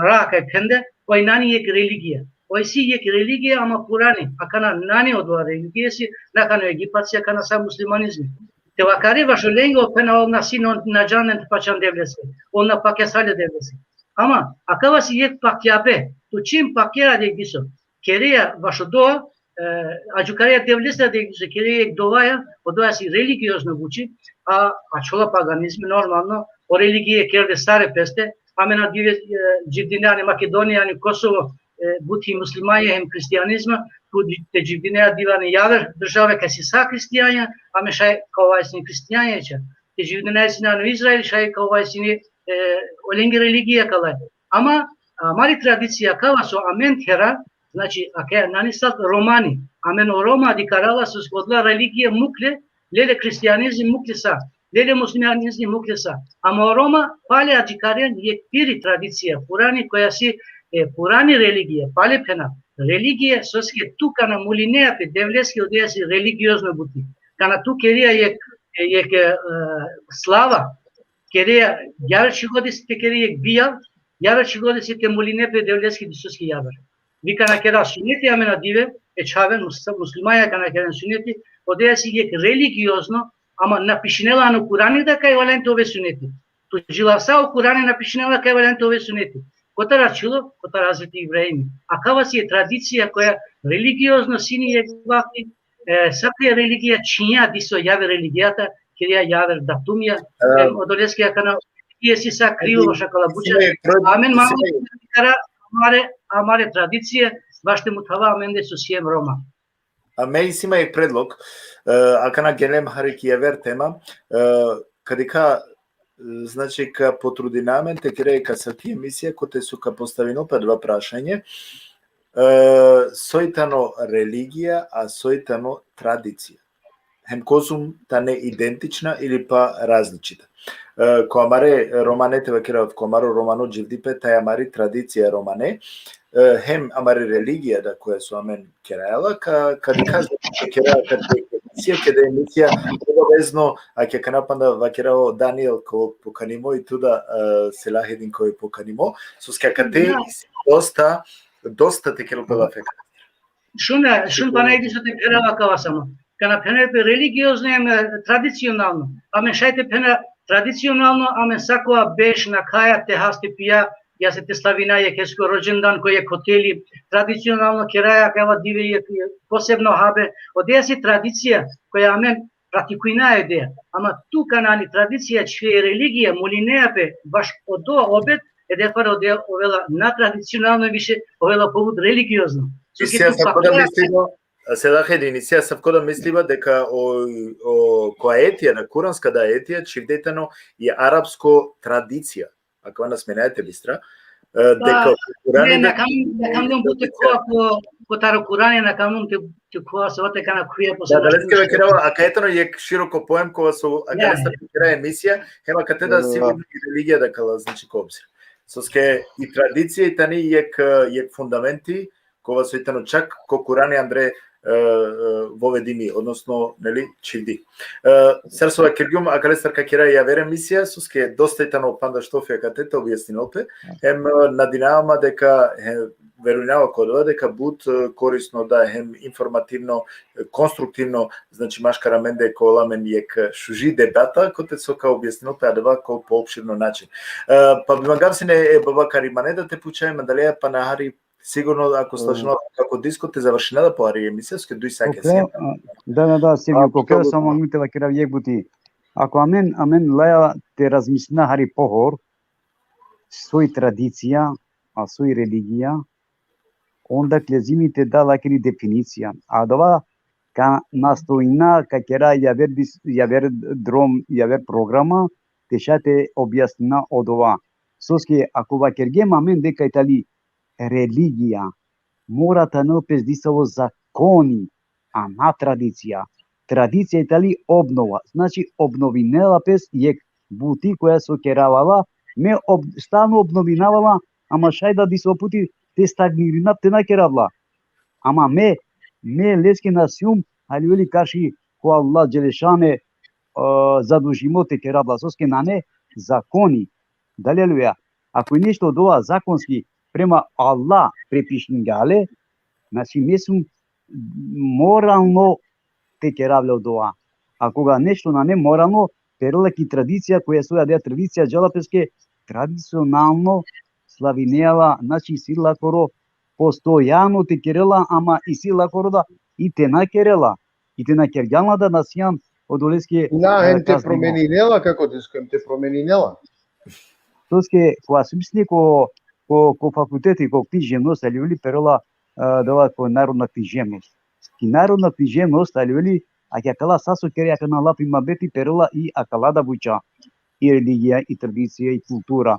ра кај пенде, ој нани ек религија. Ој си ек религија, ама пурани, акана нани одва религија си, накана Египат си, акана са муслиманизми. Те вакари вашо ленго пена ол на сино на джанен пачан девлесе, ол на пакесале девлесе. Ама, акава си ек пакјапе, ту чим пакјера дек дисо, кереја вашо доа, аџукарија девлесе дек дисо, кереја ек доваја, одоја си религиозно вучи, а чола паганизми нормално, о религија керде старе песте, аме на диве дживдинеани Македонија, ани Косово, бути муслимања, хем христијанизма, те дживдинеа дивани јавер државе кај си са христијања, аме шај као си христијања еча. Те дживдинеа си на Израел, шај као си оленги религија калај. Ама, мари традиција кава со амен тера, значи, аке нанисат романи, амен о Рома дикарала со сгодла религија мукле, lele cristianism muklisa, lele muslimanizm muklisa. Ama Roma pale acikaren yekbiri tradicija, purani koja si purani religije, pale pena. Religije soske tu kana mulinea pe devleski odjesi religiozno buti. Kana tu kerija jek slava, kerija yarışı godisi kerija jek bijav, yarışı godisi te muline pe devleski disoski javar. Vi kana kera sünneti amena dive, çaven muslimaya kana keren sünneti, odjesi jek religiozno, ama napišinela na Kurani da kaj valente ove sünneti. Tuđilasa u Kurani napišinela kaj valente ove sünneti. Kota račilo, kota Hazreti Ibrahim. A kavas je tradicija koja religiozno sini je vakti, svaka religija činja diso jave religijata, kirja javer datumija, odoleskija kana jesi sa krivo šakala buča. Amen malo kara amare tradicije, bašte mutava amen de su sijem Roma. Меис има и предлог, ака на гелем харикиевер тема, кадика значи ка потрудинаме те кире ка сати емисија коте су ка поставино па два прашање, сојтано религија, а сојтано традиција. Хем козум та не идентична или па различита. Коамаре романете вакира комаро романо дживдипе таја мари традиција романе, hem amare religija da koja su amen kerala kad kaže kerala kad je emisija obavezno a ke kanapanda vakirao Daniel ko pokanimo i tuda Selahedin koji pokanimo su skakate dosta te kelopela feka. Šun pa ne su te kerala kao samo. Kana pene pe religiozno tradicionalno. Amen šajte pene tradicionalno amen sakova beš na kaja te haste pija. Ja se te slavina je kesko rođendan koji je koteli tradicionalno keraja kava dive je posebno habe. Odea si tradicija koja amen pratikujna je. Ama tu kanani tradicija čije religija mulinea pe baš odo obet edefar odea ovela na tradicionalno više ovela povud religiozno. Селахедин, сега савко мислива дека која етија, на куранската етија, чивдетано е арапско традиција. Ако нас менаете бистра, дека Курани на камун буте ко таро Курани на камун те коа се оте кана куја по. Да, далеске векерава, а каетано е широко поем кога со ака ста пикера емисија, хема кате да сигурно и религија да кала значи ко обзир. Соске и традиција и тани ек фундаменти кога со итано чак ко Курани Андре воведими, односно, нели, чивди. Серсова Киргјум, а калестар какира ја вере мисија, суске доста итано панда штофија катета објаснинопе, хем надинавама дека верувнава кодова дека буд корисно да хем информативно, конструктивно, значи машкара менде коламен јек шужи дебата, коте сока објаснинопе, а дева ко поопширно начин. Па бимагав се не баба Каримане да те пучајме далеја па нахари сигурно ако слушнав како дискот е завршена да поари емисија, ске дуј саке се. Да, Силвио, кога само мите вакира јекбути. Ако амен леја те размислена хари похор, свој традиција, а свој религија, онда клезимите да лакери дефиниција. А дова ка настоина ка кера јавер дром, јавер програма, те шате објаснена од ова. Соске ако вакергем амен дека итали религија мора да не пездисаво закони, а на традиција. Традиција итали обнова. Значи обновинела пес јек бути која со керавала, ме стално обновинавала, ама шајда ди се опути те стагнирина те на керавла. Ама ме лески на сјум, али вели каши ко Аллах Джелешане задужимо те керавла. Соске на не закони. Дали луја? Ако нешто од ова законски према Аллах препишнгале, значи ме сум морално те керавле од ова. А кога нешто на не морално, перелаки традиција која соја деа традиција джалапеске традиционално славинеала, значи сила коро постојано те керела, ама и сила коро да и те на керела, и те на кергјална да насијан од олеске. На, те променинела како дискам те променинела. Тоске кога се мисли ко факултети, ко книжевност, али вели перела дава ко народна книжевност. И народна книжевност, али вели а ќе кала сасо керја на лапи мабети перела и акала да бујча и религија и традиција и култура.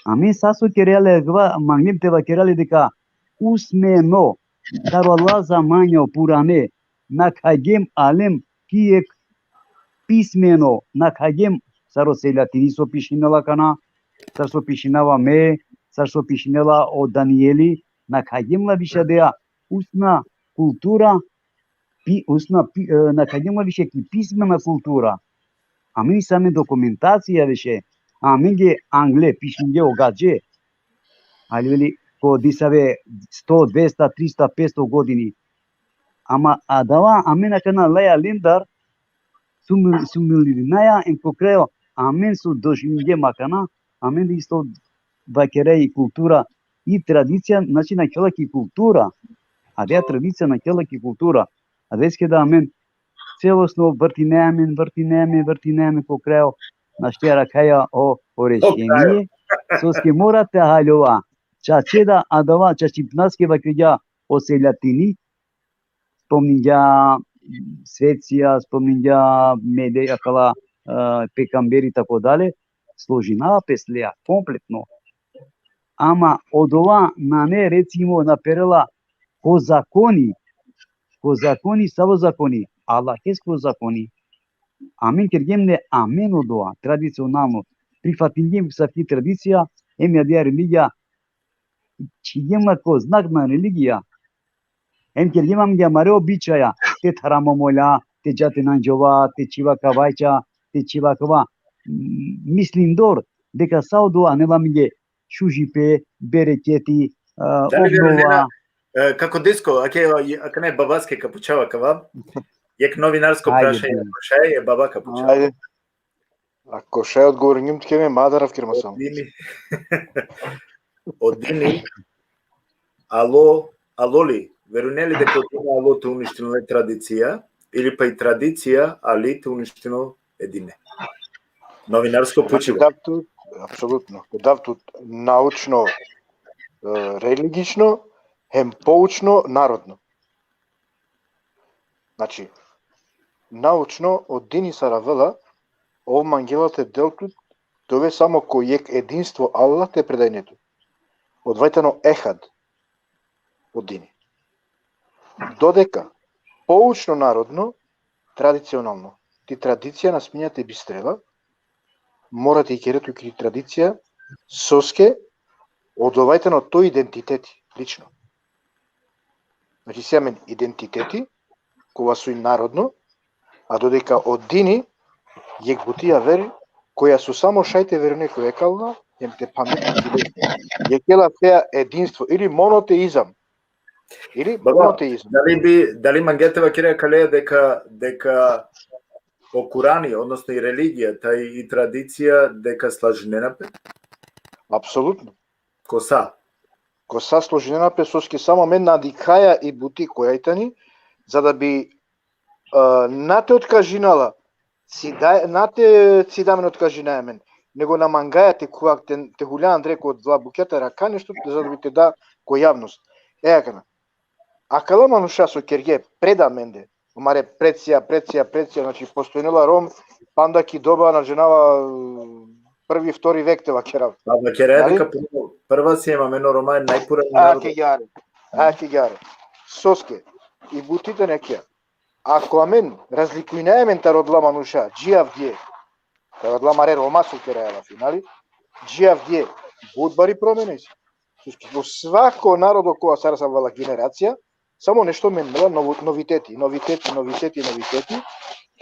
Ами сасо кереле гва магним те вакерали дека усмено карола за мањо пуране на кајгем алем киек писмено накаѓем саро селјатини со пишинела кана, сарсо пишинава ме, сарсо пишинела од Даниели, накаѓемла више деа устна култура, накаѓемла више ки писмена култура. Ами саме документација више, ами ге англе пишинге огадже, али вели ко дисаве 100, 200, 300, 500 години. Ама адава ами накана леја линдар, сумилинаја ен покрео, амен су дошинге макана, амен исто бакере и култура и традиција, значи на келак и култура. А деа традиција на келак и култура. А деске да амен целосно вртинеаме покрео на штија ракаја о решение. Соске морате халјова. Чачеда адава чачипнаске бакеја о селјатини, спомнинја Светција, спомнинја Медеја кала Пекамбери и тако дале, сложинава песлеја комплетно. Ама од ова на не рецимо наперела ко закони саво закони, Аллахеско закони. Амен кергемне амен од ова традиционално. Прифатингем саки традиција, емја деа религија, чигема ко знак на религија. Ем кергемам ја маре обичаја, те тарамомоля, те джате нанџова, те чива кавајча, те чива кава. Мислим дор, дека сао доа нема миѓе шужипе, берекети, обнова. Како диско, ака не бабаске капучава кава, јек новинарско прашање, кошај е баба капучава. Ајде. Ако ше одговори ним ткеме мадарав кирмасам. Одини, алоли, верунели дека одини ало те уништено е традиција, или па и традиција, али те уништено едине. Новинарско почиво. Апсолутно. Давтут научно, религично, хем поучно, народно. Значи, научно од Дини Саравела, ов мангелот е делтут, дове само кој ек единство Аллах те предајнето. Одвајтано ехад од Дини. Додека поучно народно, традиционално, ти традиција на смињате бистрева, морате и керето ки традиција соске одовајтано тој идентитети, лично. Значи семен идентитети, кога су и народно, а додека од Дини јек бутија вери, која су само шајте веруне кој екална, јем те паметни, јекела феа единство, или монотеизам. Или монотеизам. Дали мангетева киреја калеја дека о Курани, односно и религијата и традиција, дека слажненапе? Апсолутно. Коса сложненапе соске само мен надикаја и бути којајтани, за да би нате откажинала, нате си дамен откажинаја мен, него на мангајате која те хулјан дреко од два букета рака нешто, за да би те да кој јавност. Еакана. А кала мануша со керге преда менде, маре преција, значи постојнела Ром, пандаки доба на женава први, втори век те вакерав. Вакера дека прва си ема мено Рома е најпурен народ. Аке јаре. Соске и бутите некија. Ако амен разликујне мен тародла мануша, джиав дие. Тародла маре Рома со керајава финали. Джиав дие. Будбари променеј се. Соске во свако народо која сарасавала генерација, само нешто менела новитети.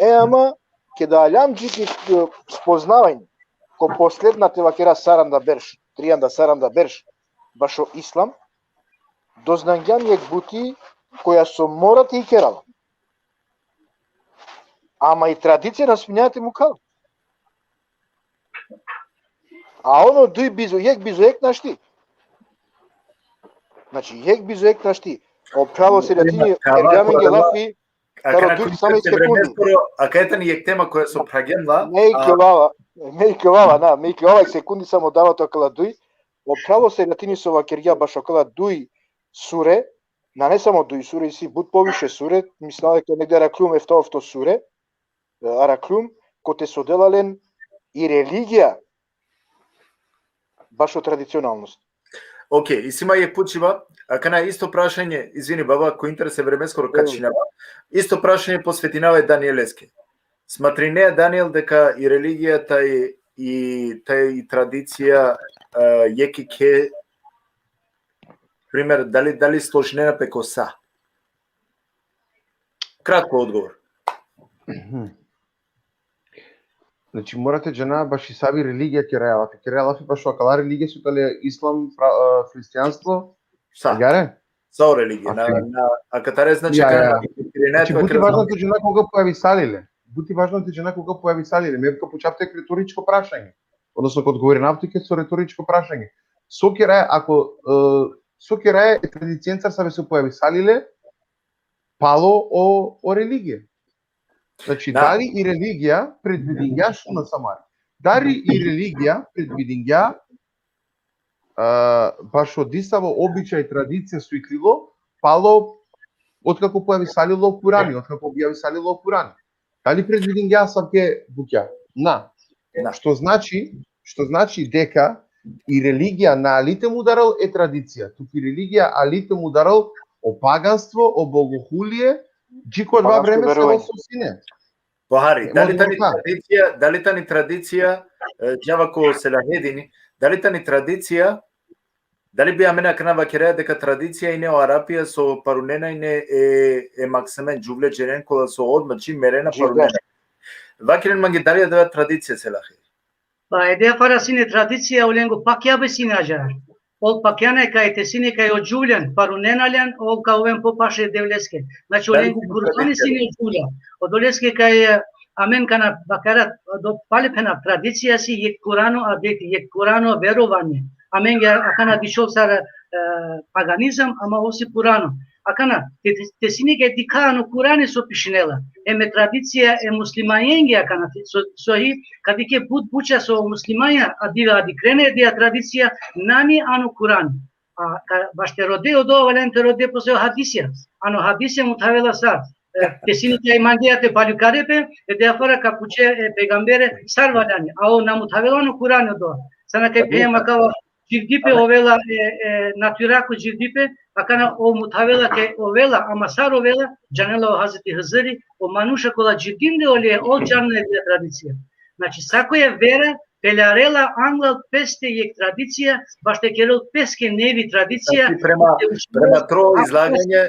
Ама ке да алјам джики спознавање ко последната вакера Саранда Берш, Тријанда Саранда Берш, башо ислам, дознангјам јек бути која со морате и керала. Ама и традиција на смињајате му кал. А оно дуј бизо ек нашти. Значи, ек бизо ек нашти. Оправо се латини, ергјамен ги лафи, таро само и секунди. А кајта ни ек тема која со прагемла? Мејке секунди само дава токала дуј. Оправо се латини со вакергја баш окала дуј суре, на не само дуј суре, и си буд повише суре, мислам дека негде Араклум ефтовто суре, Араклум, ко те соделален и религија, баш од традиционалност. Океј, и сима е почива, а кана исто прашање, извини баба, кој интерес е време скоро качинава. Исто прашање посветинава е Даниелеске. Сматри не Даниел дека и религијата и традиција јеки ке пример дали сложнена пе коса? Кратко одговор. Значи морате жена баш и саби религија ќе реалафи. Ќе реалафи баш акала религија со тале ислам, христијанство. Гаре? Са религија. А катаре значи Значи бути важната жена кога појави салиле. Бути важната жена кога појави салиле. Мевка почаптек риторичко прашање. Односно кога одговори наптике со риторичко прашање. Сокера ако Сокера е традицијенцар сабе се појави салиле пало о религија. Значи, дали и религија предвидинѓа што на Самари. Дали и религија предвидинѓа баш одисаво обичај, традиција, суикливо, пало откако појави салило Курани, откако објави салило Курани. Дали предвидинѓа сабке буќа? Што значи дека и религија на алите му ударал е традиција. Туку и религија алите му ударал о паганство, о богохулие, джико два време се ососине. Похари, дали тани традиција, џавако се лахедини, дали тани традиција, дали би амена канава кереја дека традиција и не о Арапија со парунена и не е максимен джувле джерен кола со одмачи мерена парунена. Вакирен манги дали да традиција се лахедини. Па едеја фарасине традиција оленго пак ја бесина аџар. Ол пак ја не кај тесине кај оджувлен, паруненален, ол кај овен попаше девлеске. Значи оленго курбани сине оджувлен. Одолеске кај амен кана бакарат до палепена традиција си јек Курано абети, јек Курано верување. Амен ја акана дишол сар паганизам, ама оси Курано. Акана тесине кај дикано Курани со пишинела. Еме традиција е муслимањенге акана со и каде ке буча со муслимања а ди крене дија традиција нани ано Куран. А баш те роде од овален те роде после хадисија. Ано хадисија му тавела сар. Тесине кај мандијате палюкарепе е деја фара капуче пегамбере сарваляни. А о наму тавела ано Куран од. Сана кај пеема кава Дживдипе овела натурако дживдипе, акана о мутавела ке овела, ама сар овела, джанела о Хазрети Хазари, о мануша кола дживдинде оле ол джанна е традиција. Значи, сакоја вера, пеларела англал песте јек традиција, баште керел песке неви традиција. Према тро излагање.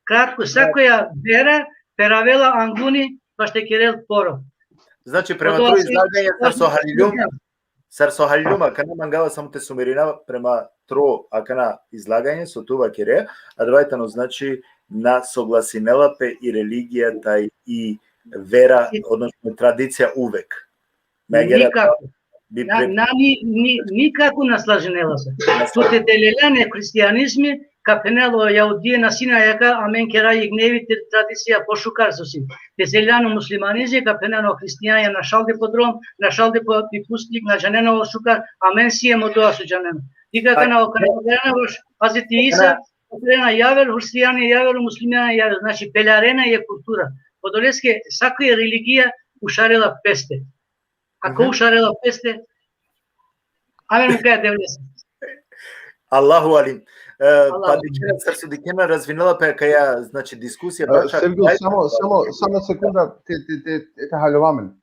Кратко, сакоја вера, перавела ангуни, баште керел поро. Значи, према тро излагање, Сар со халјума, кана мангава само те сумеринава према тро, акана излагање со това кере, а двајтано значи на согласинела пе и религијата и вера, односно традиција увек. Никако наслаженела се. Туте делеляне христијанизми, капенело јаудие на сина јака, амен кера и гневите традиција пошукар со си. Теселјано муслиманизме, капенело христијања на шалде подром, на шалде по пустик, на джанено шукар, амен си е модоа со джанено. Никака на окарена вош, Хазрети Иса, окарена јавер, христијани јавер, муслимани јавер, значи пеларена е култура. Подолеске, сакоја религија ушарела песте. Ако ушарела песте, амен му каја девлесе. Аллаху алим. Па дикена сар се дикена развинела па каја значи дискусија баша. Сергио, само секунда те халјовамен.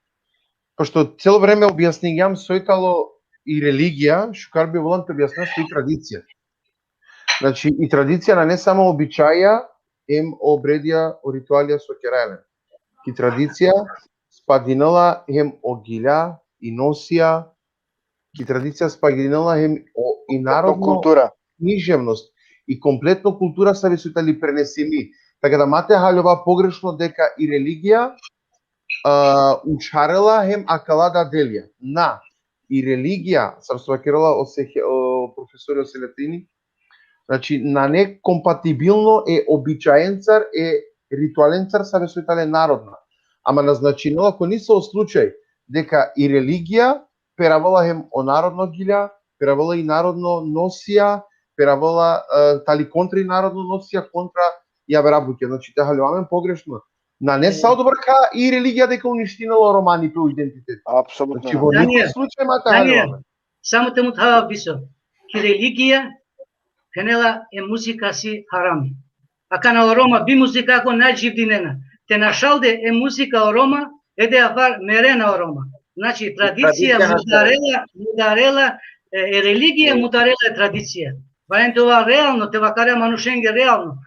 Пошто цело време објаснигам сојтало и религија, шукар би волам те објаснам со и традиција. Значи и традиција на не само обичаја, ем обредија, о ритуалија со керајлен. И традиција спагинала ем огилја и носија, и традиција спагинала ем и народно култура. Книжевност и комплетно култура са висутали пренесими. Така да мате халјова погрешно дека и религија учарела хем акалада делија. На и религија, сам свакирала о професори Оселетини, значи на не компатибилно е обичаенцар, е ритуаленцар са висутале народна. Ама назначено ако не се случај дека и религија перавала хем о народно гилја, перавала и народно носија, перавала тали контра и народно носија контра ја верабуќе. Значи те халјувамен погрешно. На не са одбрака и религија дека уништинала романи по идентитет. Апсолутно. Значи во никој случај мата халјувамен. Само те му тава бисо. religia, penela e muzika si harami. Akana o Roma bi muzika ko na živdinena. Te našalde e muzika o Roma, ede avar merena o Roma. Znači, tradicija mudarela e religija mudarela e tradicija. Вајан това реално, те вакарја манушенге реално.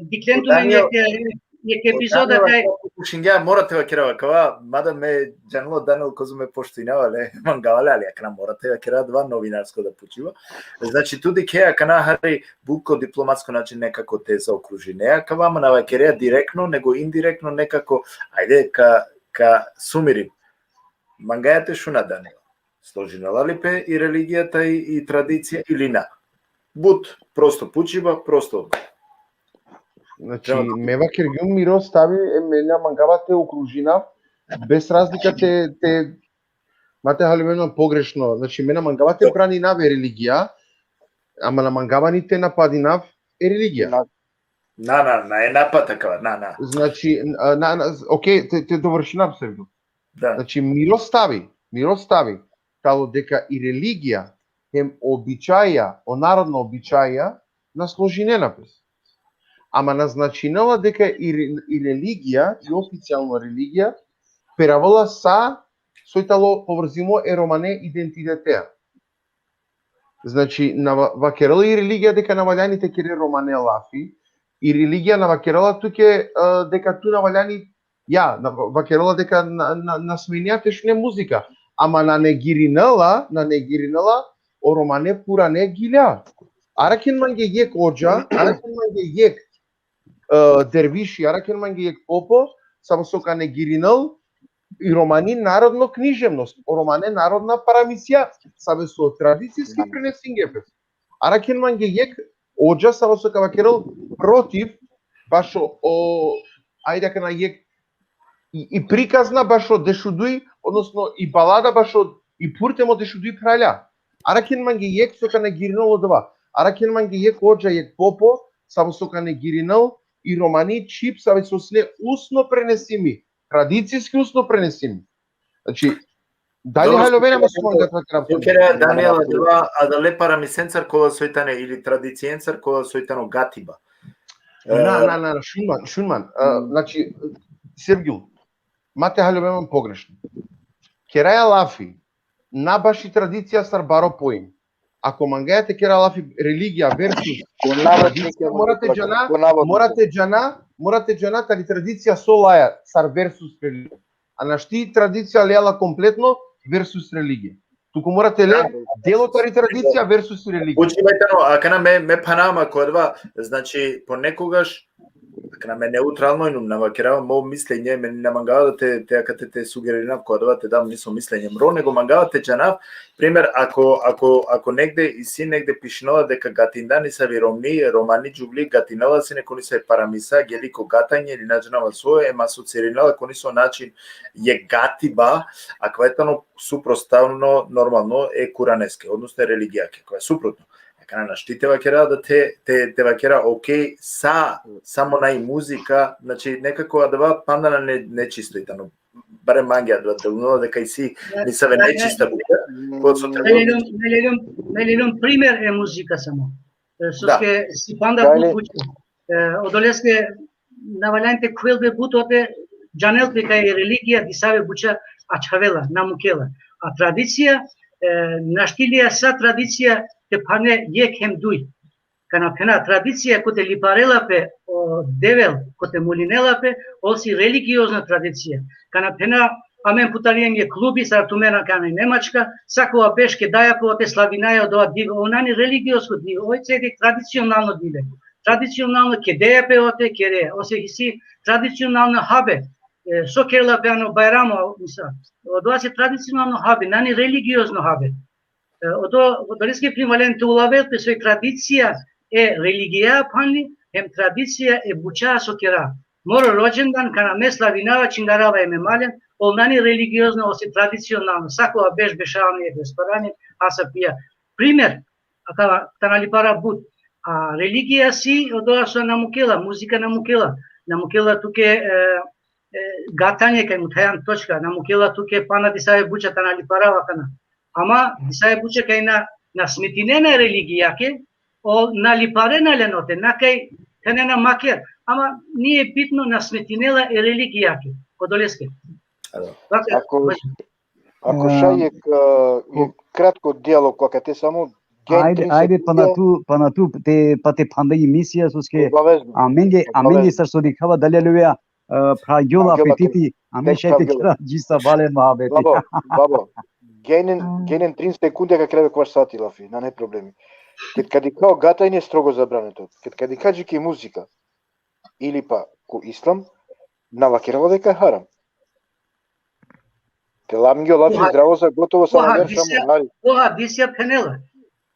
Диклентуме неке епизода кај... Пушингја морате вакера вакава, мада ме Джанло Данел козу ме поштинавале, мангавале, али акана морате вакера два новинарско да почива. Значи, туди кеја кана хари буко дипломатско начин некако те заокружи. Неа кавама на вакереја директно, него индиректно некако, ајде, ка сумирим. Мангајате шуна Данел. Сложинала ли пе и религијата и традиција или на? Бут, просто пучива, просто. Значи, мева кергјум миро стави мене мангава те окружина, без разлика те мате халимено погрешно. Значи, мене мангава те брани наве религија, ама на мангава ни те напади нав е религија. На е напад такава, на. Значи, окей, те доврши нам Сергио. Да. Значи, миро стави, као дека и религија хем обичаја, народна обичаја на сложинена пес. Ама назначинала дека и религија, и официјална религија, перавала сојтало поврзимо е романе идентитетеа. Значи, на вакерала и религија дека навалјаните кере романе лафи, и религија на вакерала туке дека ту навалјани, на вакерала дека на сменјате шне музика. Ама на негиринала, о романе пура не гиля. Аракен манге јек оджа, аракен манге јек дервиши, аракен манге јек попо, само сока негиринал и романи народно книжевност, о романе народна парамисија, сабе со традицијски пренесингепес. Аракен манге јек оджа, само сока вакерал против, башо ајде на јек и приказна башо дешудуи, односно и балада башо и пуртемо дешудуи краља. Аракен манге јек сока негиринал одва. Аракен манге јек оджа јек попо, само сока негиринал и романи чип сабе со сне усно пренесими, традицијски усно пренесими. Значи, дали халовена мо смонга така. Тукера Даниела дива адале парамисенцар кола сојтане или традицијенцар кола сојтано гатиба. Шунман. Значи, Сергил, мате халовена погрешно. Кераја лафи, набаши традиција сар баро поим. Ако мангајате кера лафи религија версус традиција, морате джана тали традиција со лаја сар версус религија. А нашти традиција леала комплетно версус религија. Туку морате делотари традиција версус религија. Учивајтано, акана ме панама кодва, значи понекогаш акана ме неутрално инум навакерава мо мислење, ме не мангава да те сугерирам кодва, те дам нисо мислење мро, него мангава те джанав, пример, ако негде и си негде пишнала дека гатиндани са виромни, романи джугли, гатинала си неко ни се парамиса, гелико гатање или наджанава своје, ема асоциринала кони со начин е гатиба, а кветано супроставно нормално е куранеске, односно е религијаке, која е супротно. Акана наштите вакера да те вакера окей, само на и музика, значи некако адава панда на нечистојтано. Барем мангија да делнува дека и си не се нечиста бука. Нелелум пример е музика само. Соске си панда буче. Одолеске навалјаните куелбе бутоте джанел дека е религија дисаве буча ачавела, намукела. А традиција наштилија са традиција те пане јек хем дуј. Кана пена традиција коте липарела пе девел, коте мулинела пе, оси религиозна традиција. Кана пена амен путаријанге клуби са тумена кана Немачка, сакова бешке даја по те славинаја од ова диве, онани религиозко диве, ој цеди традиционално диве. Традиционално кедеја пе оте кере, осе си традиционално хабе. Со керла пеано байрамо, од ова се традиционално хабе, нани религиозно хабе. Одолеске примален улавел пе свој традиција е религија панли, ем традиција е бучаа со кера. Моро роđендан кана ме славинава чингарава е мемален, олнани религиозно оси традиционално, сакова бешаване е безпаране, аса пија. Пример, ака танали пара бут, а религија си одоа со намукела, музика намукела. Намукела туке гатање кај мутајан точка, намукела туке пана дисаве буча танали парава кана. Ама дисаве буча кај на na smitinena religija ke, o na liparena lenote, na kaj tenena maker. Ама nije je bitno na smetinela e religija ke, Kodolески. Ако шајек кратко диалог која те само Ajde pa na tu te pandai misia suske amenge sar sodikava daleluvea pragiola apetiti ame shete kira jisa vale mahabeti. Бабо, генен 30 секунди ка креве која сати лафи, на не проблеми. Кади као гатајне е строго забрането. Кади кажи ки музика или па ко ислам, на вакерава дека харам. Те ламгио лафи здраво за готово само вершам хари. Oha bisya penela.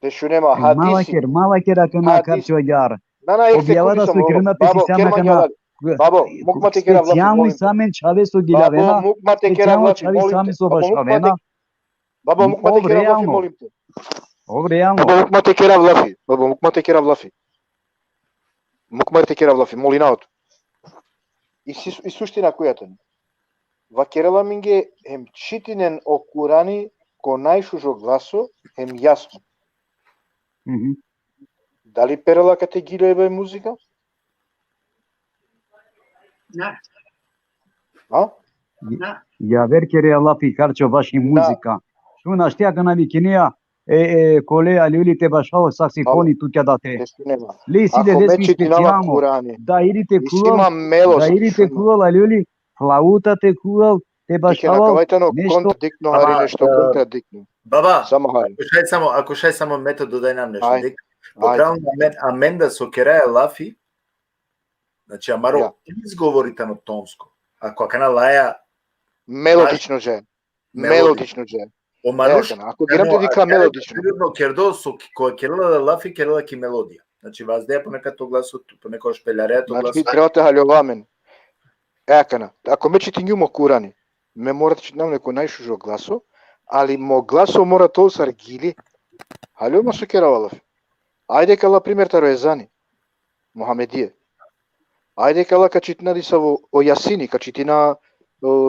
Те шу нема хадиси. Malakir akana karcho yar. На Objavada su igrana pesisama kana. Бабо, мукмате кера влафи. Specijalno samen chavesu gilavena. Specijalno chavi sami su bašavena. Бабо, мукмате кера влафи, молим те. Ovo realno. Бабо, мукмате кера влафи. Бабо, мукмате кера влафи. Мукмате кера влафи, молинаото. И суштина којата ни. Вакерела минге хем читинен о Курани ко најшужо гласо хем јасно. Дали перела кате гилеба музика? Na. А? Ja verkere lafi karcho bashi muzika. Shuna shtia kana bikinia kole aliuli te bashao saxifoni tu date. Lisi de desmi specijalno. Da irite kuval aliuli flauta te kuval te bashao nešto kontradikno. Baba, ако шај само метод додај нам нешто. Буквално аменда со кераја лафи, значи амаро изговорите на тонско. Ако акана лаја мелодично же. Мелодично же. Омаруш, ако гирам те дика мелодично. Природно кердо со која керела лафи керела ки мелодија. Значи ваздеја понекад гласот, понекогаш пелареато гласот. Значи требате халјовамен. Екана, ако ме чити њумо Курани, ме морате читнам некој најшужо гласо, али мо гласо мора тоа саргили. Халјома со керава лафи. Ајде кала пример таро езани. Мохамедие. Ајде кала ка читна диса во Јасини, ка читина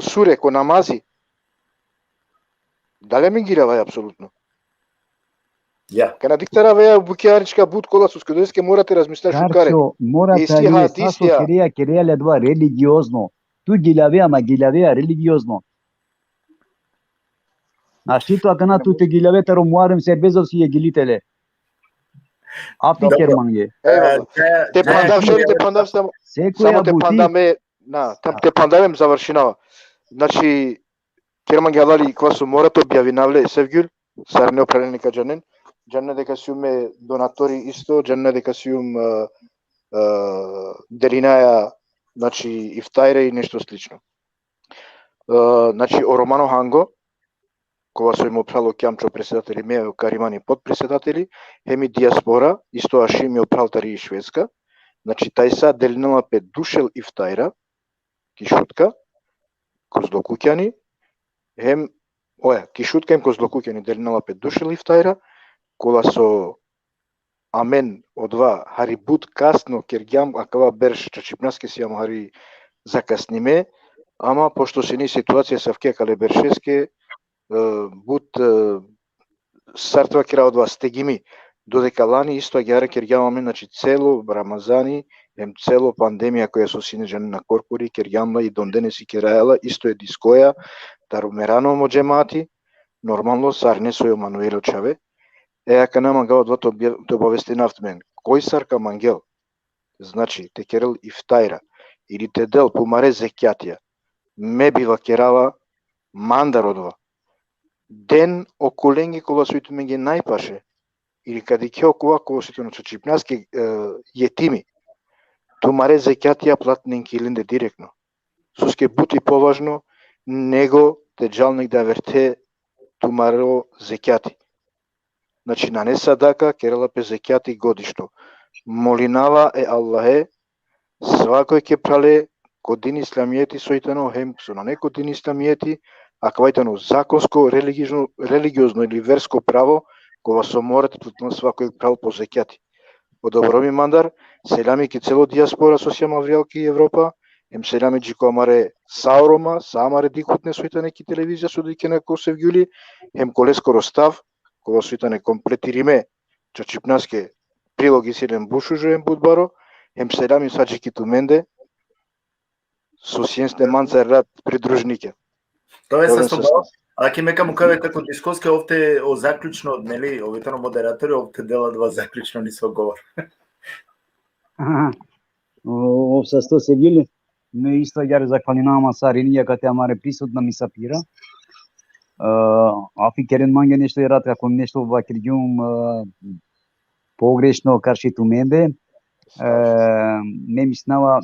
суре ко намази. Дале ми гирава апсолутно. Ja. Ка на диктара веја букјаричка бут кола со скодеске морате размислаш шукаре. Morate ali saso queria levar religiozno. Tu gilavea ma gilavea religiozno. Ashito akana tu te gilaveta ro muarem serbezov si je gilitele. Api kermange. Те пандав само те пандаме, те пандавем завршинава. Значи керманге алали класо морато објави навле Севгюл, сарне определени каджанен. Джанне дека сиуме донатори исто, джанне дека сиум деринаја, значи ифтајре и нешто слично. Значи о Романо Ханго, кога со им опрало Кјамчо председатели, Мејо Каримани подпредседатели, хеми диаспора, исто Ашим опралтари и Шведска, значи тај са делинала пет душел ифтајра, кишутка, коздокуќани, хем, кишутка им коздокуќани делинала пет душел ифтајра, кола со амен одва харибут касно кергјам акава берш чачипнаске си ам хари закасниме, ама пошто се ни ситуација савке кале бершеске бут сартва кера одва стегими додека лани исто агјаре кергјамаме, значи цело Рамазани, ем цело пандемија која со синеџани на корпори кергјамла и дондене си керајала, исто е дискоја, тарумерано моџемати, нормално сарне со Емануело Чаве. Ака на мангал двото обавести нафтмен. Кој сарка мангел? Значи, те керел ифтајра или те дел помаре зекјатија. Ме бива керава мандар одва. Ден околенги кога сојте ме ги најпаше или каде ќе окова кога сојте на чипнаски јетими. Тумаре зекјатија платнен килинде директно. Суске бути поважно него те джалник да верте тумаро зекјати. Значи на не садака керела пе зекјати годишно. Молинава е Аллахе, свакој ке прале години исламијети сојтано хем со на некој дин исламијети, а квајтано законско, религиозно или верско право, кога со морате на свакој прал по зекјати. По доброми мандар, селами ке цело диаспора со Мавријалки и Европа, ем селами джико амаре саурома, самаре дикутне сојтане ки телевизија со дике на Косев Гјули, ем колескоро став, кога свитане комплетириме чачипнаске прилоги сиден бушужуем будбаро, ем селами саджики туменде, со сиенсте манцер рад придружнике. Тоа е састо. А ке мека му каве како дискусија овде о заклучно, нели, овите модератори овде делат два заклучно ни со говор. Овсасто Sevgili, मैं इस तरह zakvalinama sariniya kate हमारे присутна misafira. Afi keren mange nešto je rad kako nešto vakirjum pogrešno karšitu mende. Ne misnava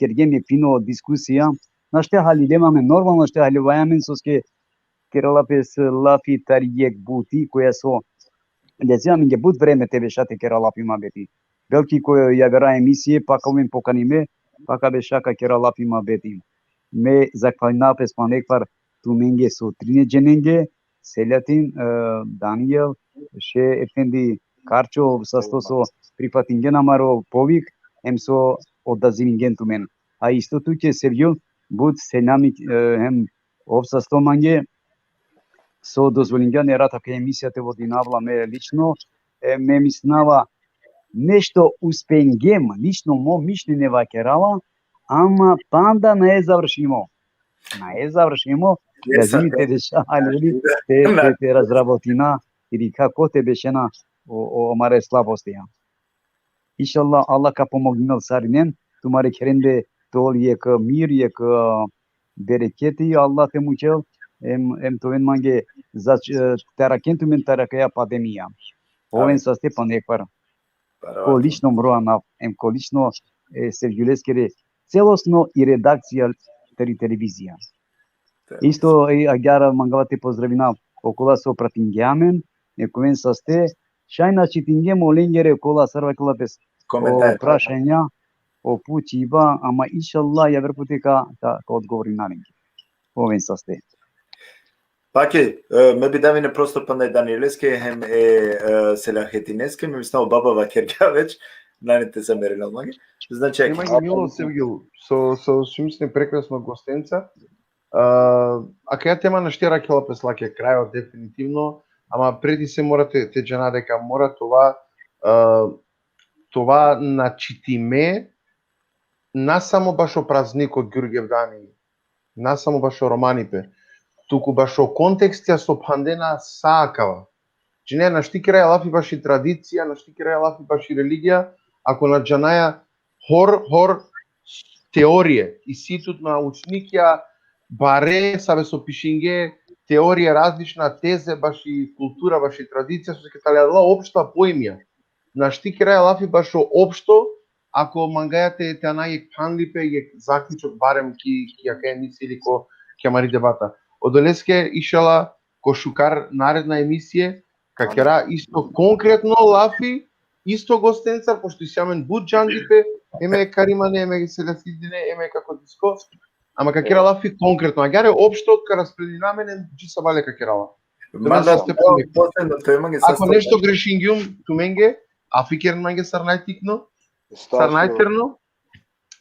kergem je pino diskusija. Na što halilema normalno što halivajamen soske Kerala pes lafi tarijek buti koja so lezia minge but vreme tebe šate Kerala pima beti. Belki koja javera emisije pa kao pokanime pa kabe šaka Kerala pima beti. Me zakvalina pes panekvar tu minge so trine jenenge Selatin Daniel she efendi Karcho sastoso pripatingen amaro povik emso odazingen tu men. A isto tu ke Sergio but senami hem ovsasto mange со дозволинѓа рата кај емисијата во Динавла ме лично ме миснава нешто успенгем, лично мо мишлене вакерала, ама панда не е завршимо. Не е завршимо, разумите деша, али те разработина или како те бешена о маре слабостија. Иншалла Аллах ка помогнал саринен, тумаре керенде тол ек мир, ек берекети, Аллах те мучел em toven mange za terakentu men terakaya pandemija. Oven sa Stepan Ekvar. Колично мроана, колично Сергиулескере целосно и редакција телевизија. Исто агара мангавате поздравина окола со пратингјамен, ековен са сте, шајна читингем оленгере окола сарвакла без прашања, о путиба, ама иншалла ја верпутека да одговори на ненги. Овен са сте. Паке, ме би давине простор па на Даниелеске, хем Селахетинеске, ме мислам баба Вакергавеч, наните замерено маги. Значи, нема ги мило Севгил, со сумисне прекрасно гостенца. А каја тема на штера ќе лапеслаке крајот дефинитивно, ама преди се морате те джана дека мора това начитиме на само баш о празникот Ѓурѓев дани, на само баш о романипе. Туку баш о контекстија со пандена саакава. Че не на штикера лафи баш и традиција, на штикера лафи баш и религија, ако на джанаја хор теорија и ситут на учникија баре сабе со пишинге теорија различна тезе баш и култура баш и традиција со секреталија општа поимја. На штикера лафи баш о општо, ако мангајате те анајек панлипе и заклучок барем ки ја кај емисија или ко ќе мари дебата. Одолеске ишала ко шукар наредна емисија, какера исто конкретно лафи, исто гостенца, пошто исјамен буд джандипе, еме каримане, еме селесидине, еме како диско, ама какера лафи конкретно, агаре општо од распрединаменен джиса бале какерала. Ако нешто грешингјум туменге, афикерн манге сарнајтикно, сарнајтерно,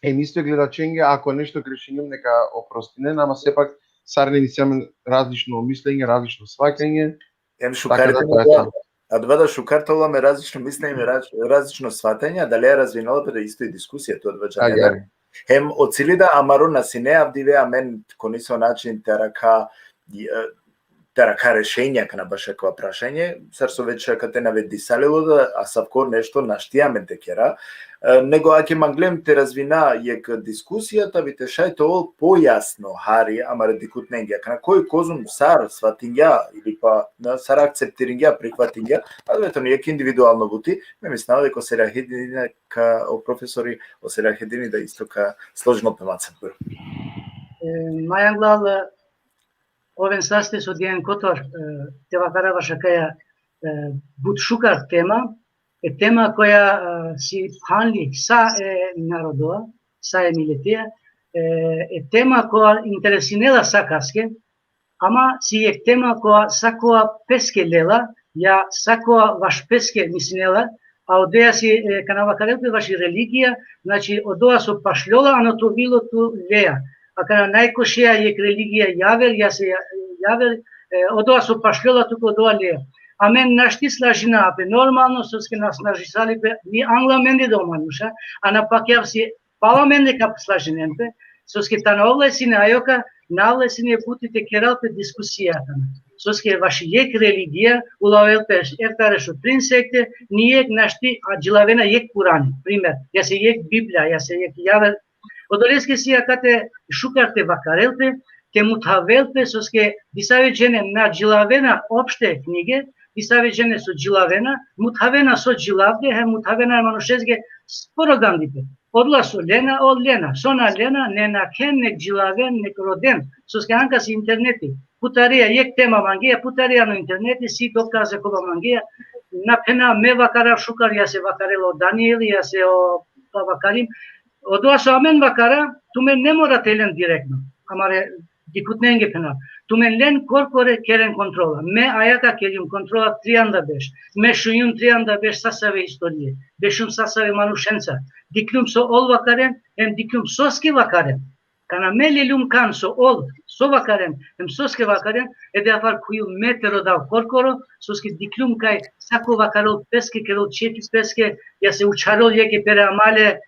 емисто гледаченге, ако нешто грешингјум нека опростинен, ама сепак сарне мислиме различно мислење, различно сваќање. Ем шукарите, а два да шукартола ме различно мислење, различно сваќање, дали е развинала да исто и дискусија тоа двајца. Ем оцилида амаро на сине авдиве амен конисо начин терака решења кана баш еква прашање, сар со вече кате наведи салило да а савкор нешто наштијамен текера, него аке манглем те развина јек дискусијата вите шајто ол појасно хари амаре дикутненгја, кана кој козум сар сватингја или па сар акцептирингја, прихватингја, а вето не јек индивидуално бути, ме мислам дека Селахедини ка о професори о Селахедини да исто ка сложно пемаца. Мајанглал овен састе со Дијан Котор те вакараваша каја бутшукар тема, е тема која си панли са е народоа, са е милетија, е тема која интересинела сакаске, ама си е тема која сакоа песке лела, ја сакоа ваш песке мисинела, а одеја си канавакарелпе ваши религија, значи одоа со пашлјола, а на то вилото леја. А кана најкошија ек религија јавел, ја се јавел, одоа со пашлјола, туку одоа леја. Амен нашти слажина, пе нормално со ке нас нажисали пе ни англаменде домануша, а на пакјавси паламенде кап слажиненте, со ке тановлесине ајока, навлесине путите кералпе дискусијата. Со ке ваши јек религија, улавелпе ефтарешо принсекте, ни јек нашти, а джилавена јек Курани, пример, ја се јек Библија, ја се јек јавел. Одолеске си јакате шукарте вакарелпе, ке мутавелпе со ке дисавеđене на джилавена опште книге, дисавеđене со джилавена, мутавена со джилавде, мутавена манушезге спорогандипе. Одла со Лена, од Лена, со на Лена, не на кен, нек джилавен, нек роден, со ке анка си интернети. Путарија јек тема мангија, путарија на интернети си доказа коба мангија, на пена ме вакарав шукар, ја се вакарел од Даниели, ја се вакарим. Одла со амен вакара, туме не мора телен директно, амаре дикутненге пена. Тумен лен коркоре керен контрола. Ме ајака керим контрола тријанда беш. Ме шујун тријанда беш сасаве историја. Бешум сасаве манушенца. Диклум со ол вакарен, диклум соске вакарен. Кана ме лелум кан со ол, со вакарен, соске вакарен, де афар кују метеро дав коркоро, соске диклум кај сако вакарол песке, керол чети песке, ја се учарол јеке пере амале,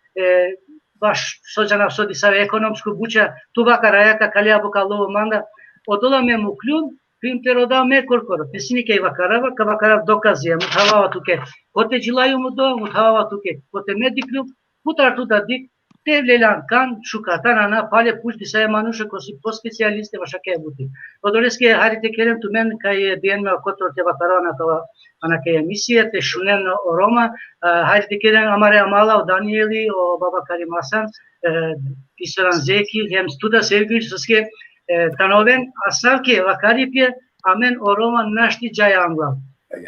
баш соđana соди са економско буча, тува карајака калија бокалово манда, одола ме муклюн, примтеро да ме коркоро, песинике и вакарава, ка вакарав доказија, мутавава туке, коте джилају му до, мутавава туке, коте ме диклюм, путар туда дик, те влелан кан, шукатана на пале пушти са мануша коси по специјалисте ваша ке бути. Одолеске харите керем ту мен кај биен ме котор те вакарава на това, ана ке емисија, те шунен о Рома, харите керем амаре амала о Даниели, о Баба Карим Асан, Исоран Зеки, хем студа Севгич, соске тановен, а савке вакарипе, амен о Рома нашти джаја англав.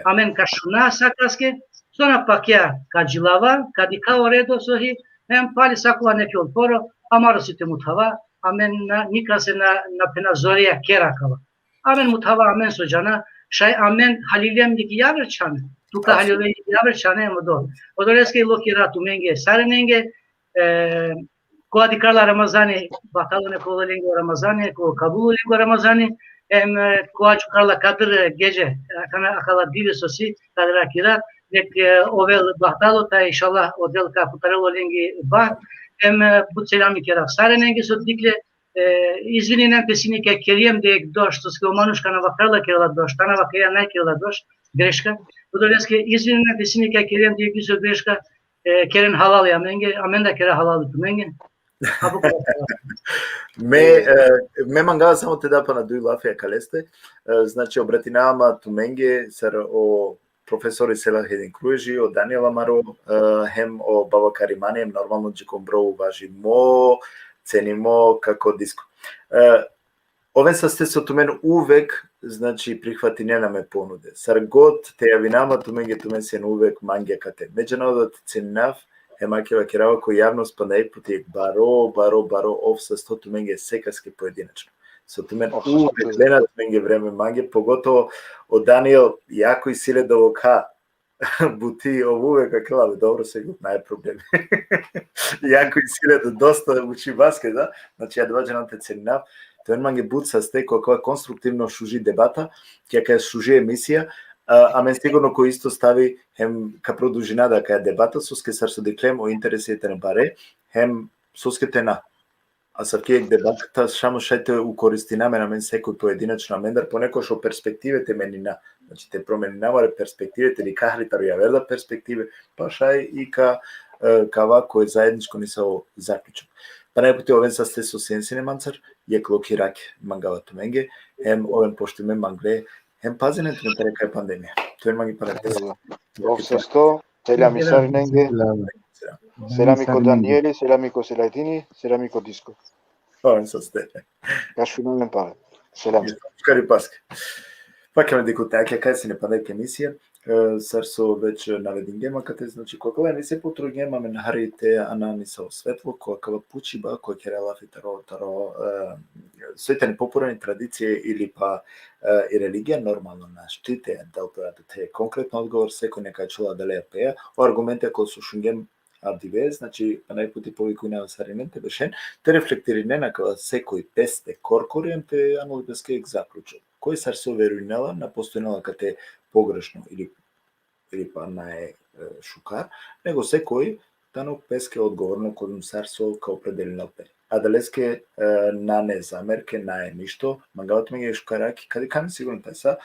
Амен кашуна сакаске, сона пакја каджилава, кадика оредо сохи, пали сакува неке отпоро, амаро сите мутава, амен ника се на пена зорија керакава. Амен мутава, амен соđана, шај амен халилем ники јаверчане, тука халилем ники јаверчане емодо. Одолеске локира туменге сарененге, која дикарла Рамазани, баталоне кололенго Рамазани, која кабулоленго Рамазани, која чукарла кадр геже, акала диве соси, кадра кира, нек овел бахтало та иншаллах оделка путарело ленги бах буцелами кера сарененги со дикле извиненен песинике керием дек дош со ске оманушка на вакарла керла дош тана вакарја нај керла дош грешка удолеске извиненен песинике керием дек со грешка керен халал ја менге аменда кера халал туменге ме мангава само те да па на дуј лафија калесте значи обратинавама туменге сар о професори Селахедин Круежи, о Даниела Маро, хем о Баба Каримани, нормално джеком броу важимо, ценимо како диско. Овен састе со тумен увек, значи прихвати не наме понуде. Сар год те јавинама тумен сен увек мангија кате. Меѓународот ценинав, емакева керава кој јавност па нај пути баро, ов са 100 туменге секаски поединечно. Со тумен увек ленат менге време манге, поготово од Даниел јако и Силедово ка бути овувек акелаве, добро се го нај проблеми. Јако и Силедо доста учи баскет, да? Значи ја доваѓа на те ценинав, тој манге буца стеко која конструктивно шужи дебата, ќе кај шужи емисија, а мен сигурно кој исто стави хем ка продолжина да кај дебата со ке сар со деклем о интересите на баре, хем со ке тена. А са кејек дебатата само шајте укористинаме на мен секој поединечно амендар, понекош о перспективите менина, значи те променинаваре перспективите, или кахритар јаверда перспективе, па шај и ка кој заедничко ни са о заклучок. Па најпути овен са сте со сенсине манцар, јек локирак мангава туменге, хем овен пошто мен мангле, хем пазенето не трека е пандемија. Тој манги паратез. Ов се 100, телја мисариненге, Selamiko Danieli, Selamiko Selaitini, Selamiko Disco. Овен са сте. Кашо намен пале. Селам. Кари паски. Па ке ме дикутеаке, кај си не падајке емисија, сар со веќе наведен гемакате, значи кога не се потругема мен харите анани со светло, кога пучиба, кој ке релафи таро соите непопуларни традиции или па и религија нормално на штите, дал тоа те конкретно одговор секој нека чула дали ја пеја, о аргументе кој со шунгем ардиве, значи па најпути повикуј на саременте бешен, те рефлектири не на кога секој песте коркорием те аналитеске заклучок. кој сар се верујнела на постојнала кате погрешно или па нај шукар, него секој тану песке одговорно кодум сар со ка определено пе. А далеске на не замерке, на е ништо, мангават ме ги шукараки, каде кам сигурно тај са,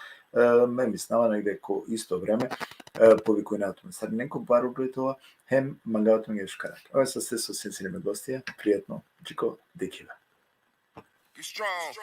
ме мислава негде ко исто време, повикувањето на сар неко бару број тоа, хем мангават ме ги шукараки. Ова са се со сенсиниме гостија, пријатно, Джико Декива. Be strong.